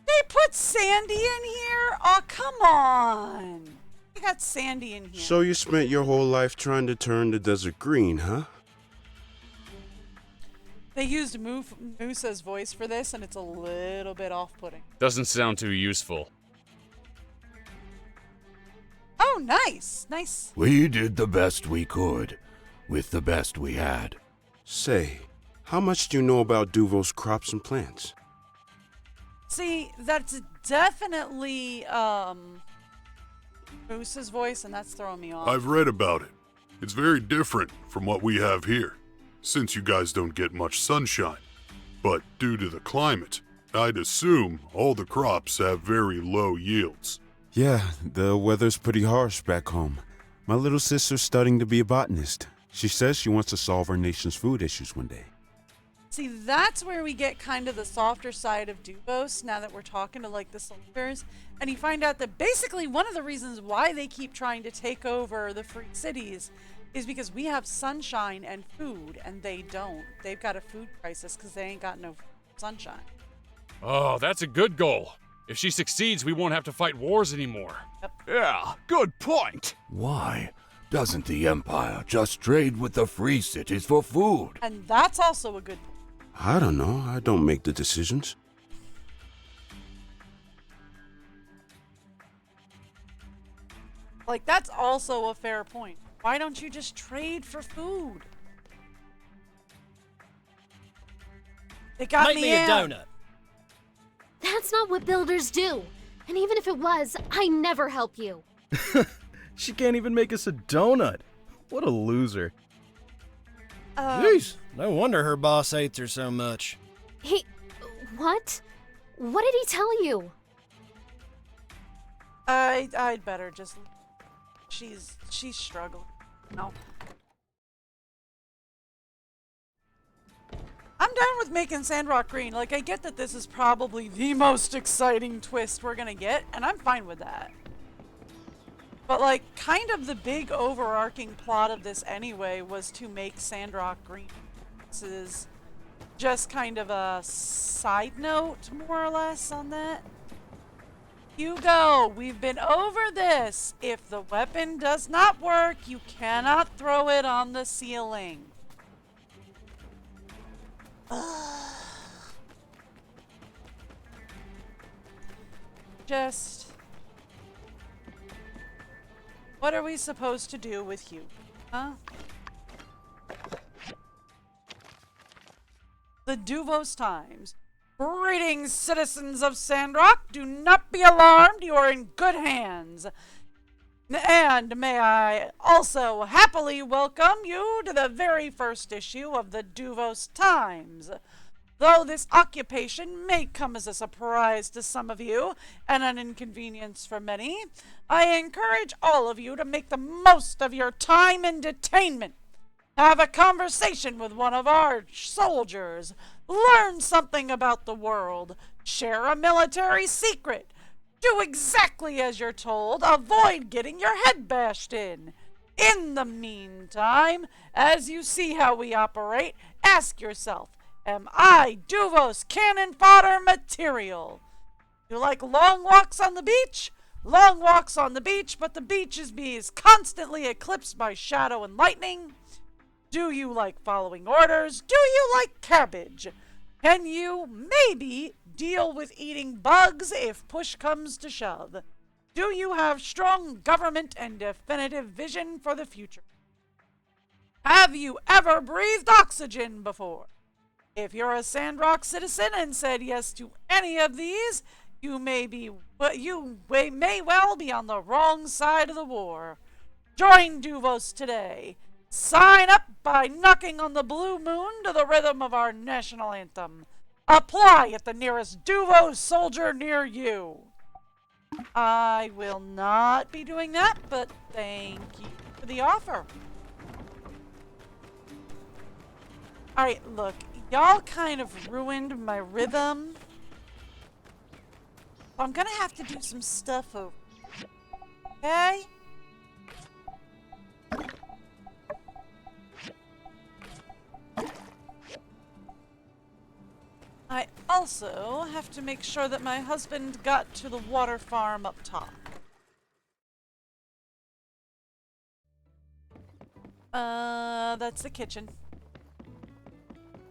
They put Sandy in here? Oh, come on. They got Sandy in here. So you spent your whole life trying to turn the desert green, huh? They used Musa's voice for this, and it's a little bit off-putting. Doesn't sound too useful. Oh, nice. Nice. We did the best we could, with the best we had. Say, how much do you know about Duvo's crops and plants? See, that's definitely Moose's voice, and that's throwing me off. I've read about it. It's very different from what we have here, since you guys don't get much sunshine. But due to the climate, I'd assume all the crops have very low yields. Yeah, the weather's pretty harsh back home. My little sister's studying to be a botanist. She says she wants to solve our nation's food issues one day. See, that's where we get kind of the softer side of Duvos, now that we're talking to, like, the soldiers. And you find out that basically one of the reasons why they keep trying to take over the free cities is because we have sunshine and food, and they don't. They've got a food crisis because they ain't got no sunshine. Oh, that's a good goal. If she succeeds, we won't have to fight wars anymore. Yep. Yeah, good point. Why doesn't the Empire just trade with the free cities for food? And that's also a good point. I don't know. I don't make the decisions. Like, that's also a fair point. Why don't you just trade for food? They got Make me a donut. That's not what builders do. And even if it was, I never help you. She can't even make us a donut. What a loser. Jeez, no wonder her boss hates her so much. He... What? What did he tell you? I'd better just... She's struggling. No. I'm done with making Sandrock green. Like, I get that this is probably the most exciting twist we're gonna get, and I'm fine with that. But, like, kind of the big overarching plot of this anyway was to make Sandrock green. This is just kind of a side note, more or less, on that. Hugo, we've been over this. If the weapon does not work, you cannot throw it on the ceiling. Just... What are we supposed to do with you? Huh? The Duvos Times. Greetings, citizens of Sandrock. Do not be alarmed. You are in good hands. And may I also happily welcome you to the very first issue of the Duvos Times. Though this occupation may come as a surprise to some of you and an inconvenience for many, I encourage all of you to make the most of your time in detainment. Have a conversation with one of our soldiers. Learn something about the world. Share a military secret. Do exactly as you're told. Avoid getting your head bashed in. In the meantime, as you see how we operate, ask yourself, am I Duvos cannon fodder material? You like long walks on the beach? Long walks on the beach, but the beach is constantly eclipsed by shadow and lightning. Do you like following orders? Do you like cabbage? Can you maybe deal with eating bugs if push comes to shove? Do you have strong government and definitive vision for the future? Have you ever breathed oxygen before? If you're a Sandrock citizen and said yes to any of these, you may well be on the wrong side of the war. Join Duvos today. Sign up by knocking on the blue moon to the rhythm of our national anthem. Apply at the nearest Duvos soldier near you. I will not be doing that, but thank you for the offer. Alright, look, y'all kind of ruined my rhythm. I'm gonna have to do some stuff over. Okay? I also have to make sure that my husband got to the water farm up top. That's the kitchen.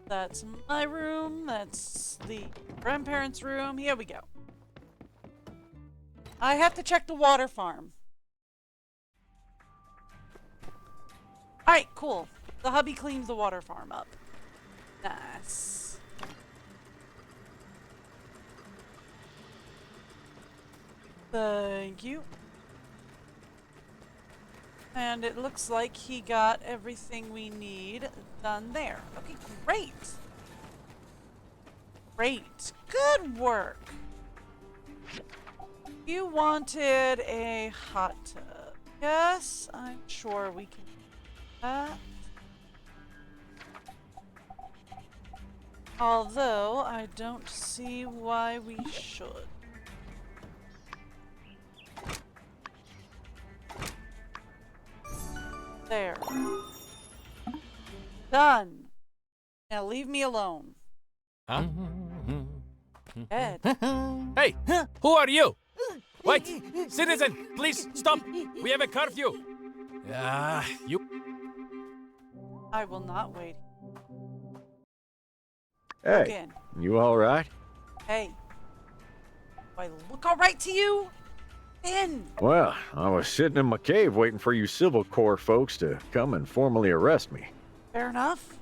That's my room. That's the grandparents' room. Here we go. I have to check the water farm. Alright, cool. The hubby cleans the water farm up. Nice. Thank you. And it looks like he got everything we need done there. Okay, great. Great. Good work. You wanted a hot tub. Yes, I'm sure we can do that. Although, I don't see why we should. There. Done. Now leave me alone. Huh? Ed. Hey, who are you? Wait, citizen, please stop. We have a curfew. You. I will not wait. Hey, Again. you all right? Hey. Do I look all right to you? In. Well, I was sitting in my cave waiting for you Civil Corps folks to come and formally arrest me. Fair enough.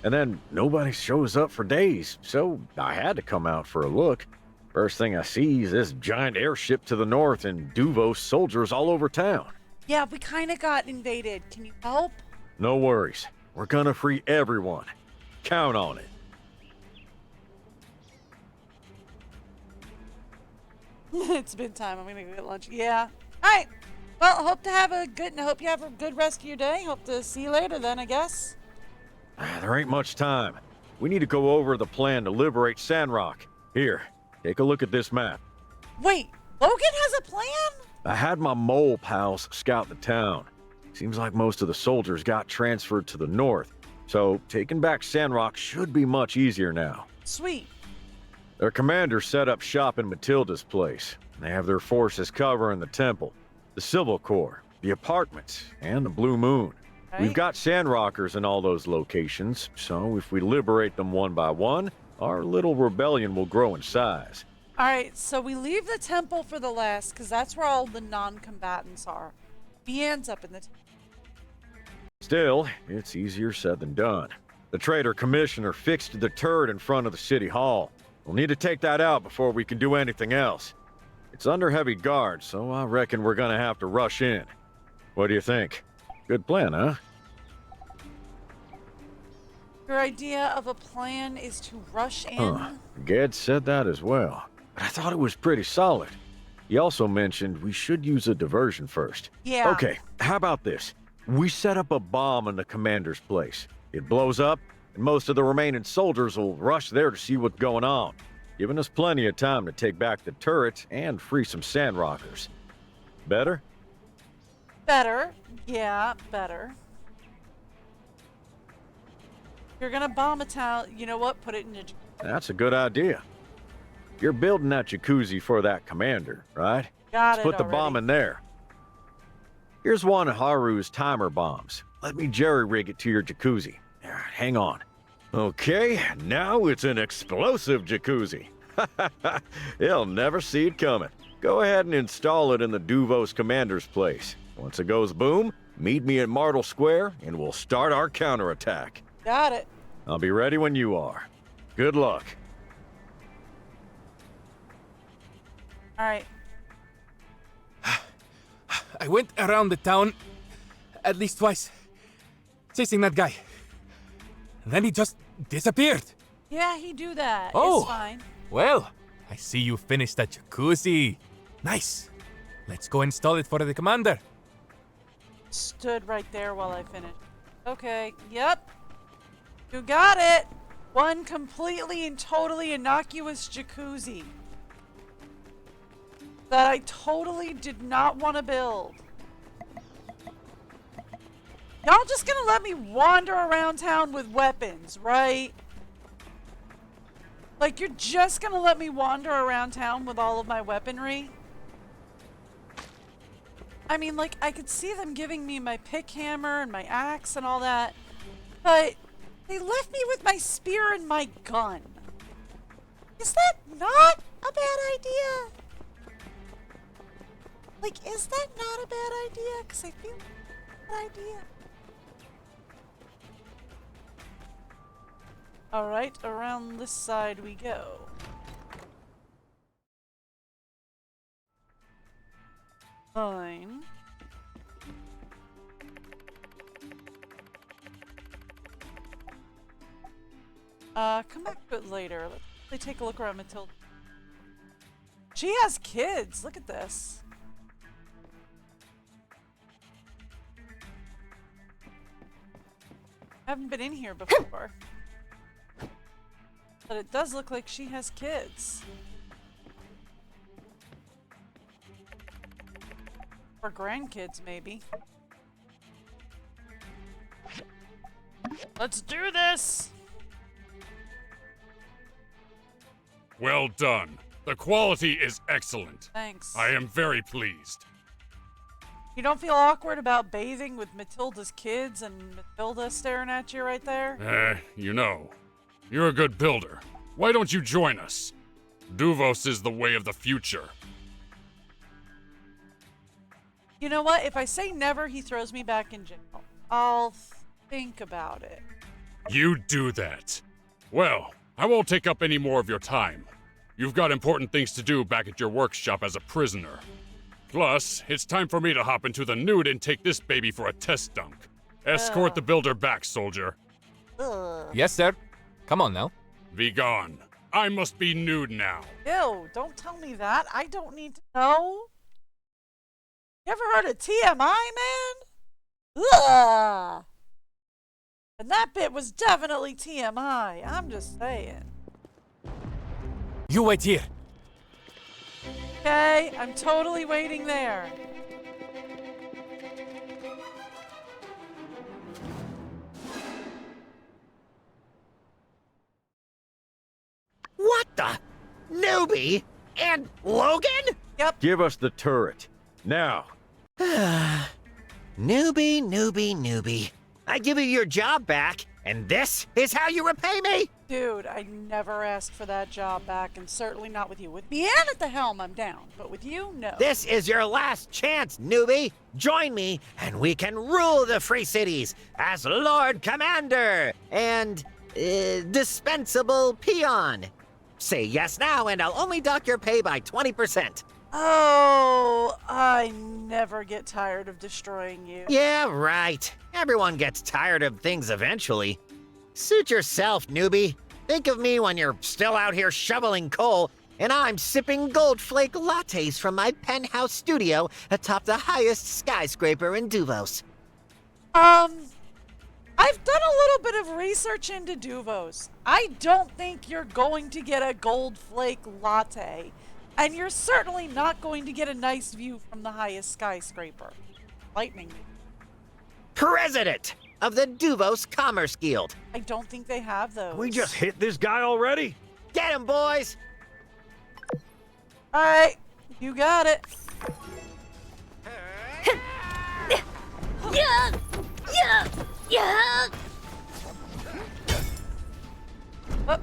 And then nobody shows up for days, so I had to come out for a look. First thing I see is this giant airship to the north and Duvos soldiers all over town. Yeah, we kind of got invaded. Can you help? No worries. We're gonna free everyone. Count on it. It's been time. I'm gonna go get lunch. Yeah. All right. Well, hope you have a good rest of your day. Hope to see you later then, I guess. There ain't much time. We need to go over the plan to liberate Sandrock. Here, take a look at this map. Wait, Logan has a plan? I had my mole pals scout the town. Seems like most of the soldiers got transferred to the north, so taking back Sandrock should be much easier now. Sweet. Their commander set up shop in Matilda's place. They have their forces covering the temple, the Civil Corps, the apartments, and the Blue Moon. Right. We've got Sandrockers in all those locations, so if we liberate them one by one, our little rebellion will grow in size. Alright, so we leave the temple for the last, because that's where all the non-combatants are. He ends up in the temple. Still, it's easier said than done. The traitor commissioner fixed the turret in front of the city hall. We'll need to take that out before we can do anything else. It's under heavy guard, so I reckon we're gonna have to rush in. What do you think? Good plan, huh? Your idea of a plan is to rush in? Huh. Ged said that as well. But I thought it was pretty solid. He also mentioned we should use a diversion first. Yeah. Okay, how about this? We set up a bomb in the commander's place. It blows up, and most of the remaining soldiers will rush there to see what's going on, giving us plenty of time to take back the turret and free some Sandrockers. Better? Better. Yeah, better. You're gonna bomb a town. You know what? Put it in a... That's a good idea. You're building that jacuzzi for that commander, right? Got Let's it put the already. bomb in there. Here's one of Haru's timer bombs. Let me jerry-rig it to your jacuzzi. Hang on. Okay, now it's an explosive jacuzzi. He'll never see it coming. Go ahead and install it in the Duvos commander's place. Once it goes boom, meet me at Martel Square and we'll start our counterattack. Got it. I'll be ready when you are. Good luck. Alright. I went around the town at least twice, chasing that guy. Then he just disappeared. Yeah, he do that. Oh. It's fine. Well, I see you finished that jacuzzi. Nice. Let's go install it for the commander. Stood right there while I finished. Okay, yep. You got it! One completely and totally innocuous jacuzzi that I totally did not want to build. Y'all just gonna let me wander around town with weapons, right? Like, you're just gonna let me wander around town with all of my weaponry? I mean, like, I could see them giving me my pick hammer and my axe and all that, but they left me with my spear and my gun. Is that not a bad idea? Like, is that not a bad idea? Because I feel like a bad idea. Alright, around this side we go. Fine. Come back to it later. Let's take a look around Matilda. She has kids! Look at this. I haven't been in here before. But it does look like she has kids. Or grandkids, maybe. Let's do this! Well done. The quality is excellent. Thanks. I am very pleased. You don't feel awkward about bathing with Matilda's kids and Matilda staring at you right there? You know, you're a good builder. Why don't you join us? Duvos is the way of the future. You know what? If I say never, he throws me back in jail. I'll think about it. You do that. Well, I won't take up any more of your time. You've got important things to do back at your workshop as a prisoner. Plus, it's time for me to hop into the nude and take this baby for a test dunk. Escort the builder back, soldier. Yes, sir. Come on now. Be gone. I must be nude now. Ew, don't tell me that. I don't need to know. You ever heard of TMI, man? Ugh. And that bit was definitely TMI. I'm just saying. You wait here. Okay, I'm totally waiting there. What the? Newbie? And Logan? Yep. Give us the turret. Now. Newbie. I give you your job back, and this is how you repay me? Dude, I never asked for that job back, and certainly not with you. With Deanne at the helm, I'm down. But with you, no. This is your last chance, newbie. Join me, and we can rule the Free Cities as Lord Commander and dispensable peon. Say yes now, and I'll only dock your pay by 20%. Oh, I never get tired of destroying you. Yeah, right. Everyone gets tired of things eventually. Suit yourself, newbie. Think of me when you're still out here shoveling coal, and I'm sipping goldflake lattes from my penthouse studio atop the highest skyscraper in Duvos. I've done a little bit of research into Duvos. I don't think you're going to get a gold flake latte, and you're certainly not going to get a nice view from the highest skyscraper. lightning. President of the Duvos Commerce Guild. I don't think they have those. We just hit this guy already? Get him, boys! Alright, you got it. Yeah! Yeah! Yeah! Oh.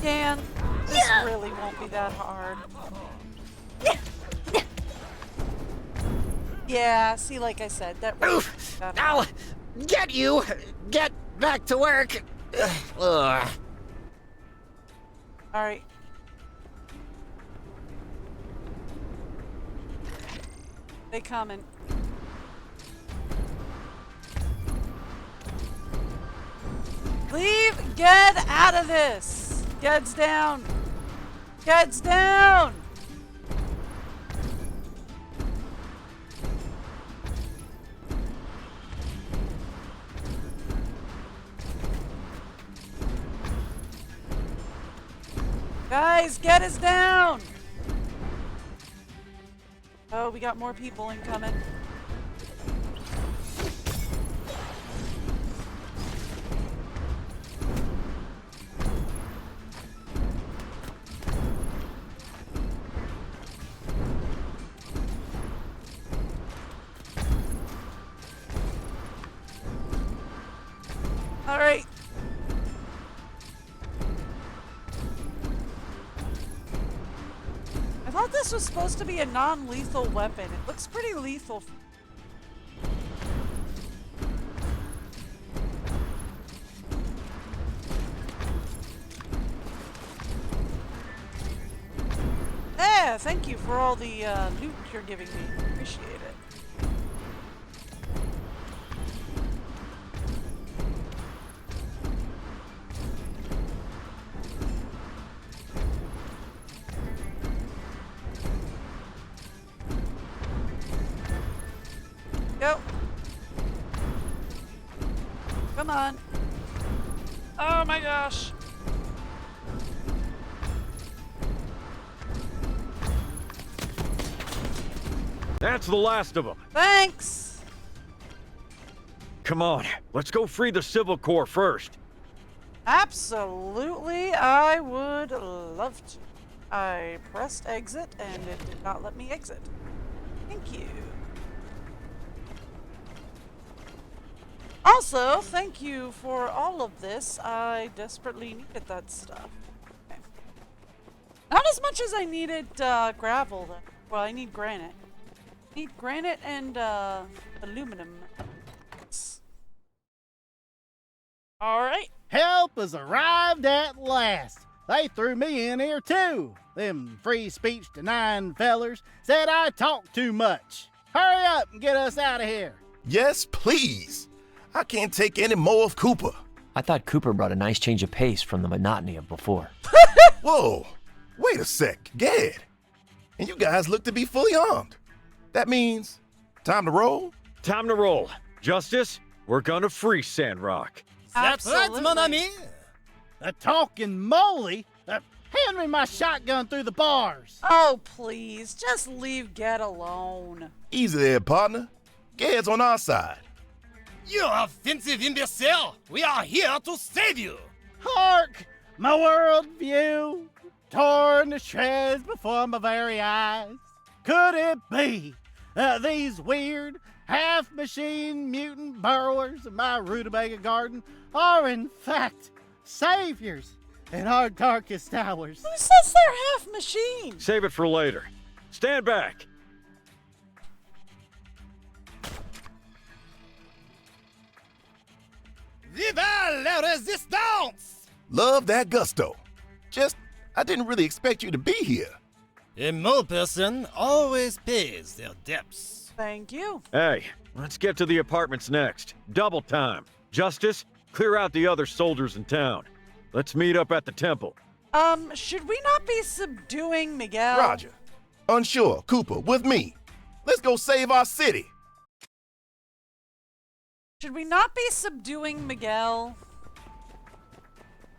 Dan, this really won't be that hard. Yeah, see, like I said, that really won't be that hard. I'll get you! Get back to work! Ugh. Alright. They coming. Leave Ged out of this! Ged's down! Ged's down! Guys, Ged is down! Oh, we got more people incoming. All right. I thought this was supposed to be a non-lethal weapon. It looks pretty lethal. Yeah, thank you for all the loot you're giving me. Appreciate it. Go. Come on. Oh my gosh. That's the last of them. Thanks. Come on, let's go free the Civil Corps first. Absolutely, I would love to. I pressed exit and it did not let me exit. Thank you. Also, thank you for all of this. I desperately needed that stuff. Okay. Not as much as I needed gravel, though. Well, I need granite. I need granite and aluminum. Alright. Help has arrived at last. They threw me in here too. Them free speech denying fellers said I talk too much. Hurry up and get us out of here. Yes, please. I can't take any more of Cooper. I thought Cooper brought a nice change of pace from the monotony of before. Whoa, wait a sec, Gad. And you guys look to be fully armed. That means, time to roll? Time to roll. Justice, we're gonna free Sandrock. That's right, mon ami. A talking moly. Hand me my shotgun through the bars. Oh, please, just leave Ged alone. Easy there, partner. Gad's on our side. You offensive imbecile! We are here to save you! Hark! My world view torn to shreds before my very eyes. Could it be that these weird, half-machine mutant burrowers in my rutabaga garden are in fact saviors in our darkest hours? Who says they're half-machine? Save it for later. Stand back. Viva la resistance! Love that gusto. Just, I didn't really expect you to be here. A mole person always pays their debts. Thank you. Hey, let's get to the apartments next. Double time. Justice, clear out the other soldiers in town. Let's meet up at the temple. Should we not be subduing Miguel? Roger. Unsure, Cooper, with me. Let's go save our city. Should we not be subduing Miguel?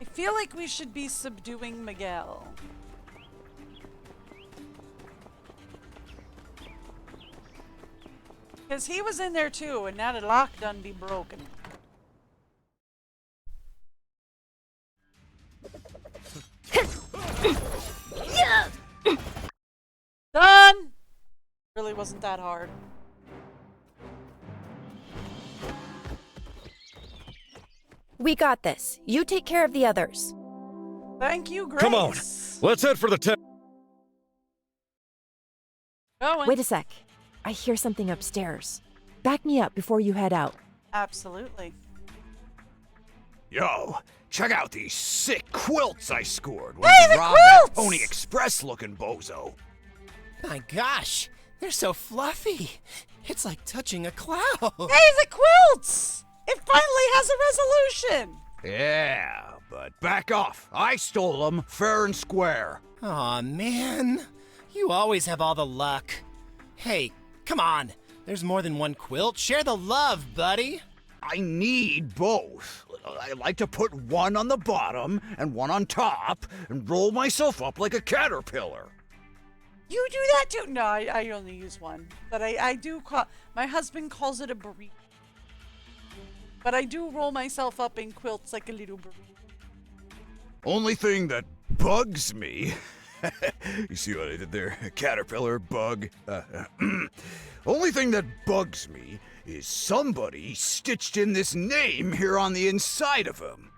I feel like we should be subduing Miguel. Because he was in there too, and now the lock done be broken. Done! Really wasn't that hard. We got this. You take care of the others. Thank you, Grace. Come on, let's head for the temple. Going. Wait a sec. I hear something upstairs. Back me up before you head out. Absolutely. Yo, check out these sick quilts I scored when Hey, we the robbed that quilts! Pony Express looking bozo. My gosh, they're so fluffy. It's like touching a cloud. Hey, the quilts! It finally has a resolution! Yeah, but back off. I stole them fair and square. Aw, man. You always have all the luck. Hey, come on. There's more than one quilt. Share the love, buddy. I need both. I like to put one on the bottom and one on top and roll myself up like a caterpillar. You do that too? No, I only use one. But I do call... My husband calls it a burrito. But I do roll myself up in quilts like a little burrito. Only thing that bugs me... You see what I did there? A caterpillar, bug. Only thing that bugs me is somebody stitched in this name here on the inside of him.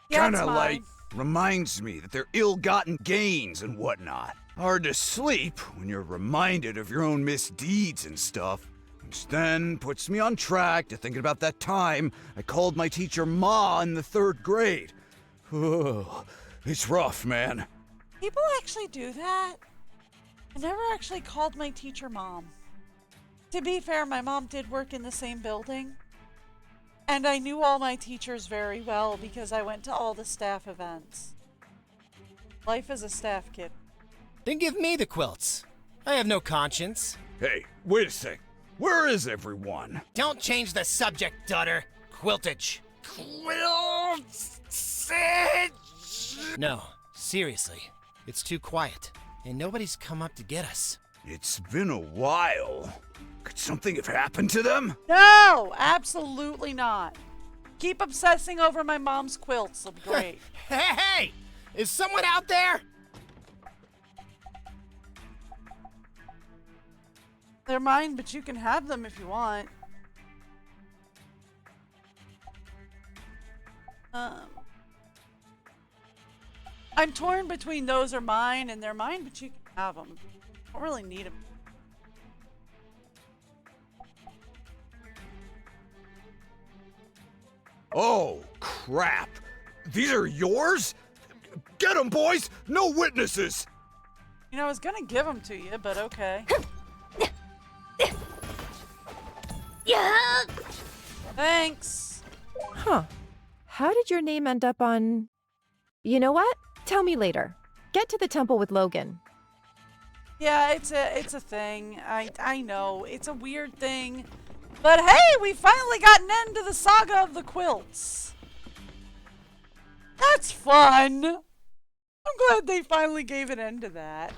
Yeah, Kinda like reminds me that they're ill-gotten gains and whatnot. Hard to sleep when you're reminded of your own misdeeds and stuff. Which then puts me on track to thinking about that time I called my teacher Ma in the 3rd grade. Oh, it's rough, man. People actually do that? I never actually called my teacher Mom. To be fair, my mom did work in the same building. And I knew all my teachers very well because I went to all the staff events. Life as a staff kid. Then give me the quilts. I have no conscience. Hey, wait a sec. Where is everyone? Don't change the subject, Dutter. Quiltage. No, seriously. It's too quiet, and nobody's come up to get us. It's been a while. Could something have happened to them? No, absolutely not. Keep obsessing over my mom's quilts. It'll be great. Hey! Is someone out there? They're mine, but you can have them if you want. I'm torn between those are mine and they're mine, but you can have them. I don't really need them. Oh, crap. These are yours? Get them, boys! No witnesses! You know, I was gonna give them to you, but okay. Thanks. Huh. How did your name end up on... You know what? Tell me later. Get to the temple with Logan. Yeah, it's a thing. I know. It's a weird thing. But hey, we finally got an end to the saga of the quilts. That's fun. I'm glad they finally gave an end to that.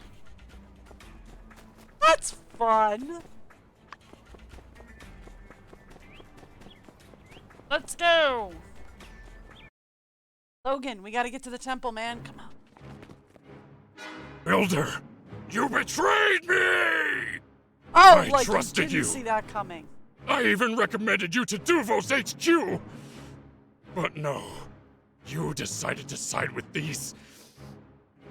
That's fun. Let's go. Logan, we gotta get to the temple, man. Come on. Builder, you betrayed me! Oh, I like trusted didn't you. see that coming. I even recommended you to Duvo's HQ! But no, you decided to side with these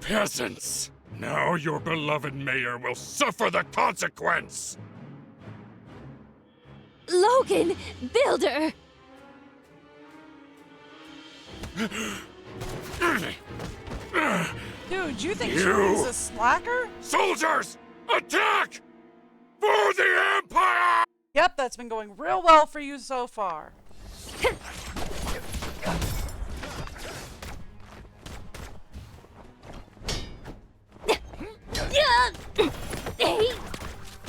peasants. Now your beloved mayor will suffer the consequence! Logan, Builder! Dude, you think You- Chewy's a slacker? Soldiers, attack! For the Empire! Yep, that's been going real well for you so far.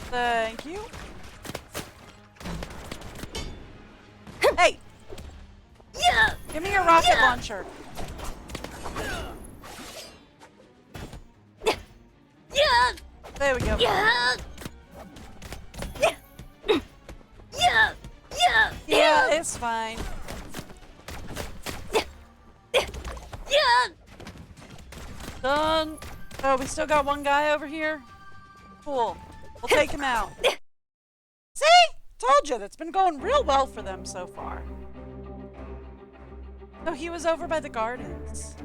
Thank you. Hey! Give me your rocket launcher. Yeah. There we go. Yeah. Yeah. Yeah. Yeah, it's fine. Yeah. Done. Oh, we still got one guy over here? Cool. We'll take him out. See? Told you, that's been going real well for them so far. So he was over by the gardens.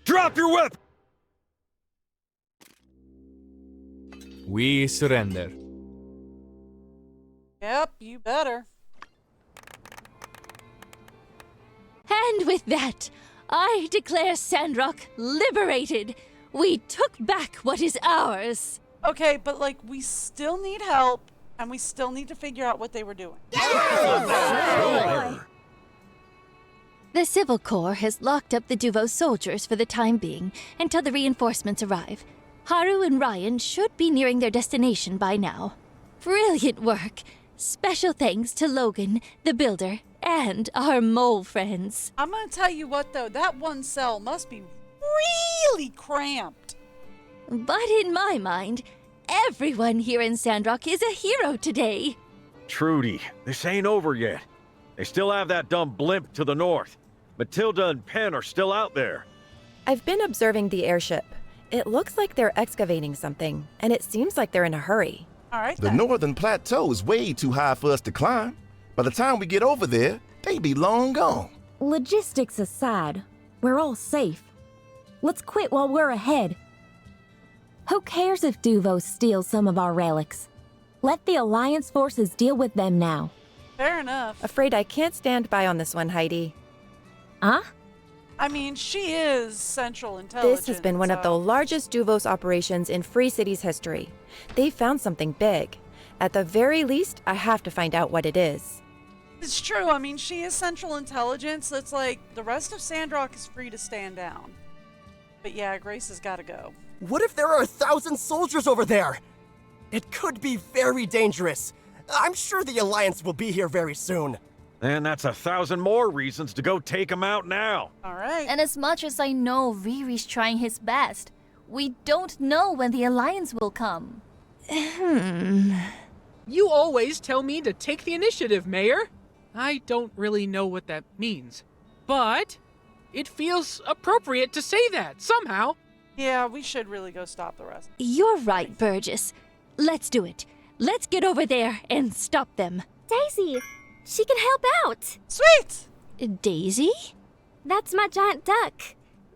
Drop your weapon! We surrender. Yep, you better. And with that, I declare Sandrock liberated. We took back what is ours. Okay, but like, we still need help, and we still need to figure out what they were doing. The Civil Corps has locked up the Duvo soldiers for the time being until the reinforcements arrive. Haru and Ryan should be nearing their destination by now. Brilliant work. Special thanks to Logan, the builder, and our mole friends. I'm gonna tell you what though, that one cell must be really cramped. But in my mind, everyone here in Sandrock is a hero today. Trudy, this ain't over yet. They still have that dumb blimp to the north. Matilda and Penn are still out there. I've been observing the airship. It looks like they're excavating something, and it seems like they're in a hurry. All right. The northern plateau is way too high for us to climb. By the time we get over there, they be long gone. Logistics aside, we're all safe. Let's quit while we're ahead. Who cares if Duvo steals some of our relics? Let the Alliance forces deal with them now. Fair enough. Afraid I can't stand by on this one, Heidi. Huh? I mean, she is Central Intelligence. This has been one of the largest Duvos operations in Free City's history. They found something big. At the very least, I have to find out what it is. It's true. I mean, she is Central Intelligence. It's like the rest of Sandrock is free to stand down. But yeah, Grace has got to go. What if there are 1,000 soldiers over there? It could be very dangerous. I'm sure the Alliance will be here very soon. And that's 1,000 more reasons to go take them out now. All right. And as much as I know Riri's trying his best, we don't know when the Alliance will come. You always tell me to take the initiative, Mayor. I don't really know what that means, but it feels appropriate to say that somehow. Yeah, we should really go stop the rest. You're right, Burgess. Let's do it. Let's get over there and stop them. Daisy, she can help out. Sweet! Daisy? That's my giant duck.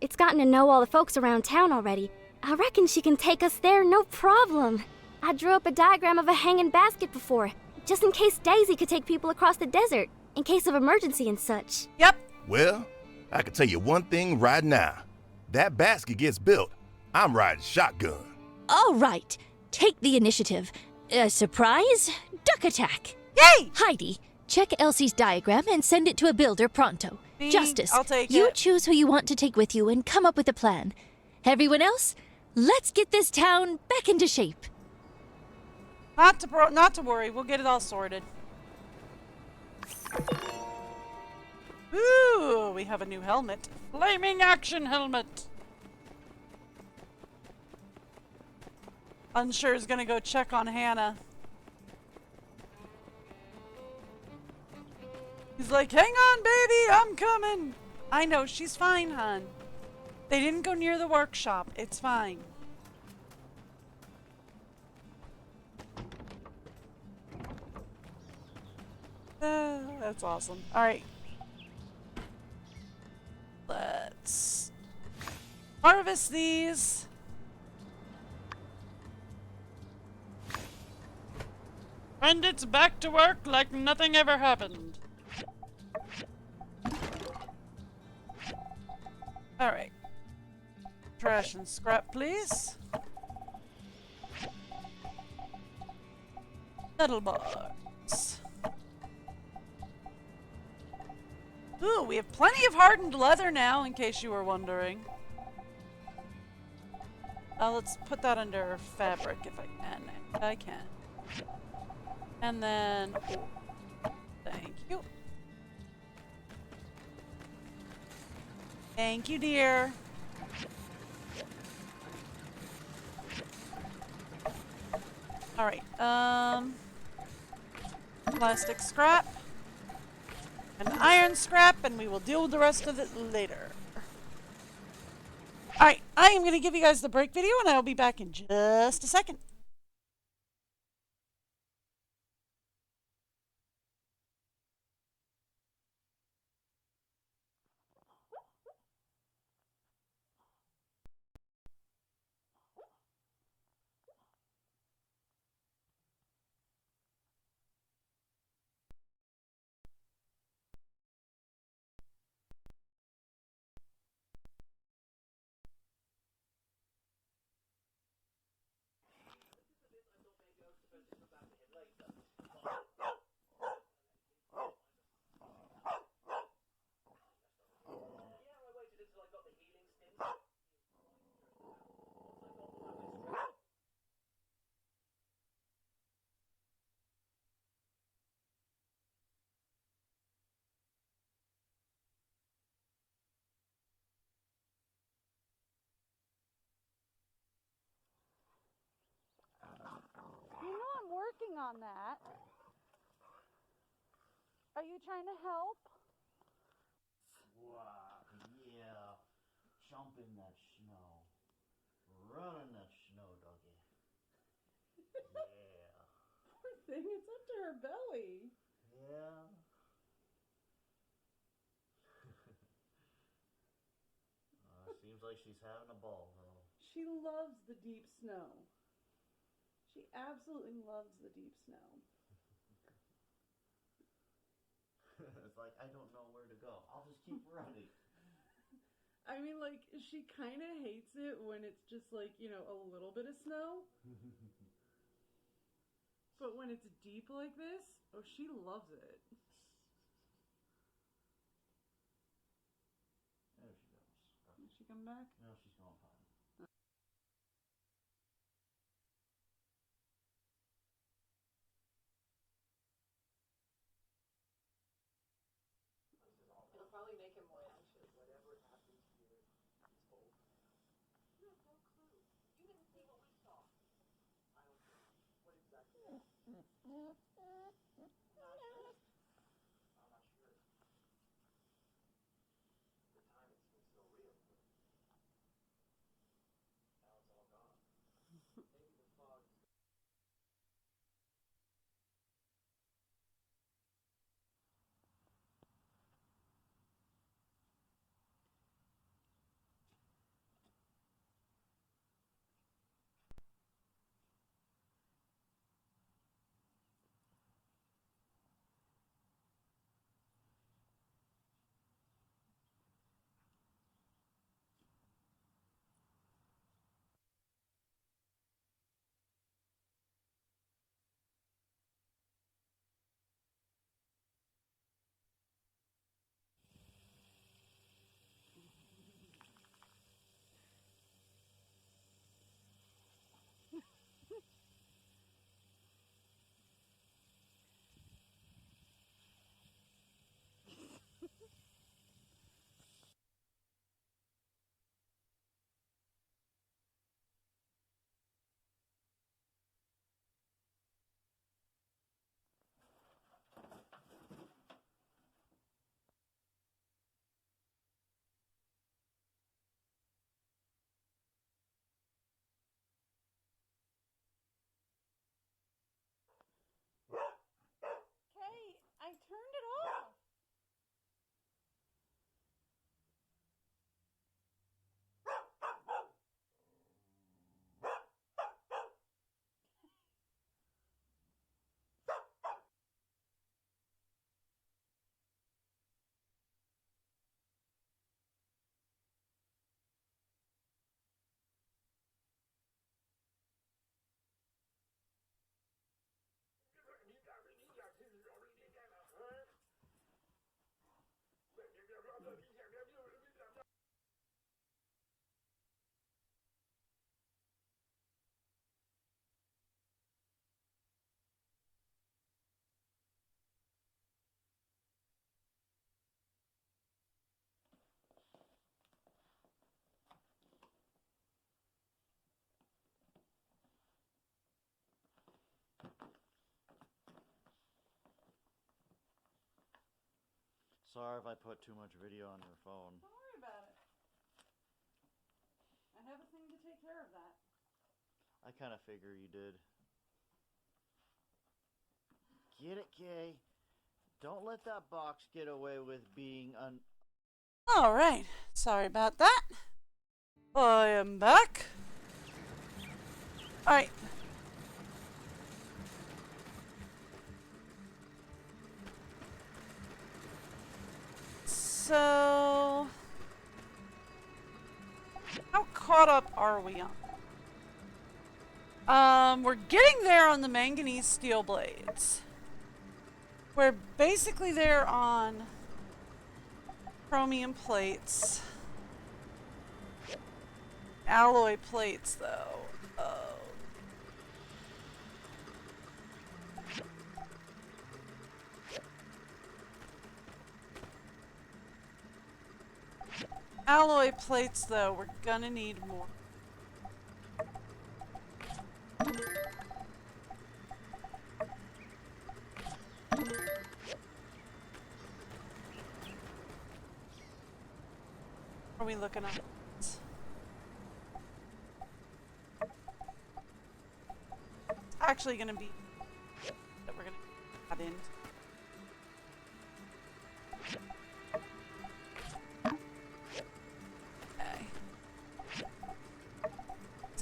It's gotten to know all the folks around town already. I reckon she can take us there no problem. I drew up a diagram of a hanging basket before, just in case Daisy could take people across the desert, in case of emergency and such. Yep. Well, I can tell you one thing right now. That basket gets built, I'm riding shotgun. All right. Take the initiative. Surprise? Duck attack. Yay! Heidi, check Elsie's diagram and send it to a builder pronto. Me, Justice, I'll take you it. choose who you want to take with you and come up with a plan. Everyone else, let's get this town back into shape. Not to worry, we'll get it all sorted. Ooh, we have a new helmet. Flaming action helmet. Unsure is gonna go check on Hannah. He's like, hang on, baby, I'm coming. I know, she's fine, hon. They didn't go near the workshop. It's fine. That's awesome. All right. Let's harvest these. And it's back to work like nothing ever happened. All right. Trash and scrap, please. Metal bars. Ooh, we have plenty of hardened leather now, in case you were wondering. Let's put that under fabric if I can. And I can. And then... thank you. Thank you, dear. Alright, plastic scrap. And iron scrap, and we will deal with the rest of it later. Alright, I am going to give you guys the break video, and I will be back in just a second. You know I'm working on that. Are you trying to help? Wow, yeah. Jump in that snow. Run in that snow, doggy. Yeah. Poor thing, it's up to her belly. Yeah. Seems like she's having a ball, though. She loves the deep snow. She absolutely loves the deep snow. It's like, I don't know where to go. I'll just keep running. I mean, like, she kind of hates it when it's just like, you know, a little bit of snow. But when it's deep like this, oh, she loves it. There she goes. Did she come back? No, she's going fine. It'll probably make him more anxious. Whatever happens here, he's old. You have no clue. You didn't see what we saw. I don't know. What exactly? I'm not sure. The timing seems so real, but now it's all gone. Maybe the fog. Sorry if I put too much video on your phone. Don't worry about it. I have a thing to take care of that. I kind of figure you did. Get it, Kay? Don't let that box get away with being Alright, sorry about that. I am back. Alright. So, how caught up are we on? We're getting there on the manganese steel blades. We're basically there on chromium plates. Alloy plates, though. Alloy plates, though, we're gonna need more. Are we looking at? It's actually gonna be that we're gonna add in.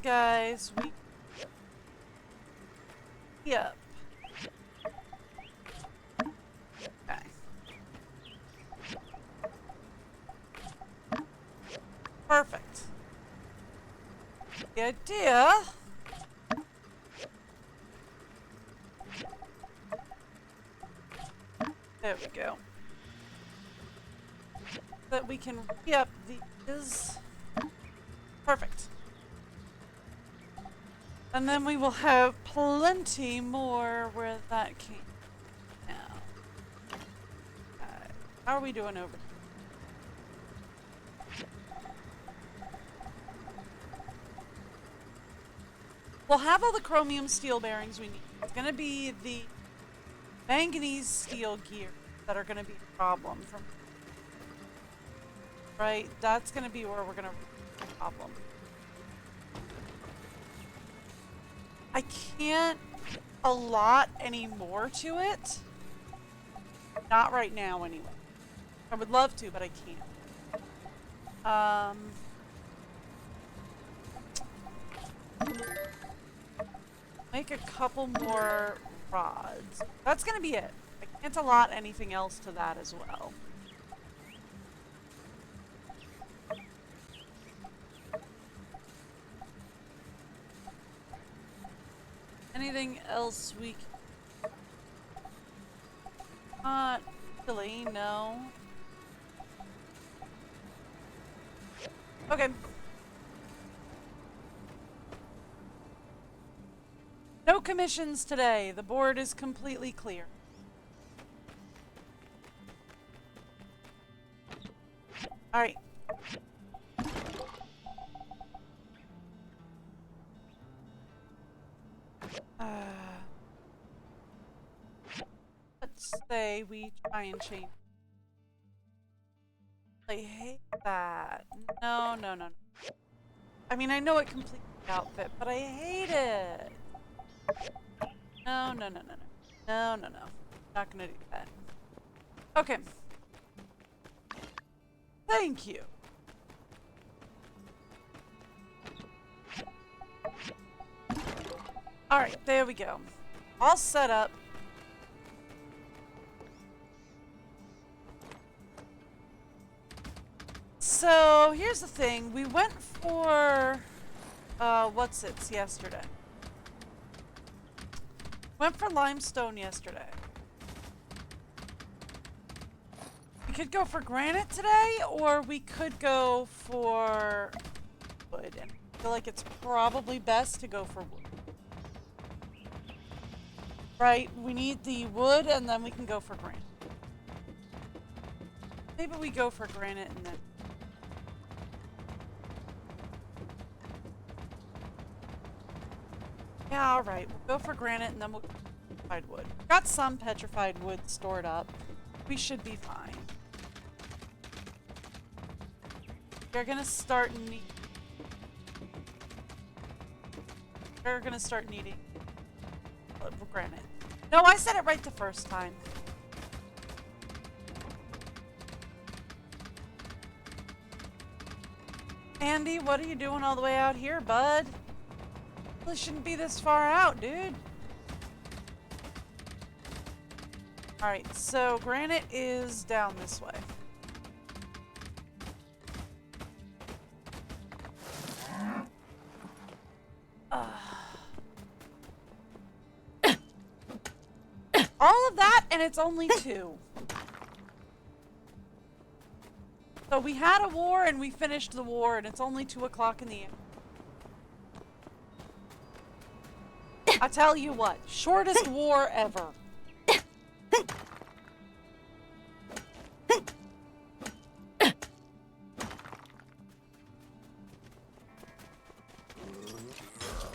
Guys, yep. Okay. Perfect. The idea there we go. That we can re-up these. Perfect. And then we will have plenty more where that came now. How are we doing over here? We'll have all the chromium steel bearings we need. It's going to be the manganese steel gear that are going to be the problem. Right? That's going to be where we're going to have the problem. I can't allot any more to it. Not right now, anyway. I would love to, but I can't. Make a couple more rods. That's gonna be it. I can't allot anything else to that as well. Anything else we can... Not really, no. Okay. No commissions today. The board is completely clear. All right. Let's say we try and change. I hate that. No. I mean, I know it completes the outfit, but I hate it. No. Not gonna do that. Okay. Thank you. Alright, there we go. All set up. So, here's the thing. We went for, what's-its yesterday. Went for limestone yesterday. We could go for granite today, or we could go for wood. And I feel like it's probably best to go for wood. Right? We need the wood, and then we can go for granite. Maybe we go for granite and then... Yeah, alright. We'll go for granite and then we'll go for petrified wood. Got some petrified wood stored up. We should be fine. You're gonna start needing granite. No, I said it right the first time. Andy, what are you doing all the way out here, bud? Really shouldn't be this far out, dude. Alright, so granite is down this way. All of that, and it's only 2. So we had a war, and we finished the war, and it's only 2 o'clock in the afternoon. I tell you what, shortest war ever.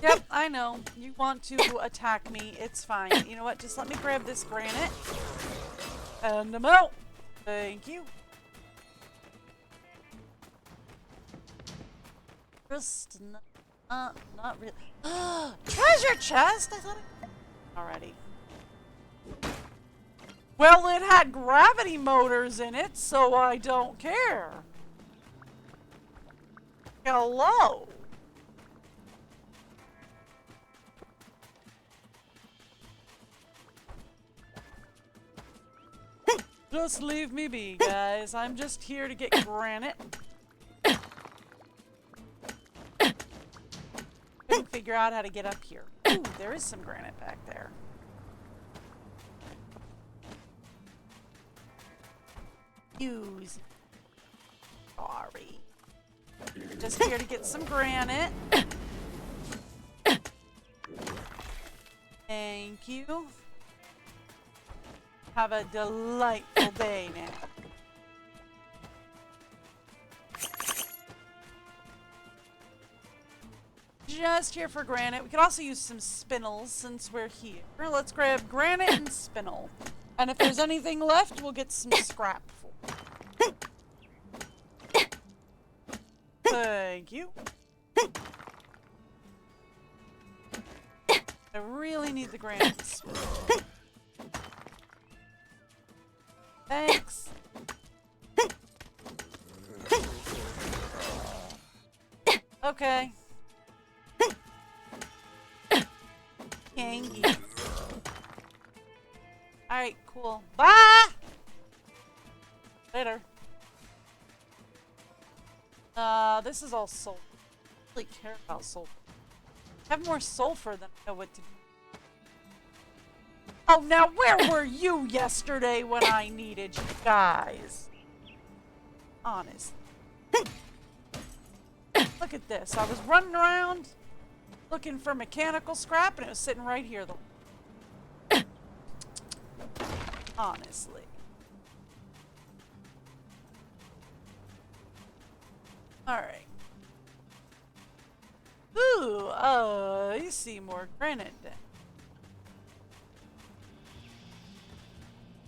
Yep, I know. You want to attack me. It's fine. You know what? Just let me grab this granite. And I'm out. Thank you. Just not really. Treasure chest! I thought it... Alrighty. Well, it had gravity motors in it, so I don't care. Hello. Just leave me be, guys. I'm just here to get granite. Couldn't figure out how to get up here. Ooh, there is some granite back there. Use. Sorry. Just here to get some granite. Thank you. Have a delightful day now. Just here for granite. We could also use some spinels since we're here. Let's grab granite and spinel. And if there's anything left, we'll get some scrap for. Thank you. I really need the granite and spinel. Thanks. Okay. Kangy. Alright, cool. Bye! Later. This is all sulfur. I don't really care about sulfur. I have more sulfur than I know what to do. Oh, now where were you yesterday when I needed you guys? Honest. Look at this. I was running around looking for mechanical scrap and it was sitting right here. Honestly. Alright. Ooh, I see more granite.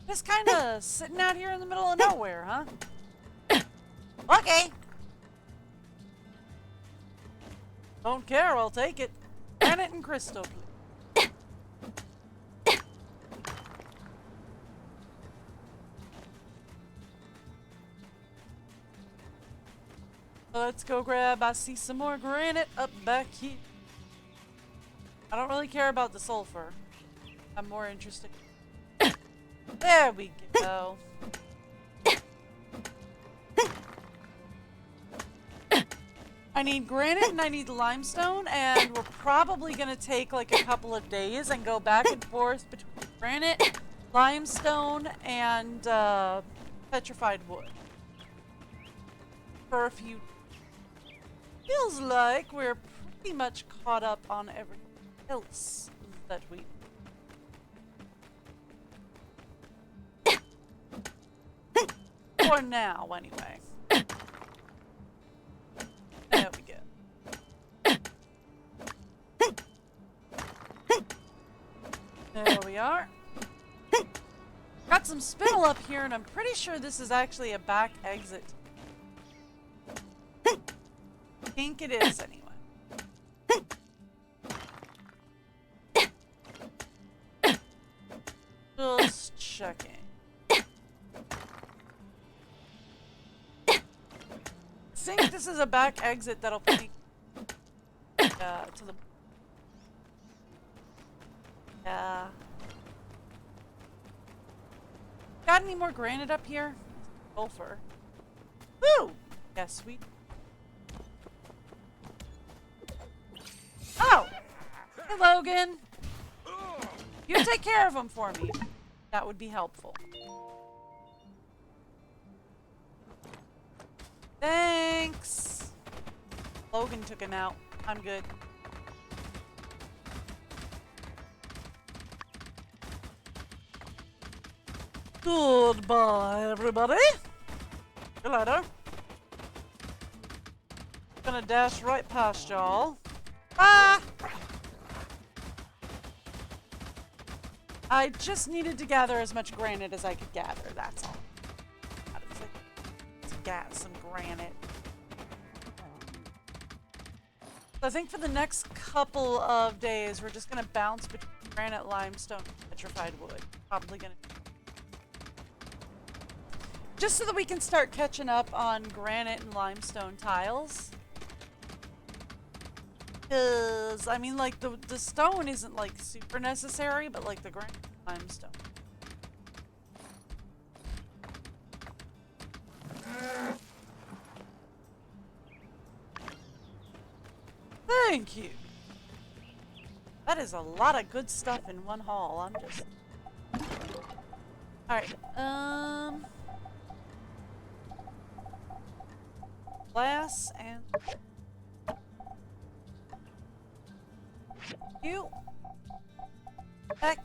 Just kind of sitting out here in the middle of nowhere, huh? Okay. Don't care, I'll take it. Granite and crystal. Let's go grab, I see some more granite up back here. I don't really care about the sulfur. I'm more interested. There we go. I need granite and I need limestone, and we're probably going to take like a couple of days and go back and forth between granite, limestone, and petrified wood. For a few. Feels like we're pretty much caught up on everything else that we do. For now, anyway. There we go. There we are. Got some spinel up here, and I'm pretty sure this is actually a back exit. think it is anyway. Just checking. I think this is a back exit that'll take to the. Yeah. Got any more granite up here? Sulfur. Woo! Yes, sweet. Oh! Hey, Logan! You take care of him for me. That would be helpful. Thanks! Logan took him out. I'm good. Goodbye, everybody. See you later. Gonna dash right past y'all. Ah! I just needed to gather as much granite as I could gather, that's all. To get some granite. So I think for the next couple of days, we're just gonna bounce between granite, limestone, and petrified wood. Probably gonna. Just so that we can start catching up on granite and limestone tiles. Because, I mean, like, the stone isn't, like, super necessary, but, like, the granite and limestone. Thank you. That is a lot of good stuff in one haul. I'm just... Alright, glass and... You. Heck.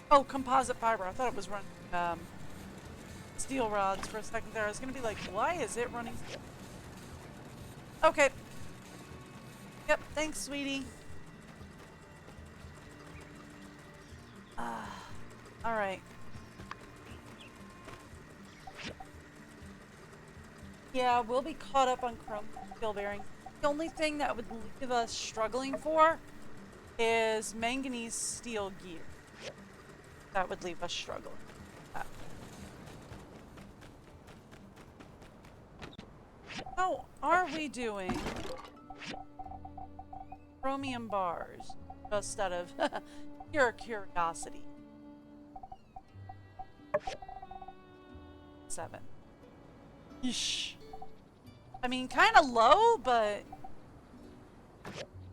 Oh, composite fiber. I thought it was running steel rods for a second there. I was gonna be like, why is it running? Okay. Yep, thanks, sweetie. Alright. Yeah, we'll be caught up on chrome steel bearing. The only thing that would leave us struggling for is manganese steel gear. That would leave us struggling. How are we doing? Chromium bars. Just out of pure curiosity. 7. Yeesh. I mean, kind of low, but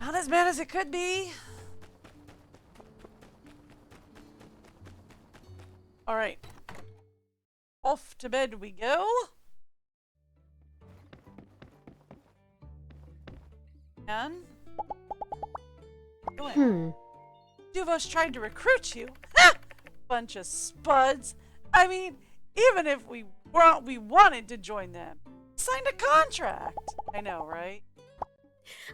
not as bad as it could be. Alright. Off to bed we go. And... Duvos tried to recruit you. Ha! Bunch of spuds. I mean, even if we wanted to join them, signed a contract. I know, right?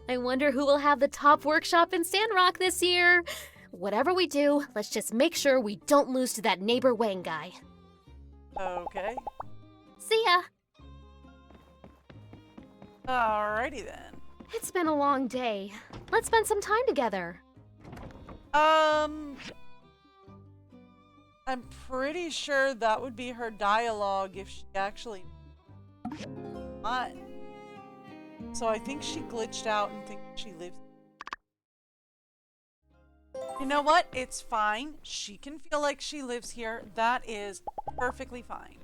I wonder who will have the top workshop in Sandrock this year. Whatever we do, let's just make sure we don't lose to that neighbor Wang guy. Okay. See ya. Alrighty then. It's been a long day. Let's spend some time together. I'm pretty sure that would be her dialogue if she actually... Not. So I think she glitched out and thinks she lives... You know what? It's fine. She can feel like she lives here. That is perfectly fine.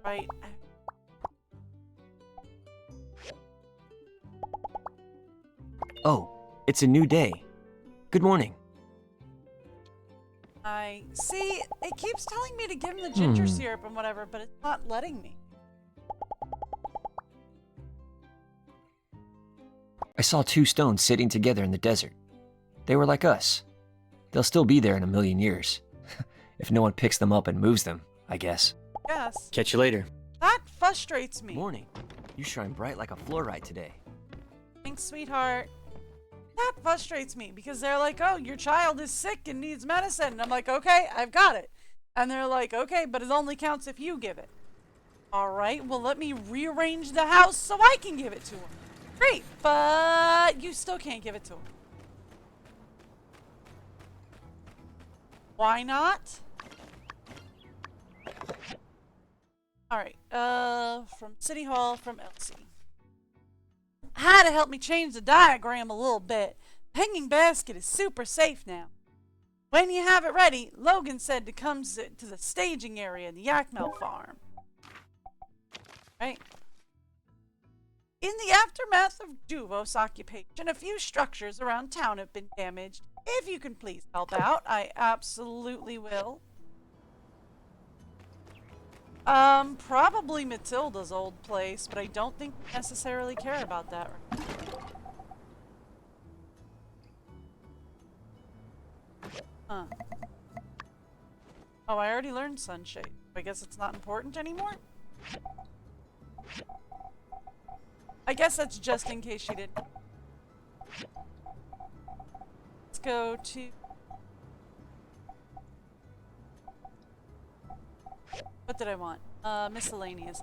Right. Oh, it's a new day. Good morning. I see. It keeps telling me to give him the ginger syrup and whatever, but it's not letting me. I saw 2 stones sitting together in the desert. They were like us. They'll still be there in a million years. If no one picks them up and moves them, I guess. Yes. Catch you later. That frustrates me. Morning. You shine bright like a fluorite today. Thanks, sweetheart. That frustrates me because they're like, oh, your child is sick and needs medicine. And I'm like, okay, I've got it. And they're like, okay, but it only counts if you give it. All right, well, let me rearrange the house so I can give it to him. Great, but you still can't give it to him. Why not? All right, from City Hall, from Elsie. Had to help me change the diagram a little bit. Hanging basket is super safe now. When you have it ready, Logan said to come to the staging area in the Yakmel farm. Right? In the aftermath of Duvos' occupation, a few structures around town have been damaged. If you can please help out, I absolutely will. Probably Matilda's old place, but I don't think we necessarily care about that right now. Huh. Oh, I already learned Sunshade. I guess it's not important anymore? I guess that's just in case she didn't. Let's go to... What did I want? Miscellaneous.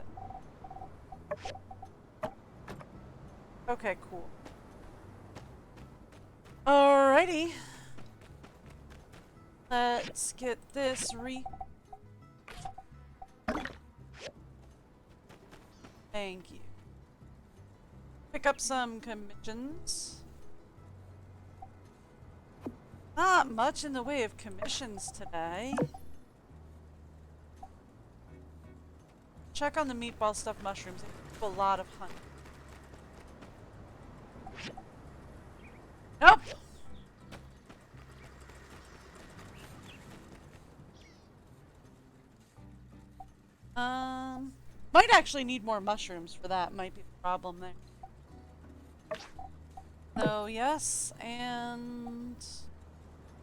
Okay, cool. Alrighty. Let's get this Thank you. Pick up some commissions. Not much in the way of commissions today. Check on the meatball stuffed mushrooms. They do a lot of honey. Nope. Might actually need more mushrooms for that. Might be the problem there. So yes, and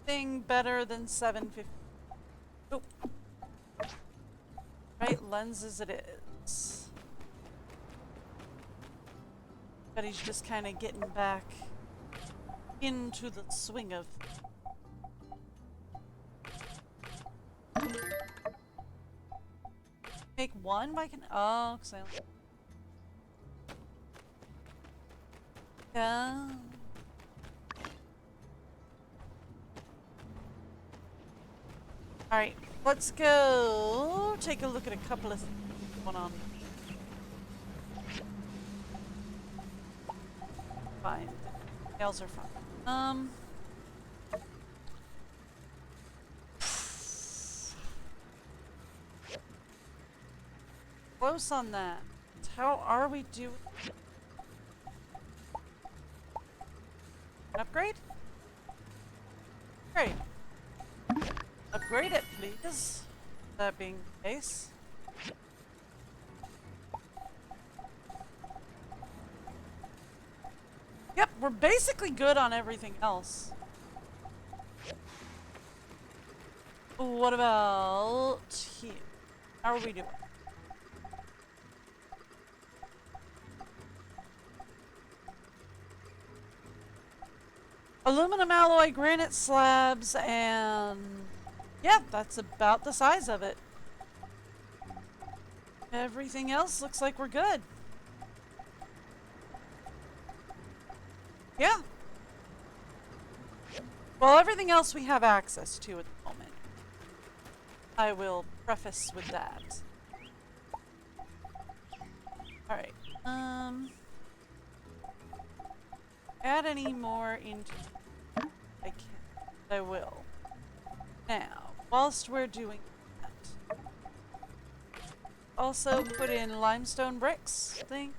thing better than 750. Oh. Right, lenses it is. But he's just kind of getting back into the swing of. Make one by oh, cause yeah. All right, let's go take a look at a couple of things going on. Fine, nails are fine. Close on that. How are we doing? Upgrade? Great. Upgrade it, please. That being the case. Yep, we're basically good on everything else. What about here? How are we doing? Aluminum alloy, granite slabs, and yeah, that's about the size of it. Everything else looks like we're good. Yeah. Well, everything else we have access to at the moment. I will preface with that. Alright. Add any more into... I can't. I will. Now, whilst we're doing that, also put in limestone bricks thing.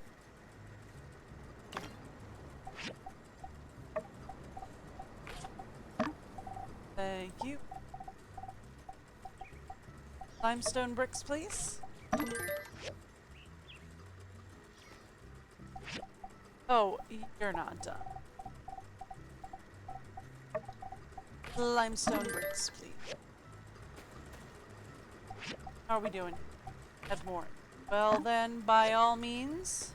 Thank you. Limestone bricks, please. Oh, you're not done. Limestone bricks, please. How are we doing? Add more. Well then, by all means,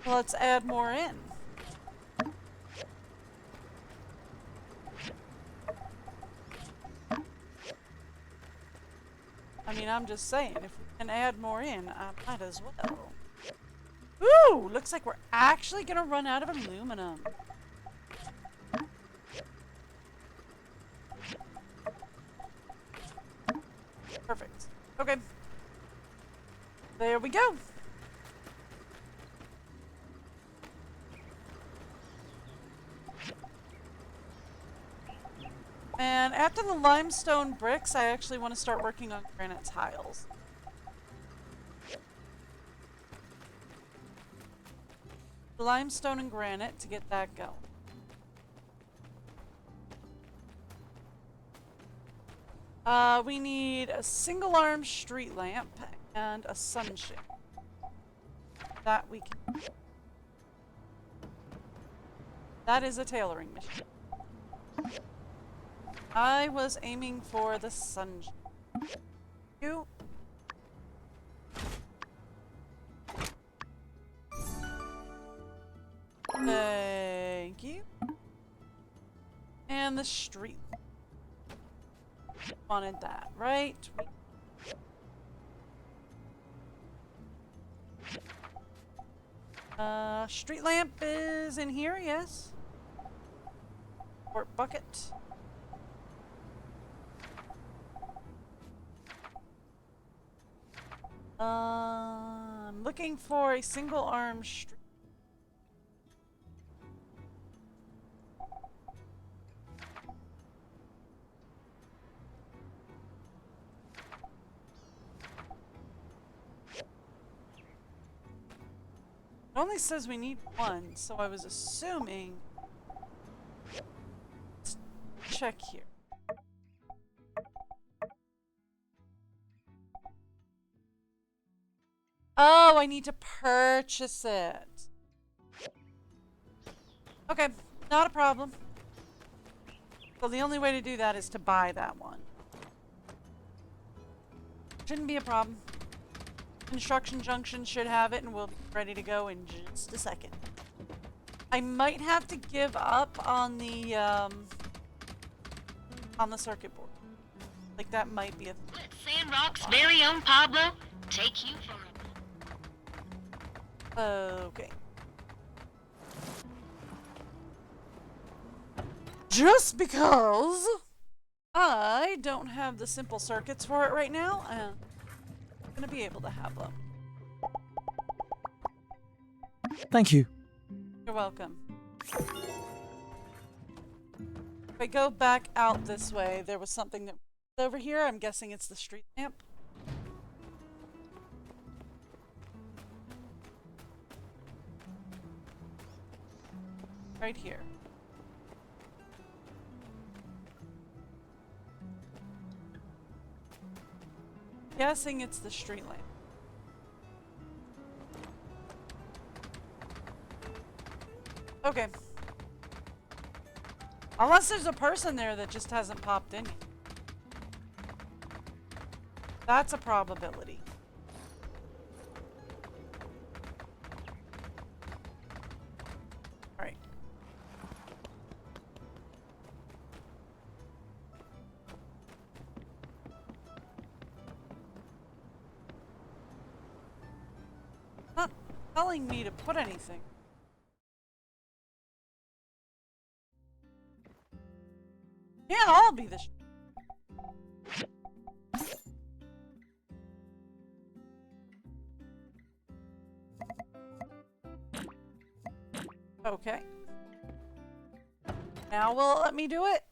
let's add more in. I mean, I'm just saying, if we can add more in, I might as well. Ooh, looks like we're actually gonna run out of aluminum. Perfect. Okay. There we go. And after the limestone bricks, I actually want to start working on granite tiles. Limestone and granite to get that going. We need a single arm street lamp and a sunshade. That we can. That is a tailoring machine. I was aiming for the sunshade. You. Thank you. And the street. Wanted that, right? Street lamp is in here, yes. Quart bucket. I'm looking for a single arm street. It only says we need one, so I was assuming. Let's check here. Oh, I need to purchase it. Okay, not a problem. So the only way to do that is to buy that one. Shouldn't be a problem. Construction Junction should have it, and we'll be ready to go in just a second. I might have to give up on the circuit board. Like, that might be a thing. Sandrock's very own Pablo take you for Okay. Just because I don't have the simple circuits for it right now, I'm gonna be able to have them. Thank you. You're welcome. If I go back out this way, there was something that was over here. I'm guessing it's the street lamp. Right here. Guessing it's the street lamp. Okay. Unless there's a person there that just hasn't popped in yet. That's a probability. Alright. Not telling me to put anything. Yeah, I'll be the Okay. Now will it let me do it?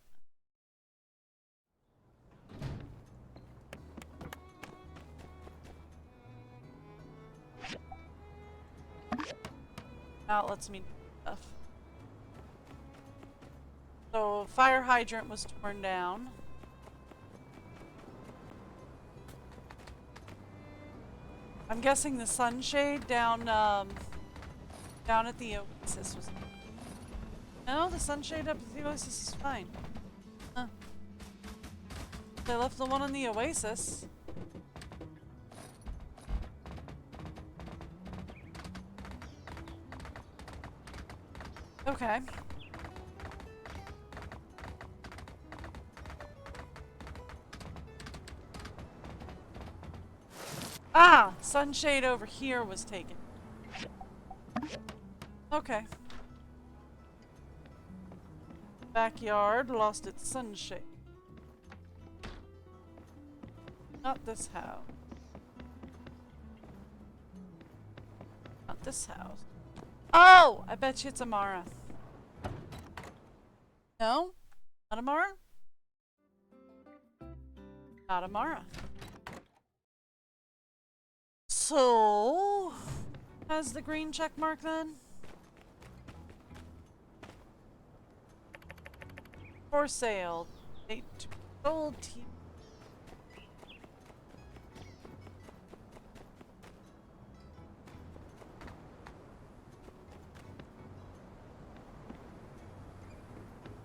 Now it lets me do stuff. So, fire hydrant was torn down. I'm guessing the sunshade down down at the Oasis was... No, the sunshade up at the Oasis is fine. Huh. They left the one on the Oasis. Okay. Ah! Sunshade over here was taken. Okay. Backyard lost its sunshade. Not this house. Not this house. Oh! I bet you it's Amara. No? Not Amara? Not Amara. So, has the green check mark then? For sale. Date to be sold.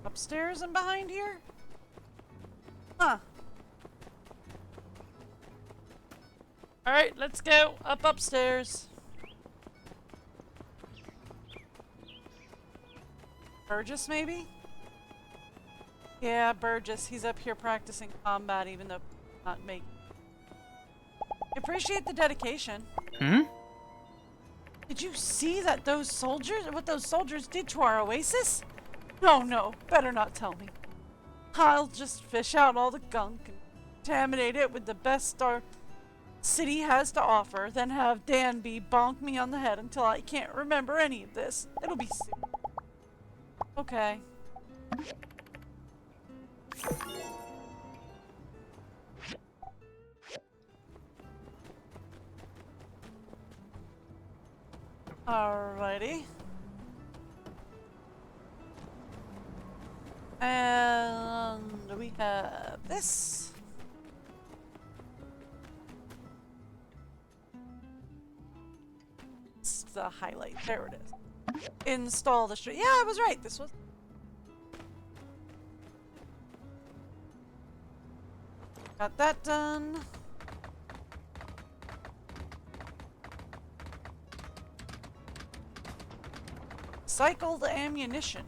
Upstairs and behind here? Huh. Alright, let's go. Upstairs. Burgess, maybe? Yeah, Burgess. He's up here practicing combat, even though not making. Appreciate the dedication. Hmm? Did you see that those soldiers, what those soldiers did to our oasis? No, no, better not tell me. I'll just fish out all the gunk and contaminate it with the best our city has to offer, then have Danby bonk me on the head until I can't remember any of this. It'll be soon. Okay. Alrighty. And we have this. It's the highlight. There it is. Install the street. Yeah, I was right. This was. Got that done. Cycle the ammunition.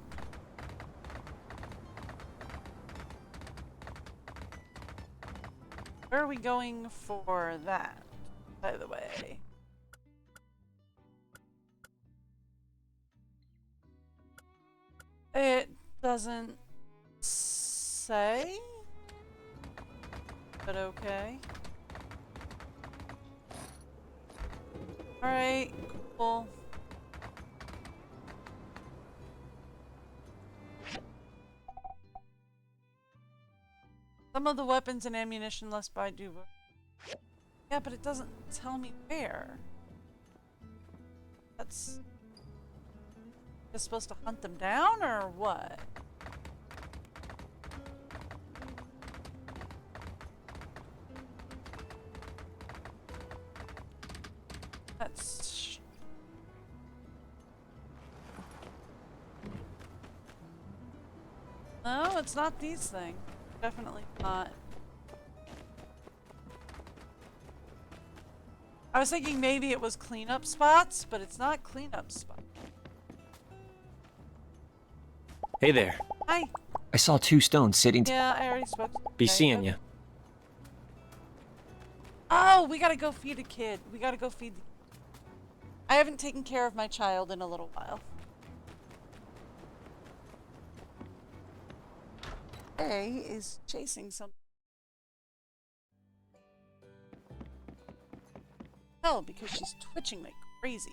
Where are we going for that, by the way? It doesn't say, but okay. Alright, cool. Some of the weapons and ammunition left by Duva. Yeah, but it doesn't tell me where. That's... Just supposed to hunt them down, or what? That's... No, it's not these things. Definitely not. I was thinking maybe it was cleanup spots, but it's not cleanup spots. Hey there. Hi. I saw 2 stones sitting. Yeah, I already spoke. Be seeing ya. Oh, we gotta go feed a kid. We gotta go feed. I haven't taken care of my child in a little while. A is chasing something. Oh, because she's twitching like crazy.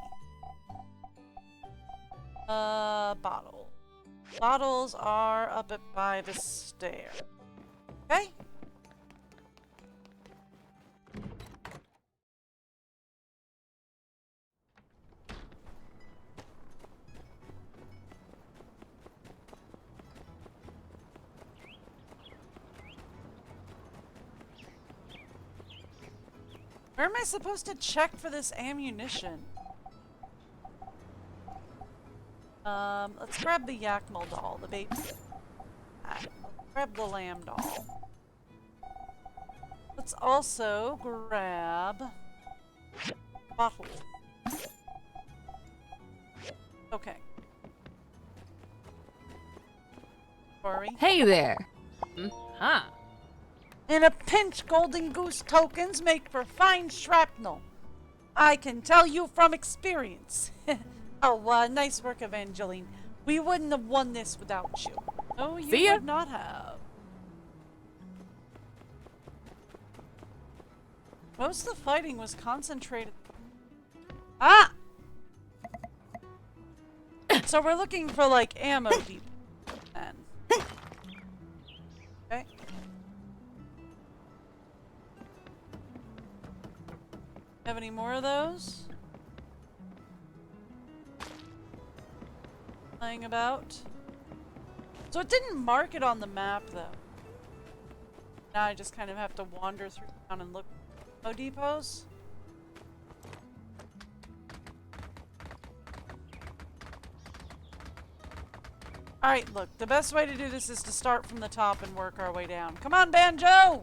Bottle. Bottles are up by the stair. Okay? Where am I supposed to check for this ammunition? Let's grab the Yakmal doll, the baby. Let's grab the lamb doll. Let's also grab bottle. Okay. Corey. Hey there. Huh. In a pinch, golden goose tokens make for fine shrapnel. I can tell you from experience. Oh, nice work, Evangeline. We wouldn't have won this without you. No, you See ya. would not have. Most of the fighting was concentrated. Ah! So we're looking for, like, ammo deep. Then. Okay. Have any more of those? Lying about. So it didn't mark it on the map, though. Now I just kind of have to wander through town and look for ammo depots. Alright, look, the best way to do this is to start from the top and work our way down. Come on, Banjo!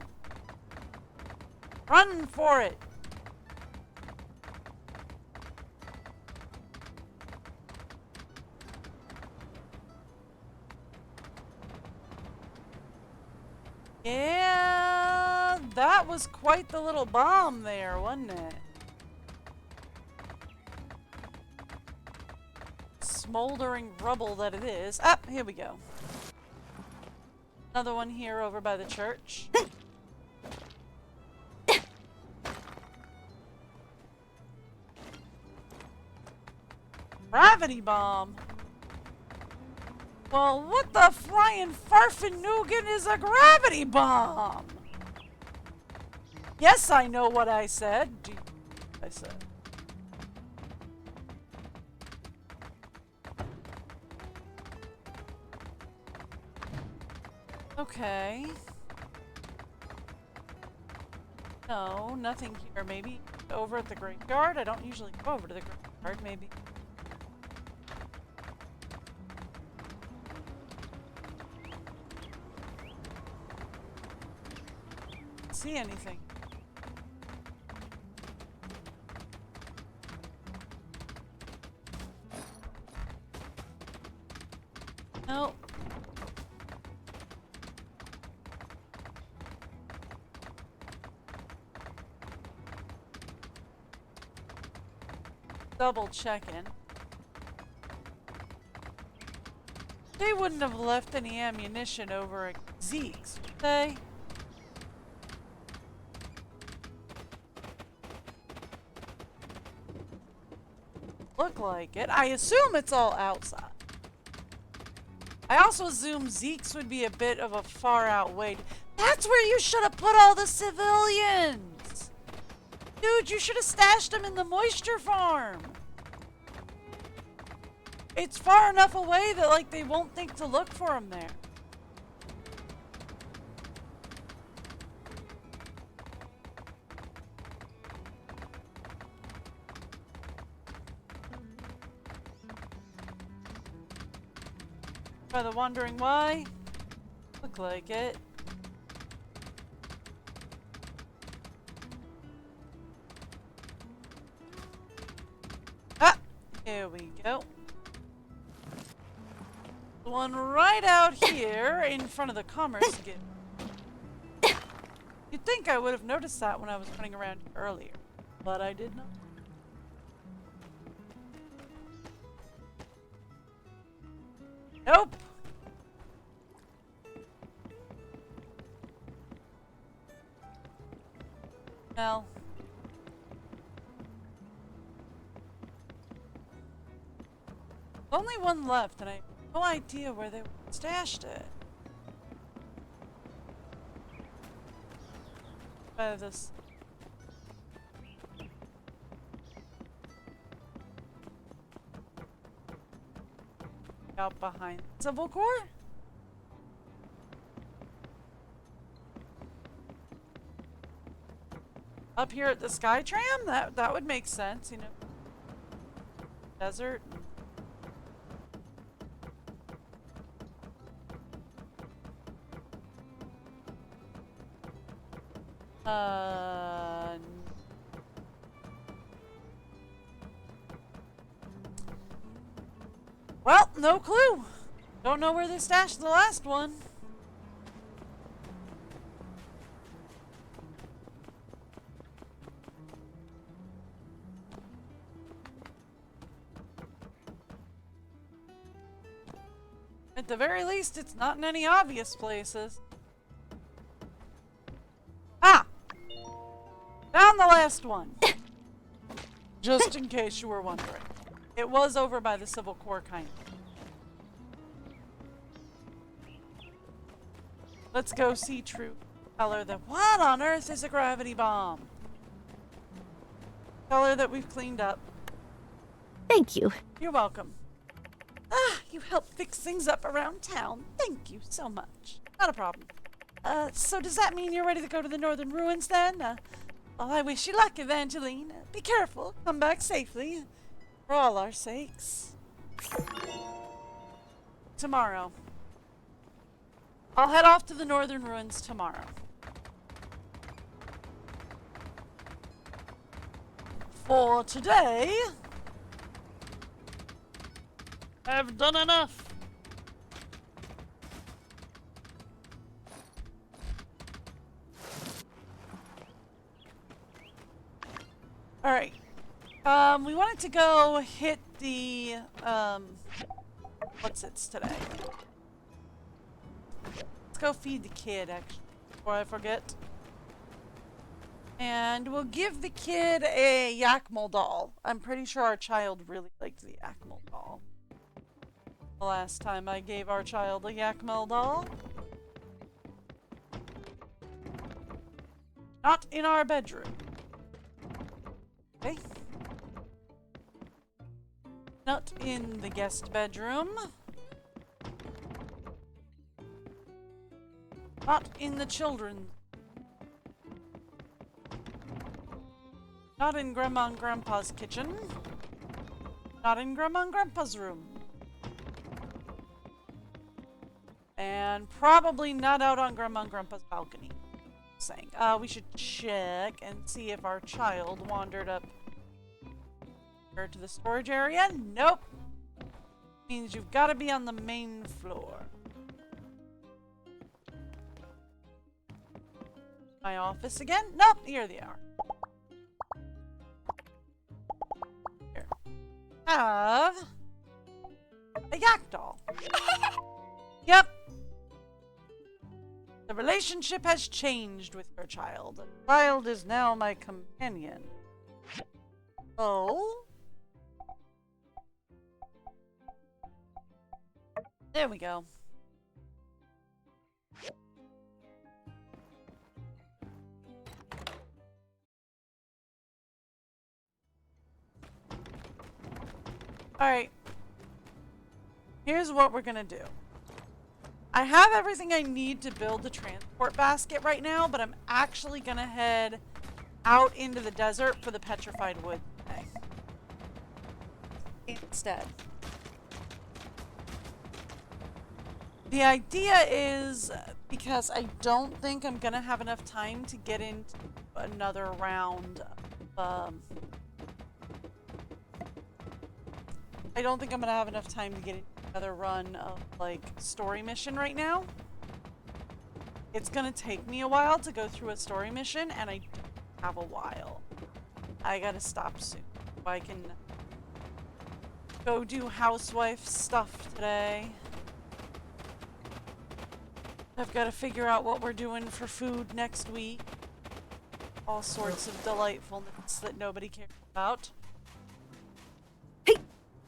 Run for it! Yeah, that was quite the little bomb there, wasn't it? Smoldering rubble that it is. Ah, here we go. Another one here over by the church. Gravity bomb. Well, what the flying farfin nougat is a gravity bomb? Yes, I know what I said. I said. Okay. No, nothing here. Maybe over at the graveyard? I don't usually go over to the graveyard. Maybe. See anything? No. Double checking. They wouldn't have left any ammunition over at Zeke's, would they? Look like it. I assume it's all outside. I also assume Zeke's would be a bit of a far out way. That's where you should have put all the civilians! Dude, you should have stashed them in the moisture farm! It's far enough away that, like, they won't think to look for them there. By the wondering why? Look like it. Ah! Here we go. One right out here in front of the Commerce Guild. You'd think I would have noticed that when I was running around here earlier, but I did not. Nope. Well. Only one left, and I have no idea where they stashed it. By this. Out behind Civil Corps? Up here at the Skytram? That would make sense, you know. Desert. Well, no clue. Don't know where they stashed the last one. At the very least, it's not in any obvious places. Ah! Found the last one. Just in case you were wondering. It was over by the Civil Corps, kind of. Let's go see True. Tell her that what on earth is a gravity bomb? Tell her that we've cleaned up. Thank you. You're welcome. Ah, you helped fix things up around town. Thank you so much. Not a problem. So does that mean you're ready to go to the Northern Ruins then? Well, I wish you luck, Evangeline. Be careful. Come back safely. For all our sakes. Tomorrow. I'll head off to the Northern Ruins tomorrow. For today, I've done enough. Alright. We wanted to go hit the, what's it's today? Let's go feed the kid, actually, before I forget. And we'll give the kid a Yakmal doll. I'm pretty sure our child really liked the Yakmal doll. The last time I gave our child a Yakmal doll. Not in our bedroom. Okay. Not in the guest bedroom. Not in the children's. Not in Grandma and Grandpa's kitchen. Not in Grandma and Grandpa's room. And probably not out on Grandma and Grandpa's balcony. Saying, we should check and see if our child wandered up here to the storage area. Nope. Means you've got to be on the main floor. My office again? Nope, here they are. Here. Have a yak doll. Yep. The relationship has changed with your child. The child is now my companion. Oh. There we go. Alright. Here's what we're gonna do. I have everything I need to build the transport basket right now, but I'm actually gonna head out into the desert for the petrified wood thing. Instead. The idea is, because I don't think I'm gonna have enough time to get into another round of, I don't think I'm gonna have enough time to get another run of, like, story mission right now. It's gonna take me a while to go through a story mission, and I don't have a while. I gotta stop soon so I can go do housewife stuff today. I've got to figure out what we're doing for food next week. All sorts of delightfulness that nobody cares about.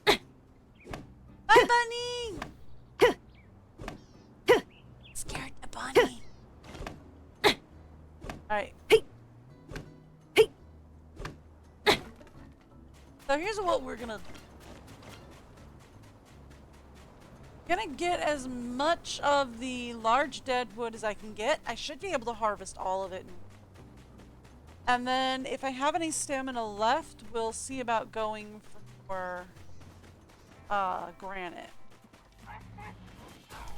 Hi, Bunny! Scared the bunny. Alright. So here's what we're gonna do. Gonna get as much of the large dead wood as I can get. I should be able to harvest all of it. And then if I have any stamina left, we'll see about going for granite.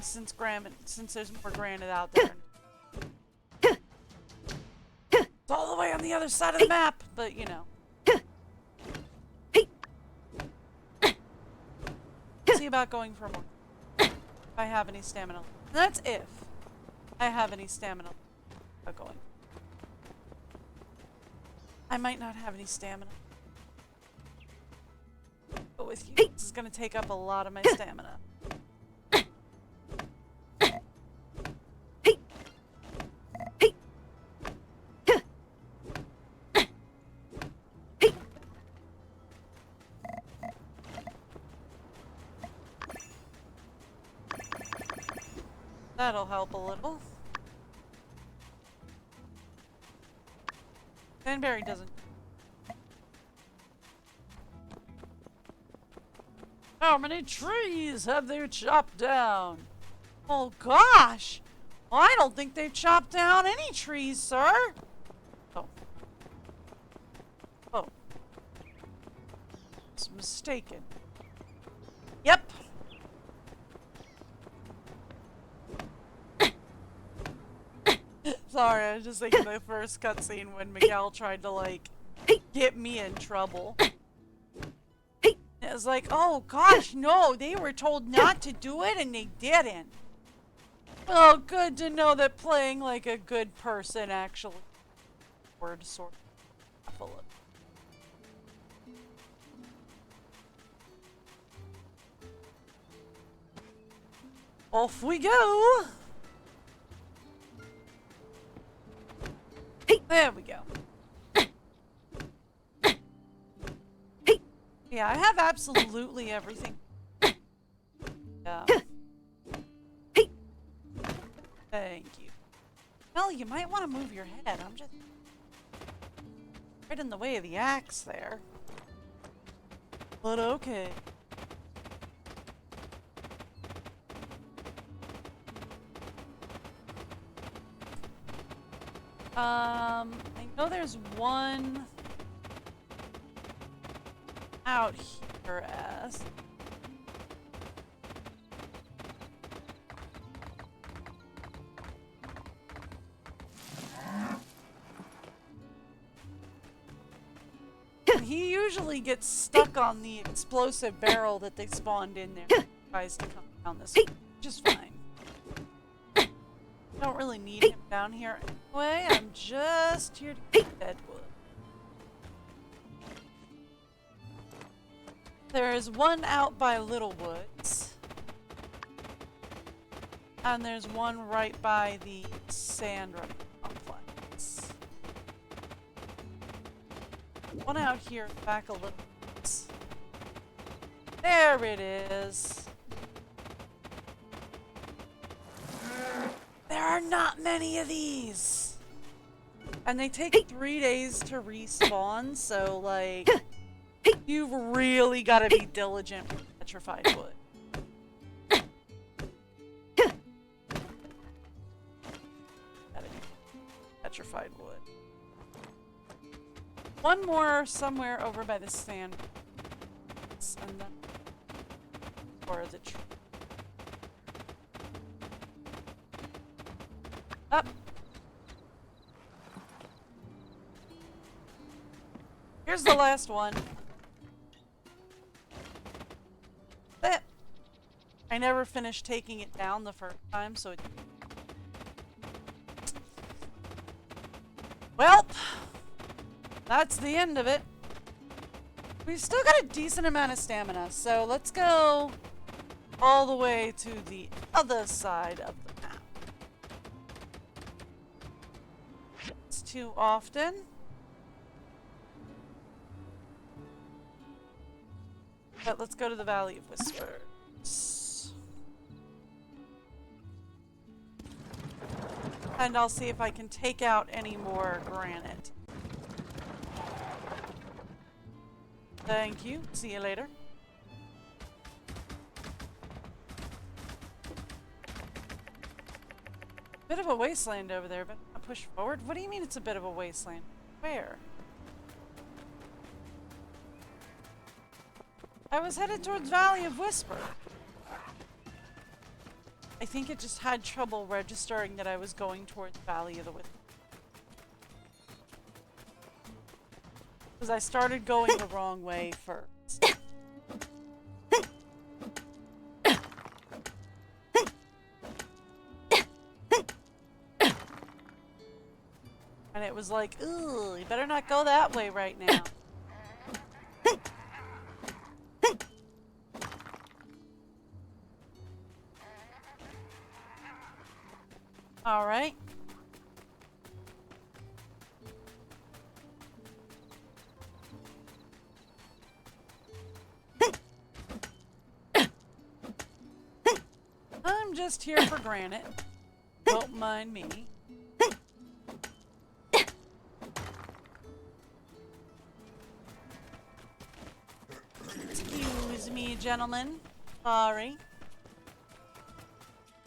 Since there's more granite out there. It's all the way on the other side of the map, but you know. See about going for more. If I have any stamina. And that's if I have any stamina going. I might not have any stamina. But with you, this is going to take up a lot of my stamina. That'll help a little. Sandberry doesn't. How many trees have they chopped down? Oh gosh! Well, I don't think they've chopped down any trees, sir. Oh. Oh. It's mistaken. Yep. Sorry, I was just thinking the first cutscene when Miguel tried to, like, get me in trouble. It was like, oh gosh, no, they were told not to do it and they didn't. Well, good to know that playing like a good person actually word sort of full of. Off we go. There we go. Yeah, I have absolutely everything. Yeah. Thank you. Well, you might want to move your head. I'm just right in the way of the axe there. But okay. I know there's one out here as he usually gets stuck on the explosive barrel that they spawned in there. He tries to come down this way, which is fine. Don't really need him down here anyway. I'm just here to get dead wood. There is one out by Little Woods. And there's one right by the Sandrock complex. One out here back a little bit. There it is. There are not many of these. And they take 3 days to respawn, so like you've really got to be diligent with petrified wood. Petrified wood. One more somewhere over by the sand. And then or the tree. Up. Here's the last one. That I never finished taking it down the first time, so it. Well, that's the end of it. We've still got a decent amount of stamina, so let's go all the way to the other side of the map. It's too often. But let's go to the Valley of Whispers. And I'll see if I can take out any more granite. Thank you. See you later. Bit of a wasteland over there, but not push forward. What do you mean it's a bit of a wasteland? Where? I was headed towards Valley of Whisper. I think it just had trouble registering that I was going towards Valley of the Whisper. Because I started going the wrong way first. And it was like, ooh, you better not go that way right now. All right. I'm just here for granite. Don't mind me. Excuse me, gentlemen. Sorry.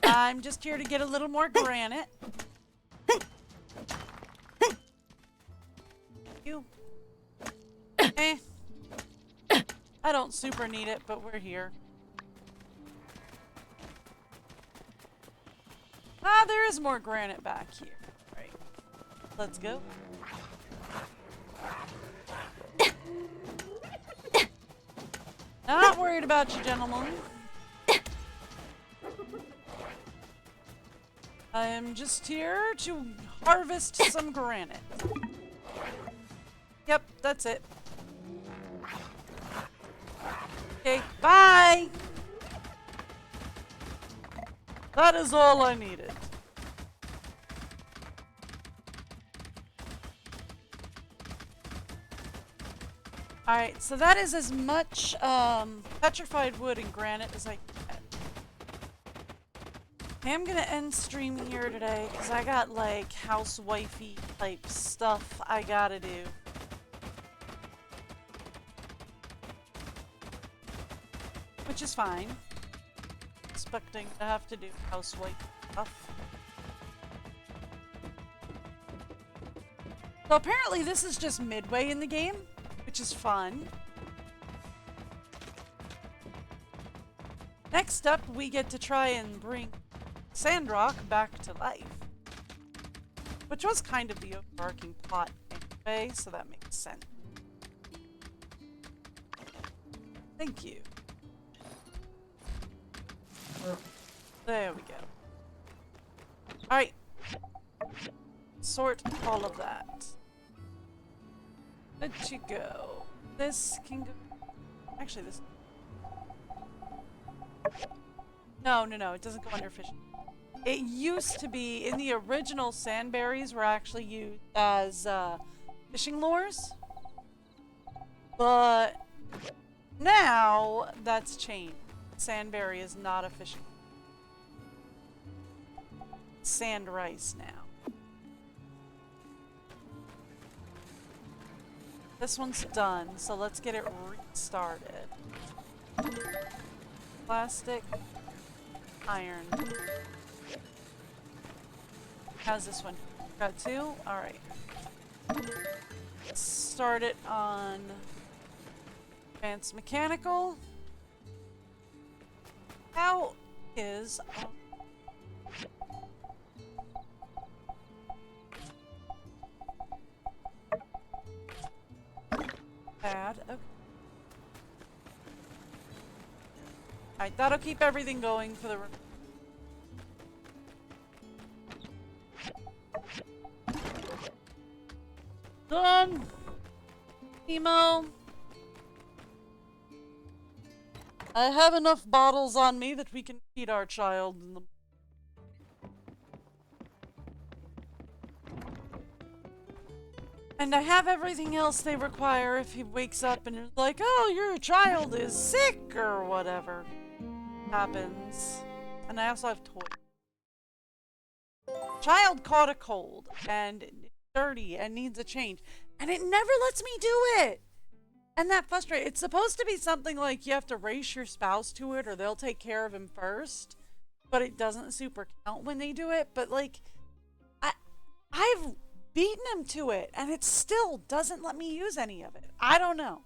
I'm just here to get a little more granite. You. I don't super need it, but we're here. Ah, there is more granite back here. Right. Let's go. Not worried about you, gentlemen. I am just here to harvest some granite. Yep, that's it. Okay, bye! That is all I needed. Alright, so that is as much petrified wood and granite as I can get. I am gonna end stream here today because I got like housewifey type stuff I gotta do. Which is fine. Expecting to have to do housewife stuff. So apparently this is just midway in the game, which is fun. Next up, we get to try and bring Sandrock back to life. Which was kind of the overarching plot anyway, so that makes sense. Thank you. There we go. Alright. Sort all of that. Good to go. This can go... Actually, this... No, it doesn't go under fishing. It used to be, in the original, sandberries were actually used as fishing lures. But now that's changed. Sandberry is not a fishing. Sand rice now. This one's done, so let's get it restarted. Plastic, iron. How's this one? Got two? Alright. Let's start it on advanced mechanical. How is... bad. Okay. Alright, that'll keep everything going for the... Done! Emo! I have enough bottles on me that we can feed our child in the... And I have everything else they require if he wakes up and is like, oh, your child is sick or whatever happens. And I also have toys. Child caught a cold and dirty and needs a change. And it never lets me do it. And that frustrates. It's supposed to be something like you have to race your spouse to it or they'll take care of him first. But it doesn't super count when they do it. But like, I've beaten him to it and it still doesn't let me use any of it. I don't know.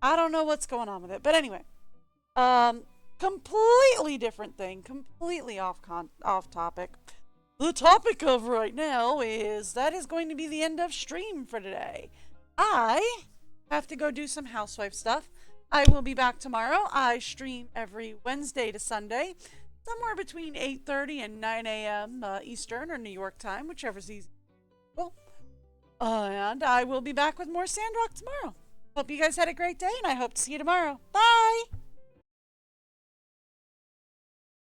I don't know what's going on with it. But anyway, completely different thing, completely off topic. The topic of right now is that is going to be the end of stream for today. I have to go do some housewife stuff. I will be back tomorrow. I stream every Wednesday to Sunday, somewhere between 8:30 and 9 a.m. Eastern or New York time, whichever's easy. And I will be back with more Sandrock tomorrow. Hope you guys had a great day, and I hope to see you tomorrow. Bye!